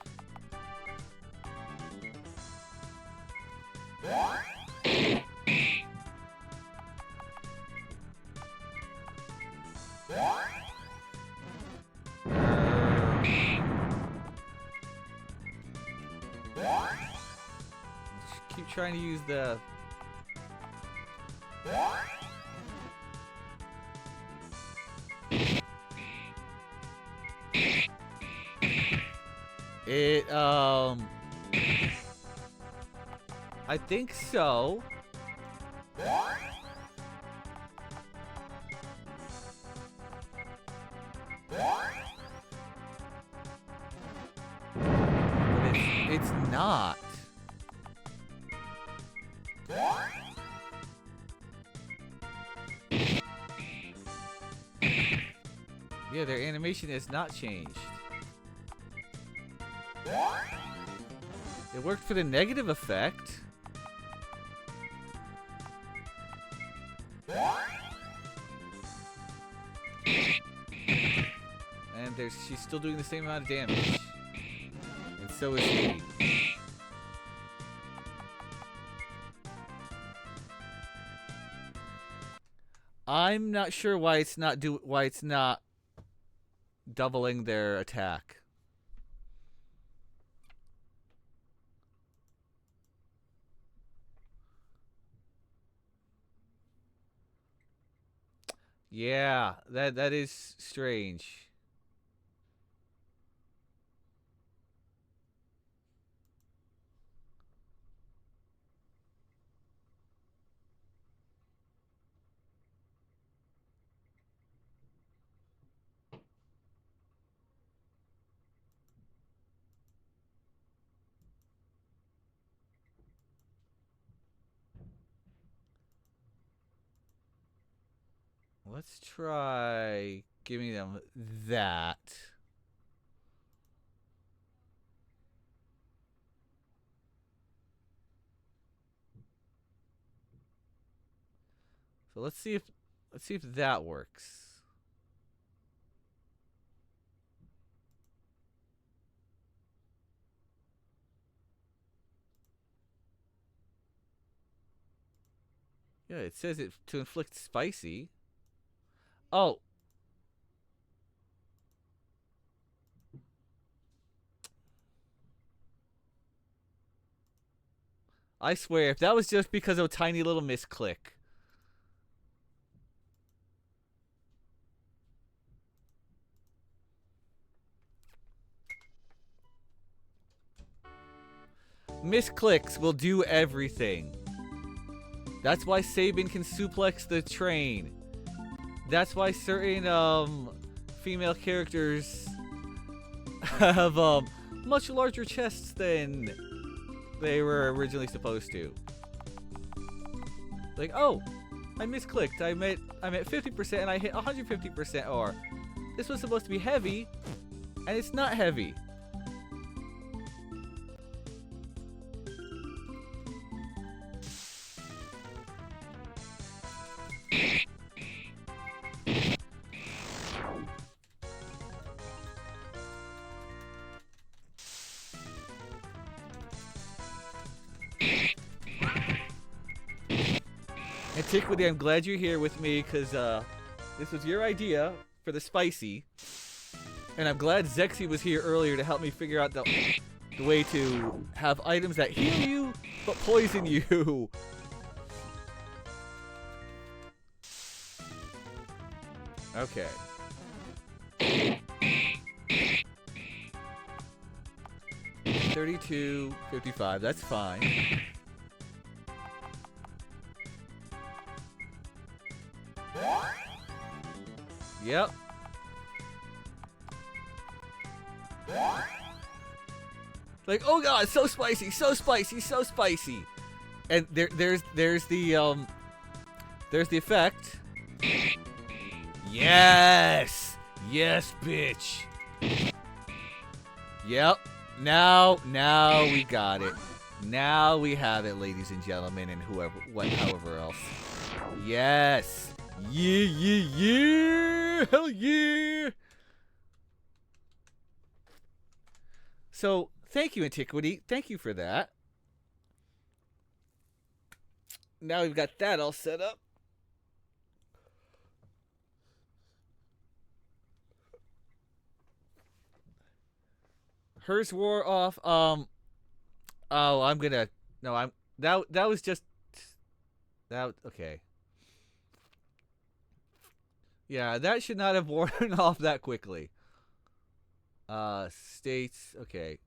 Keep trying to use the... I think so. But it's not. Yeah, their animation has not changed. It worked for the negative effect. And she's still doing the same amount of damage. And so is he. I'm not sure why it's not doubling their attack. Yeah, that is strange. Let's try giving them that. So let's see if that works. Yeah, it says it to inflict spicy. Oh. I swear, if that was just because of a tiny little misclick. Misclicks will do everything. That's why Sabin can suplex the train. That's why certain female characters have much larger chests than they were originally supposed to. Like, oh, I misclicked. I'm at 50% and I hit 150%. Or this was supposed to be heavy, and it's not heavy. Antiquity, I'm glad you're here with me because this was your idea for the spicy. And I'm glad Zexy was here earlier to help me figure out the way to have items that heal you but poison you. Okay. $32.55, that's fine. Yep. Like, oh god, so spicy, so spicy, so spicy. And there's the effect. Yes! Yes, bitch. Yep. Now we got it. Now we have it, ladies and gentlemen, and however else. Yes. Yeah. Hell yeah. So, thank you, Antiquity. Thank you for that. Now we've got that all set up. Hers wore off. Oh, I'm gonna. No, I'm. That was just. That okay. Yeah, that should not have worn off that quickly. States. Okay.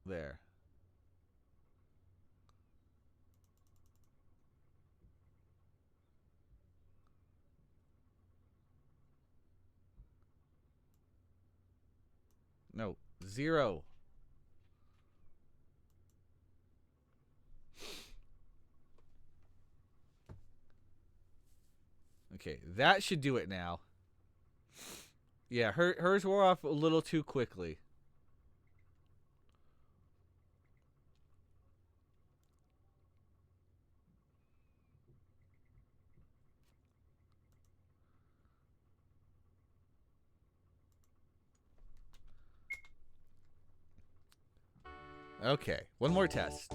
There. No, 0. Okay, that should do it now. Yeah, hers wore off a little too quickly. Okay, one more test.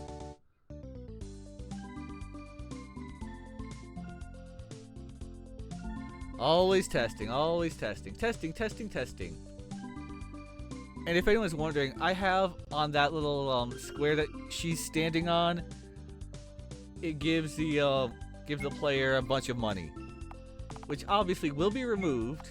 Always testing, always testing. Testing. And if anyone's wondering, I have on that little square that she's standing on, it gives the player a bunch of money, which obviously will be removed.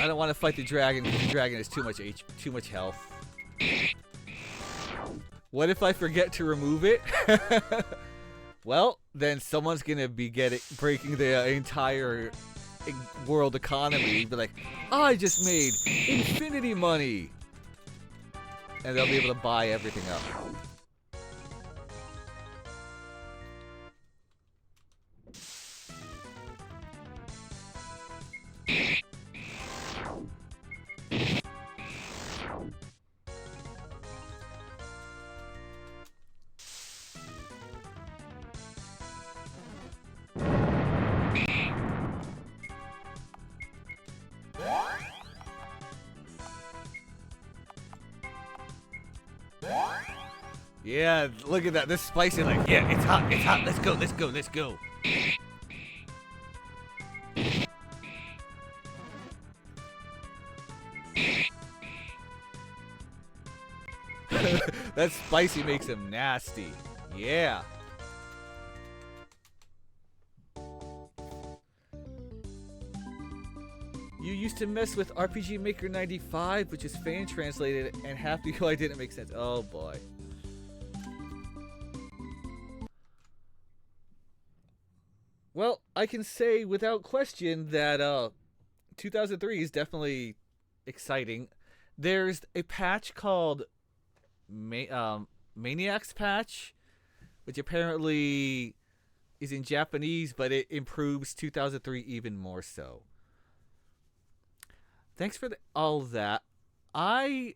I don't want to fight the dragon because the dragon has too much health. What if I forget to remove it? Well, then someone's gonna be breaking the entire world economy. Be like, I just made infinity money, and they'll be able to buy everything up. Yeah, look at that. This spicy, like, yeah, it's hot, let's go. That spicy makes him nasty. Yeah. You used to mess with RPG Maker 95, which is fan translated, and half the UI didn't make sense. Oh boy. Well, I can say without question that 2003 is definitely exciting. There's a patch called Maniacs patch, which apparently is in Japanese, but it improves 2003 even more so. Thanks for all of that. I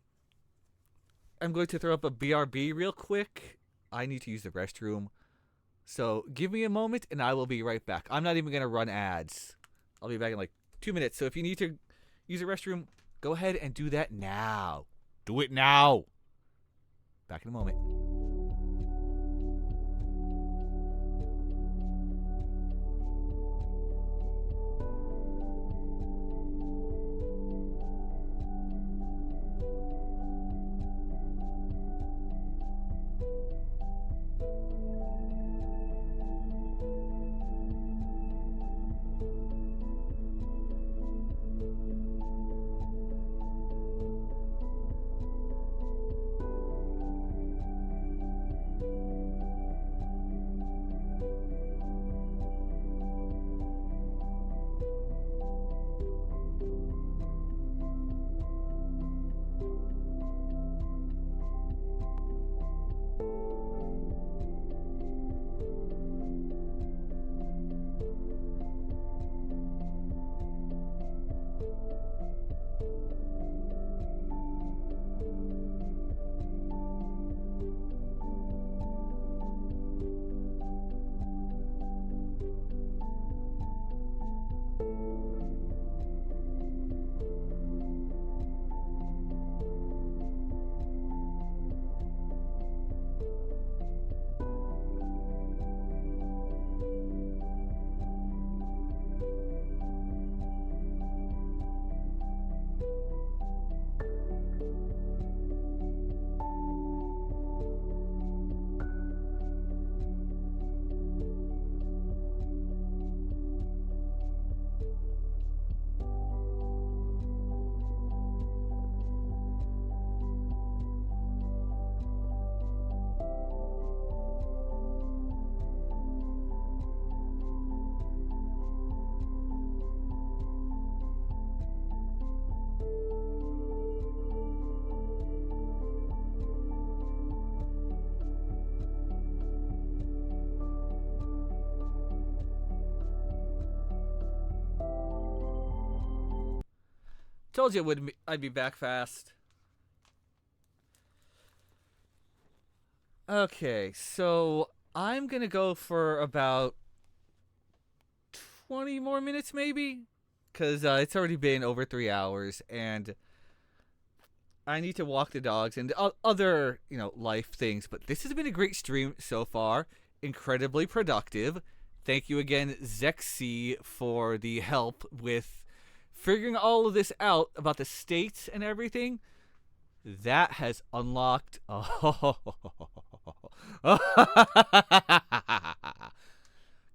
am going to throw up a BRB real quick. I need to use the restroom. So give me a moment and I will be right back. I'm not even going to run ads. I'll be back in like 2 minutes. So if you need to use the restroom, go ahead and do that now. Do it now. Back in a moment. Told you I'd be back fast. Okay, so I'm gonna go for about 20 more minutes, maybe, because it's already been over 3 hours, and I need to walk the dogs and other, life things. But this has been a great stream so far. Incredibly productive. Thank you again, Zexy, for the help with figuring all of this out about the states and everything. That has unlocked. Because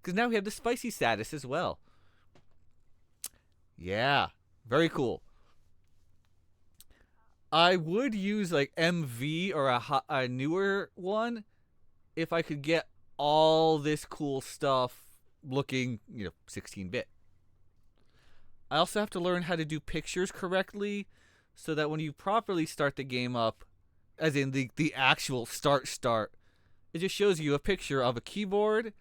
now we have the spicy status as well. Yeah, very cool. I would use like MV or a newer one if I could get all this cool stuff looking, 16-bit. I also have to learn how to do pictures correctly so that when you properly start the game up, as in the actual start, it just shows you a picture of a keyboard,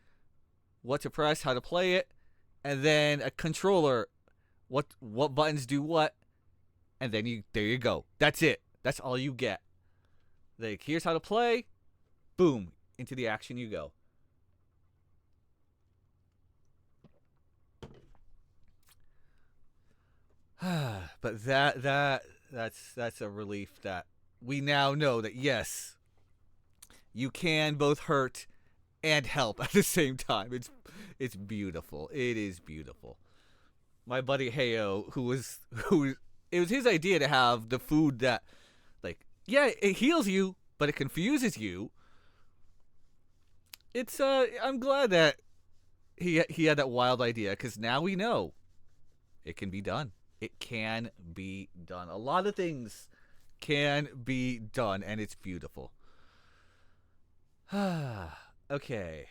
what to press, how to play it, and then a controller, what buttons do what, and then there you go. That's it. That's all you get. Like, here's how to play. Boom. Into the action you go. But that's a relief that we now know that yes, you can both hurt and help at the same time. It's beautiful. It is beautiful. My buddy Heyo, who it was his idea to have the food that, like, yeah, it heals you, but it confuses you. It's I'm glad that he had that wild idea, because now we know it can be done. It can be done. A lot of things can be done, and it's beautiful. Okay.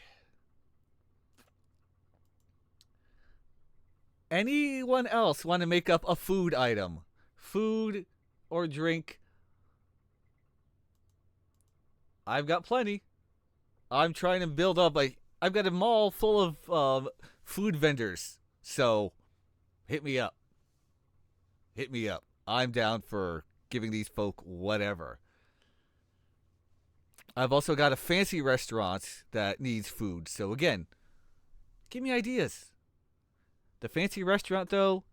Anyone else want to make up a food item? Food or drink? I've got plenty. I'm trying to build up I've got a mall full of food vendors. So, hit me up. Hit me up. I'm down for giving these folk whatever. I've also got a fancy restaurant that needs food. So again, give me ideas. The fancy restaurant though,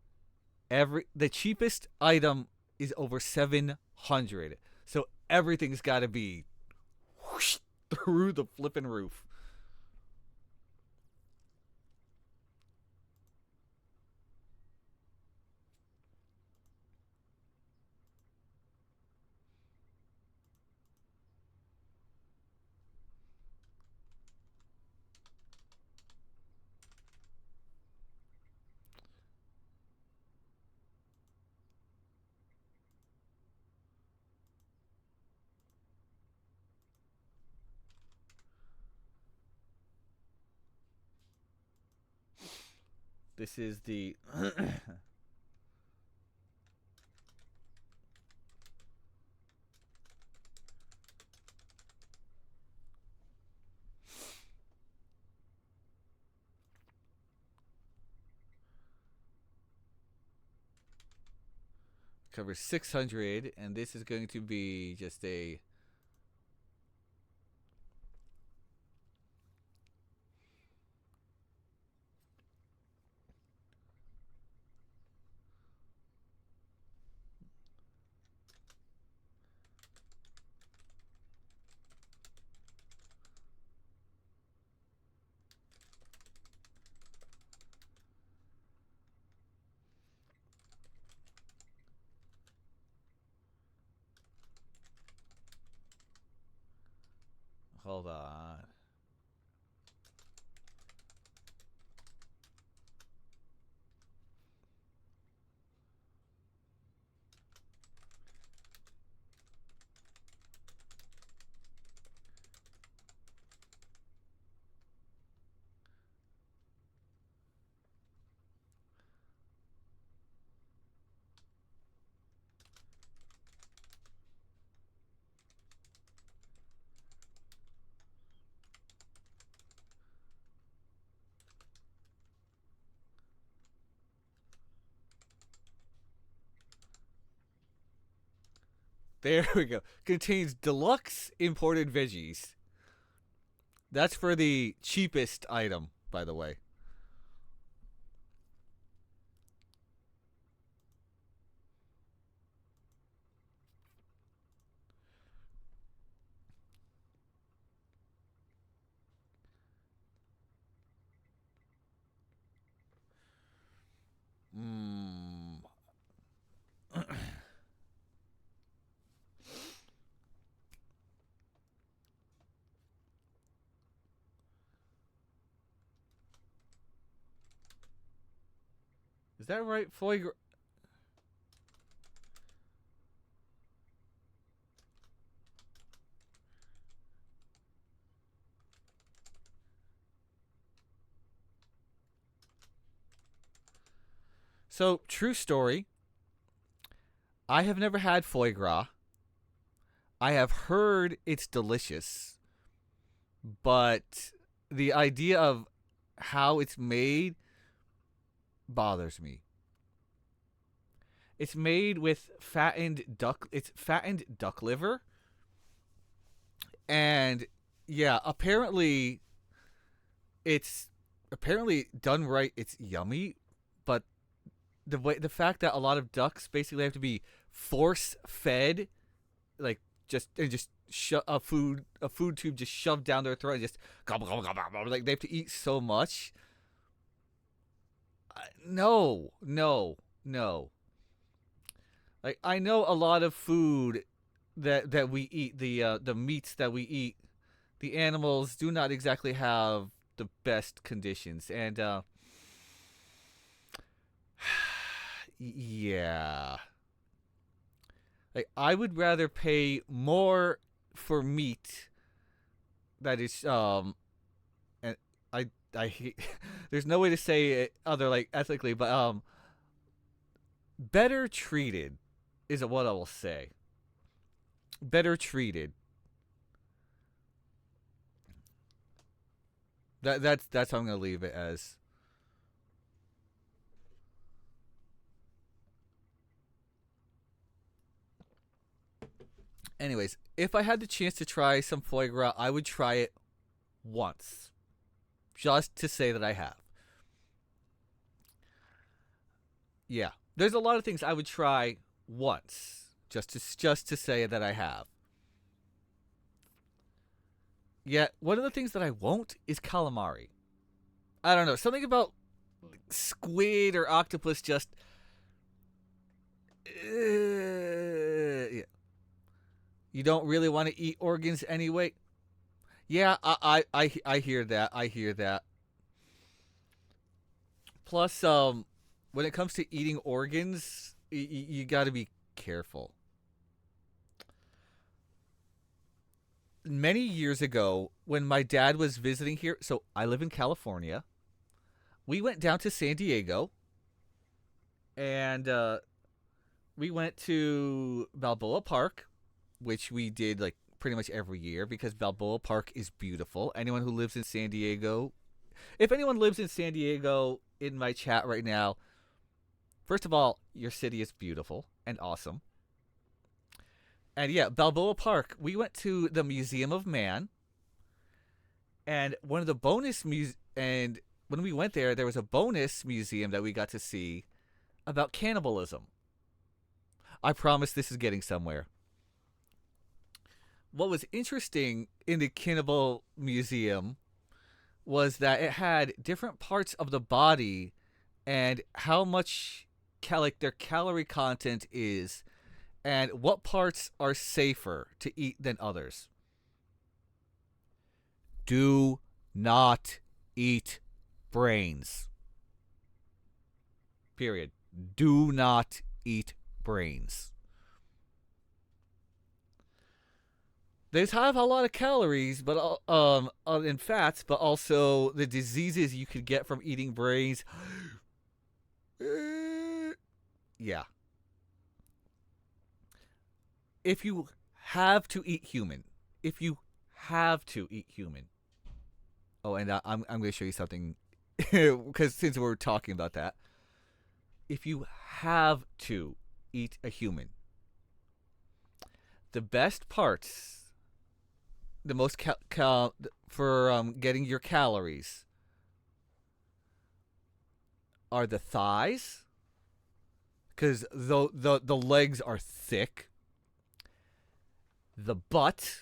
the cheapest item is over 700. So everything's got to be whoosh, through the flippin' roof. This is the covers 600, and this is going to be just a hold on. There we go. Contains deluxe imported veggies. That's for the cheapest item, by the way. Mm. Is that right? Foie gras. So, true story. I have never had foie gras. I have heard it's delicious, but the idea of how it's made bothers me. It's made with fattened duck. It's fattened duck liver, and yeah, it's apparently done right. It's yummy, but the fact that a lot of ducks basically have to be force fed, like just a food tube just shoved down their throat, and just gobble, gobble, gobble, gobble, like they have to eat so much. No, no, no. Like I know a lot of food that we eat, the meats that we eat, the animals do not exactly have the best conditions, and yeah, like I would rather pay more for meat that is and I hate, there's no way to say it other like ethically, but better treated is what I will say. Better treated. That's how I'm gonna leave it as. Anyways, if I had the chance to try some foie gras, I would try it once, just to say that I have. Yeah, there's a lot of things I would try once, just to say that I have. Yet one of the things that I won't is calamari. I don't know, something about squid or octopus just. Yeah. You don't really want to eat organs anyway. Yeah, I hear that. I hear that. Plus, when it comes to eating organs, you got to be careful. Many years ago, when my dad was visiting here, so I live in California, we went down to San Diego, and we went to Balboa Park, which we did like pretty much every year because Balboa Park is beautiful. Anyone who lives in San Diego, if anyone lives in San Diego in my chat right now, first of all, your city is beautiful and awesome. And yeah, Balboa Park, we went to the Museum of Man, and one of the and when we went there, there was a bonus museum that we got to see about cannibalism. I promise this is getting somewhere. What was interesting in the Cannibal Museum was that it had different parts of the body and how much like their calorie content is and what parts are safer to eat than others. Do not eat brains. Period. Do not eat brains. They have a lot of calories, but in fats, but also the diseases you could get from eating brains. Yeah. If you have to eat human, if you have to eat human. Oh, and I'm going to show you something because since we're talking about that, if you have to eat a human, the best parts, the most for getting your calories are the thighs, because the legs are thick. The butt,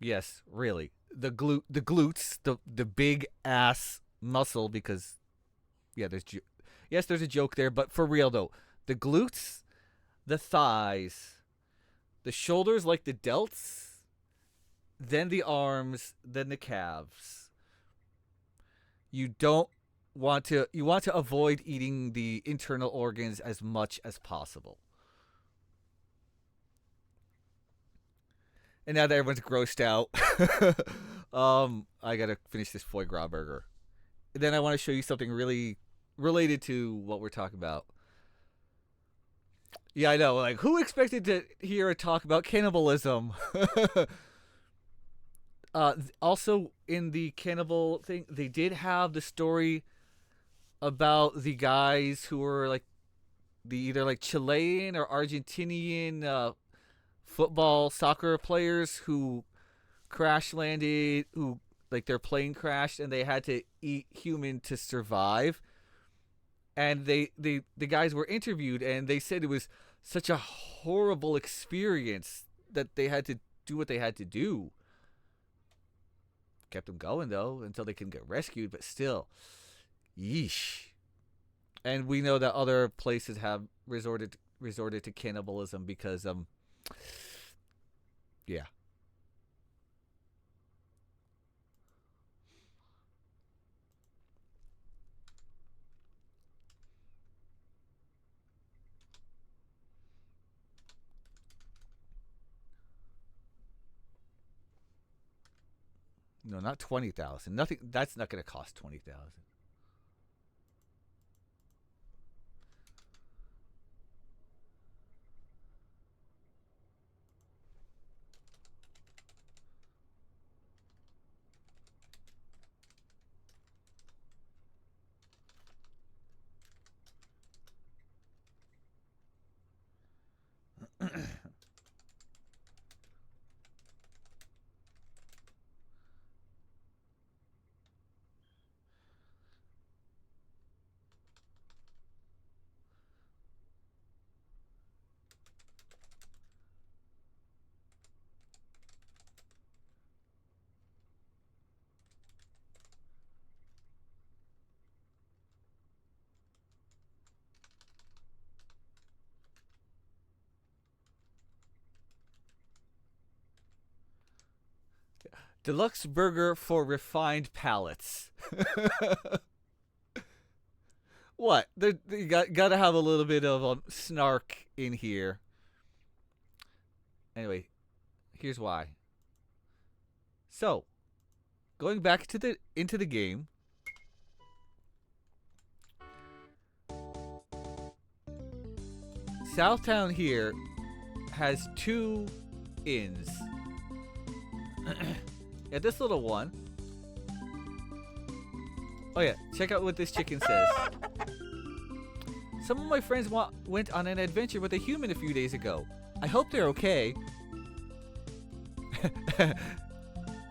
yes, really, the glutes, the big ass muscle, because yeah, there's a joke there, but for real though, the glutes, the thighs, the shoulders like the delts, then the arms, then the calves. You want to avoid eating the internal organs as much as possible. And now that everyone's grossed out, I gotta finish this foie gras burger. And then I want to show you something really related to what we're talking about. Yeah, I know. Like, who expected to hear a talk about cannibalism? Also, in the cannibal thing, they did have the story about the guys who were like the either like Chilean or Argentinian football soccer players who crash landed, who like their plane crashed and they had to eat human to survive. And the guys were interviewed and they said it was such a horrible experience that they had to do what they had to do. Kept them going though until they can get rescued, but still, yeesh. And we know that other places have resorted to cannibalism because Yeah. No, not 20,000. Nothing. That's not going to cost 20,000. Deluxe burger for refined palates. What? You gotta have a little bit of snark in here. Anyway, here's why. So, going back to into the game. Southtown here has 2 inns. Yeah, this little one. Oh yeah, check out what this chicken says. Some of my friends went on an adventure with a human a few days ago. I hope they're okay.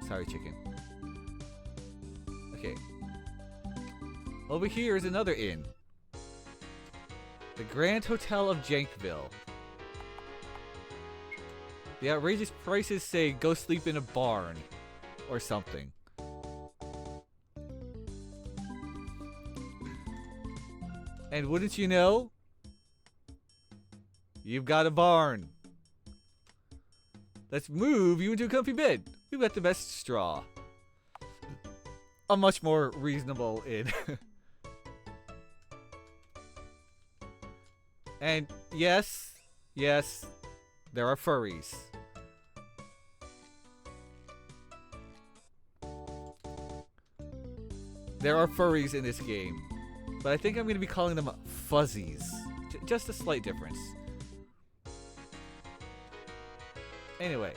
Sorry, chicken. Okay. Over here is another inn. The Grand Hotel of Jankville. The outrageous prices say go sleep in a barn. Or something. And wouldn't you know? You've got a barn. Let's move you into a comfy bed. We've got the best straw. A much more reasonable inn. And yes, there are furries. There are furries in this game, but I think I'm going to be calling them fuzzies. Just a slight difference. Anyway,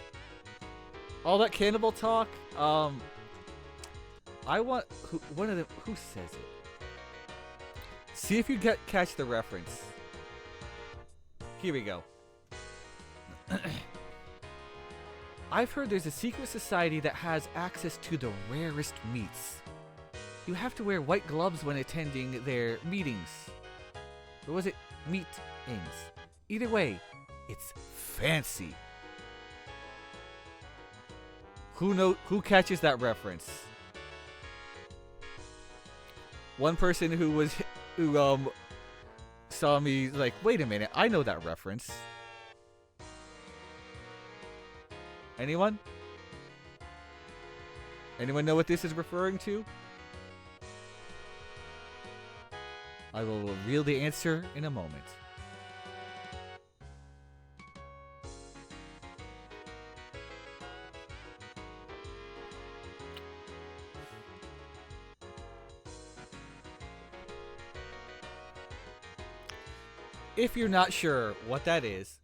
all that cannibal talk, I want, one of them, who says it? See if you catch the reference. Here we go. I've heard there's a secret society that has access to the rarest meats. You have to wear white gloves when attending their meetings. Or was it meetings? Either way, it's fancy. Who catches that reference? One person who saw me like, wait a minute, I know that reference. Anyone? Anyone know what this is referring to? I will reveal the answer in a moment. If you're not sure what that is,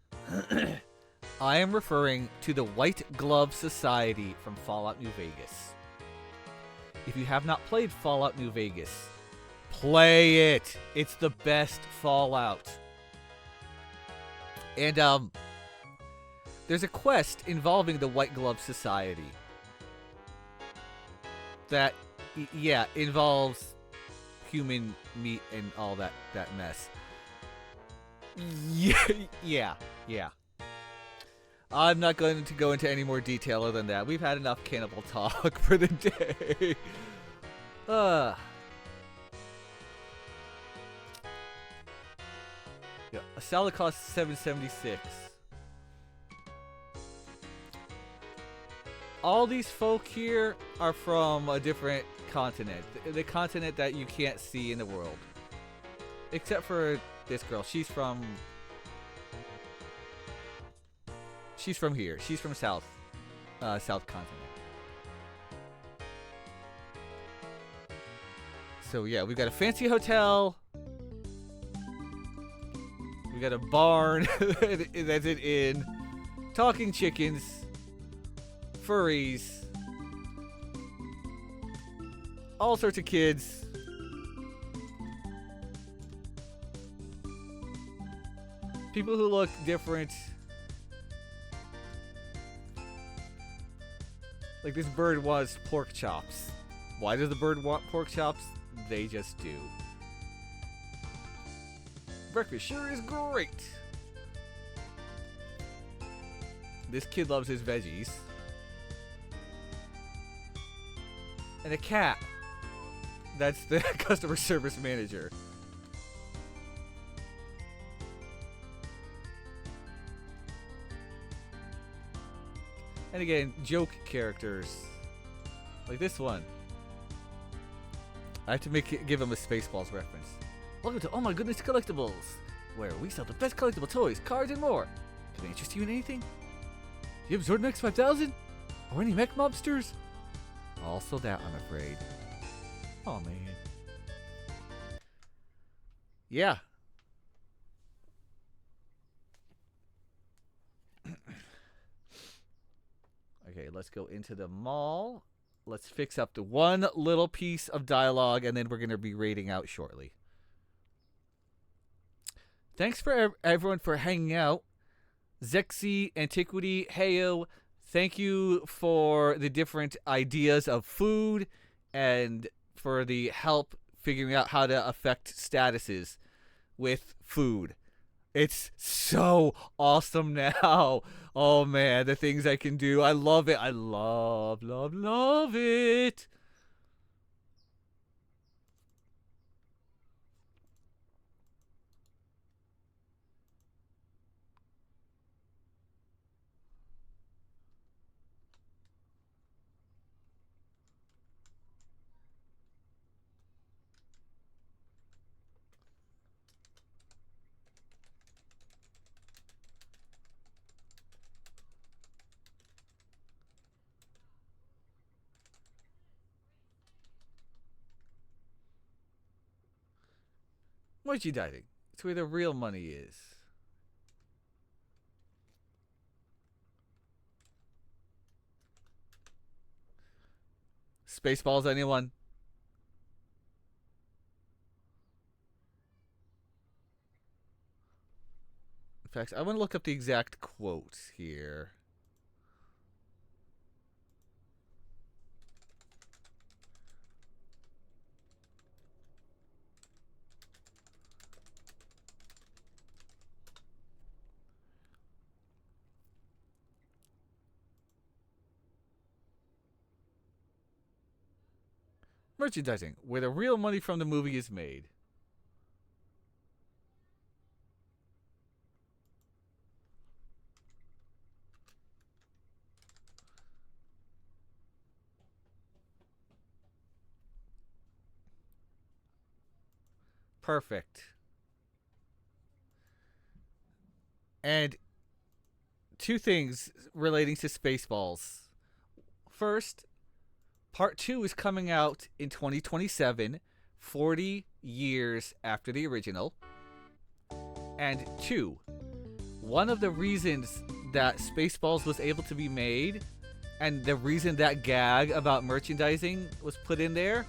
I am referring to the White Glove Society from Fallout New Vegas. If you have not played Fallout New Vegas, play it. It's the best Fallout. And there's a quest involving the White Glove Society that involves human meat and all that mess. Yeah. I'm not going to go into any more detail other than that. We've had enough cannibal talk for the day. Yeah, a salad costs $7.76. all these folk here are from a different continent. The continent that you can't see in the world. Except for this girl. She's from here. She's from South continent. So yeah, we've got a fancy hotel. We got a barn that's an inn. Talking chickens. Furries. All sorts of kids. People who look different. Like this bird wants pork chops. Why does the bird want pork chops? They just do. Breakfast sure is great. This kid loves his veggies. And a cat. That's the customer service manager. And again, joke characters. Like this one. I have to give him a Spaceballs reference. Welcome to Oh My Goodness Collectibles, where we sell the best collectible toys, cards, and more. Can I interest you in anything? Do you have Zordon X5000? Or any mech mobsters? Also that, I'm afraid. Oh man. Yeah. Okay, let's go into the mall. Let's fix up the one little piece of dialogue, and then we're going to be raiding out shortly. Thanks for everyone for hanging out. Zexy, Antiquity, Heyo, thank you for the different ideas of food and for the help figuring out how to affect statuses with food. It's so awesome now. Oh man, the things I can do. I love it. I love it. Merchandising. It's where the real money is. Spaceballs, anyone? In fact, I want to look up the exact quote here. Merchandising, where the real money from the movie is made. Perfect. And two things relating to Spaceballs. First, Part 2 is coming out in 2027, 40 years after the original. And 2, one of the reasons that Spaceballs was able to be made, and the reason that gag about merchandising was put in there,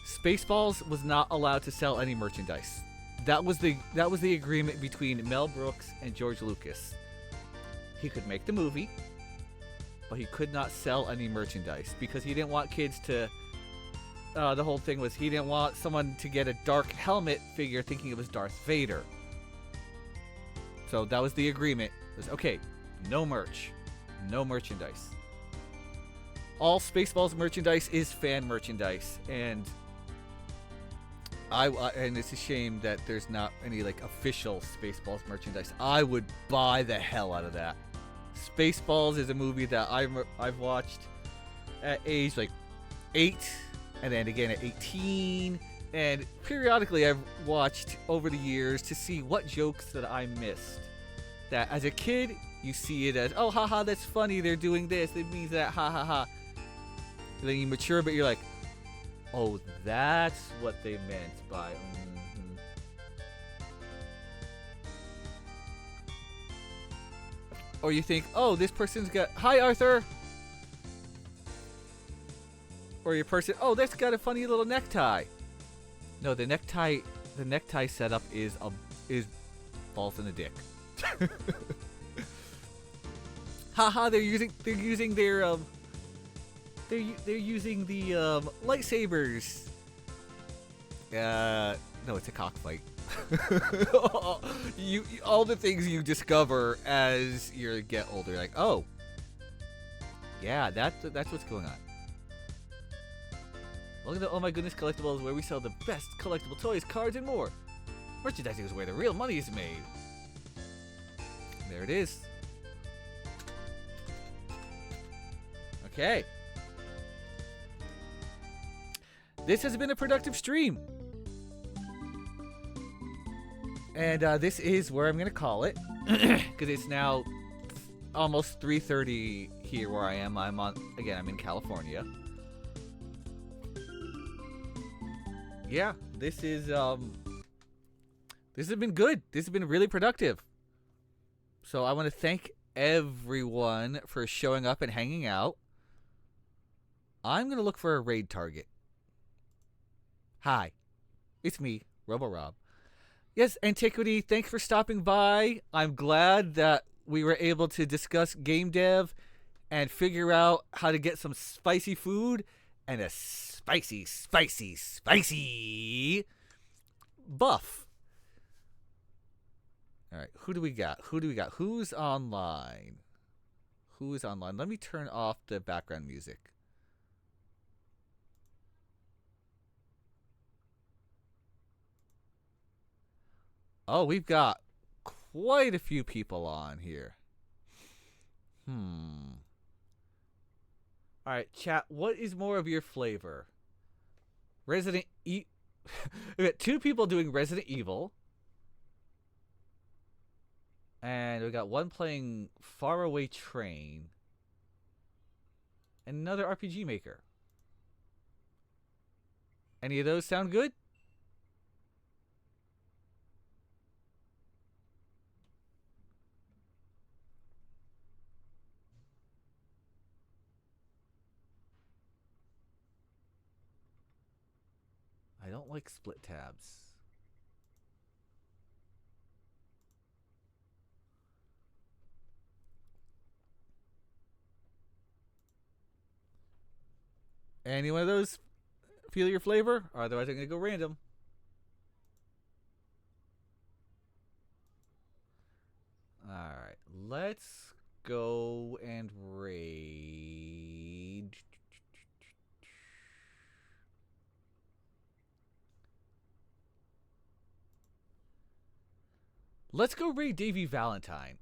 Spaceballs was not allowed to sell any merchandise. That was the agreement between Mel Brooks and George Lucas. He could make the movie, but he could not sell any merchandise because he didn't want kids to. The whole thing was he didn't want someone to get a dark helmet figure thinking it was Darth Vader. So that was the agreement. It was okay, no merch, no merchandise. All Spaceballs merchandise is fan merchandise, and and it's a shame that there's not any like official Spaceballs merchandise. I would buy the hell out of that. Spaceballs is a movie that I've watched at age like 8, and then again at 18, and periodically I've watched over the years to see what jokes that I missed. That as a kid you see it as, oh haha, that's funny, they're doing this, it means that, ha ha ha. And then you mature, but you're like, oh, that's what they meant by. Or you think, oh, this person's got, hi Arthur. Or your person, oh, that's got a funny little necktie. No, the necktie setup is balls in a dick. Haha, they're using their they're using the lightsabers. No, it's a cockfight. you all the things you discover as you get older, like, oh, yeah, that's what's going on. Welcome to Oh My Goodness Collectibles, where we sell the best collectible toys, cards, and more. Merchandising is where the real money is made. There it is. Okay. This has been a productive stream. And this is where I'm going to call it. Because it's now almost 3:30 here where I am. I'm in California. Yeah, this has been good. This has been really productive. So I want to thank everyone for showing up and hanging out. I'm going to look for a raid target. Hi, it's me, RoboRob. Yes, Antiquity, thanks for stopping by. I'm glad that we were able to discuss game dev and figure out how to get some spicy food and a spicy buff. All right, who do we got? Who's online? Let me turn off the background music. Oh, we've got quite a few people on here. All right, chat, what is more of your flavor? We got 2 people doing Resident Evil. And we got one playing Faraway Train. And another RPG Maker. Any of those sound good? I don't like split tabs. Any one of those feel your flavor? Otherwise, I'm going to go random. Alright, let's go and raid. Let's go raid Davey Valentine.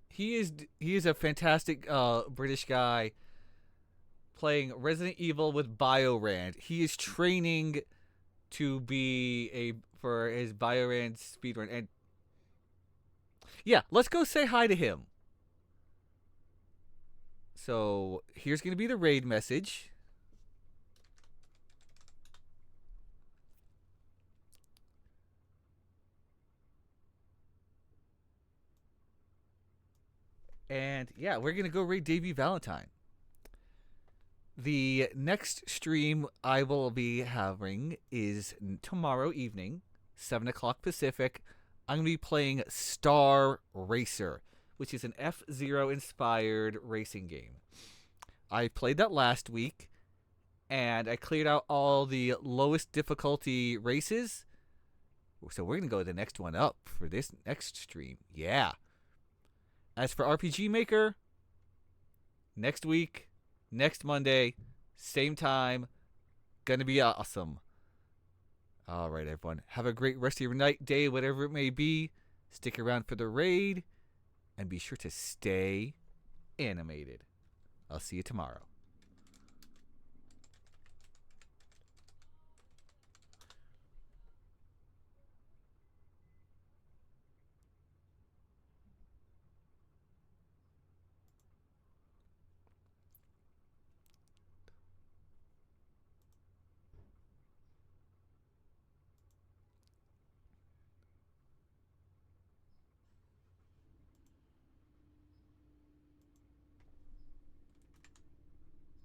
He is a fantastic British guy playing Resident Evil with BioRand. He is training to be for his BioRand speedrun, and yeah, let's go say hi to him. So here's gonna be the raid message. And yeah, we're going to go raid Davey Valentine. The next stream I will be having is tomorrow evening, 7 o'clock Pacific. I'm going to be playing Star Racer, which is an F-Zero inspired racing game. I played that last week, and I cleared out all the lowest difficulty races. So we're going to go to the next one up for this next stream. Yeah. As for RPG Maker, next week, next Monday, same time, gonna be awesome. All right, everyone. Have a great rest of your night, day, whatever it may be. Stick around for the raid, and be sure to stay animated. I'll see you tomorrow.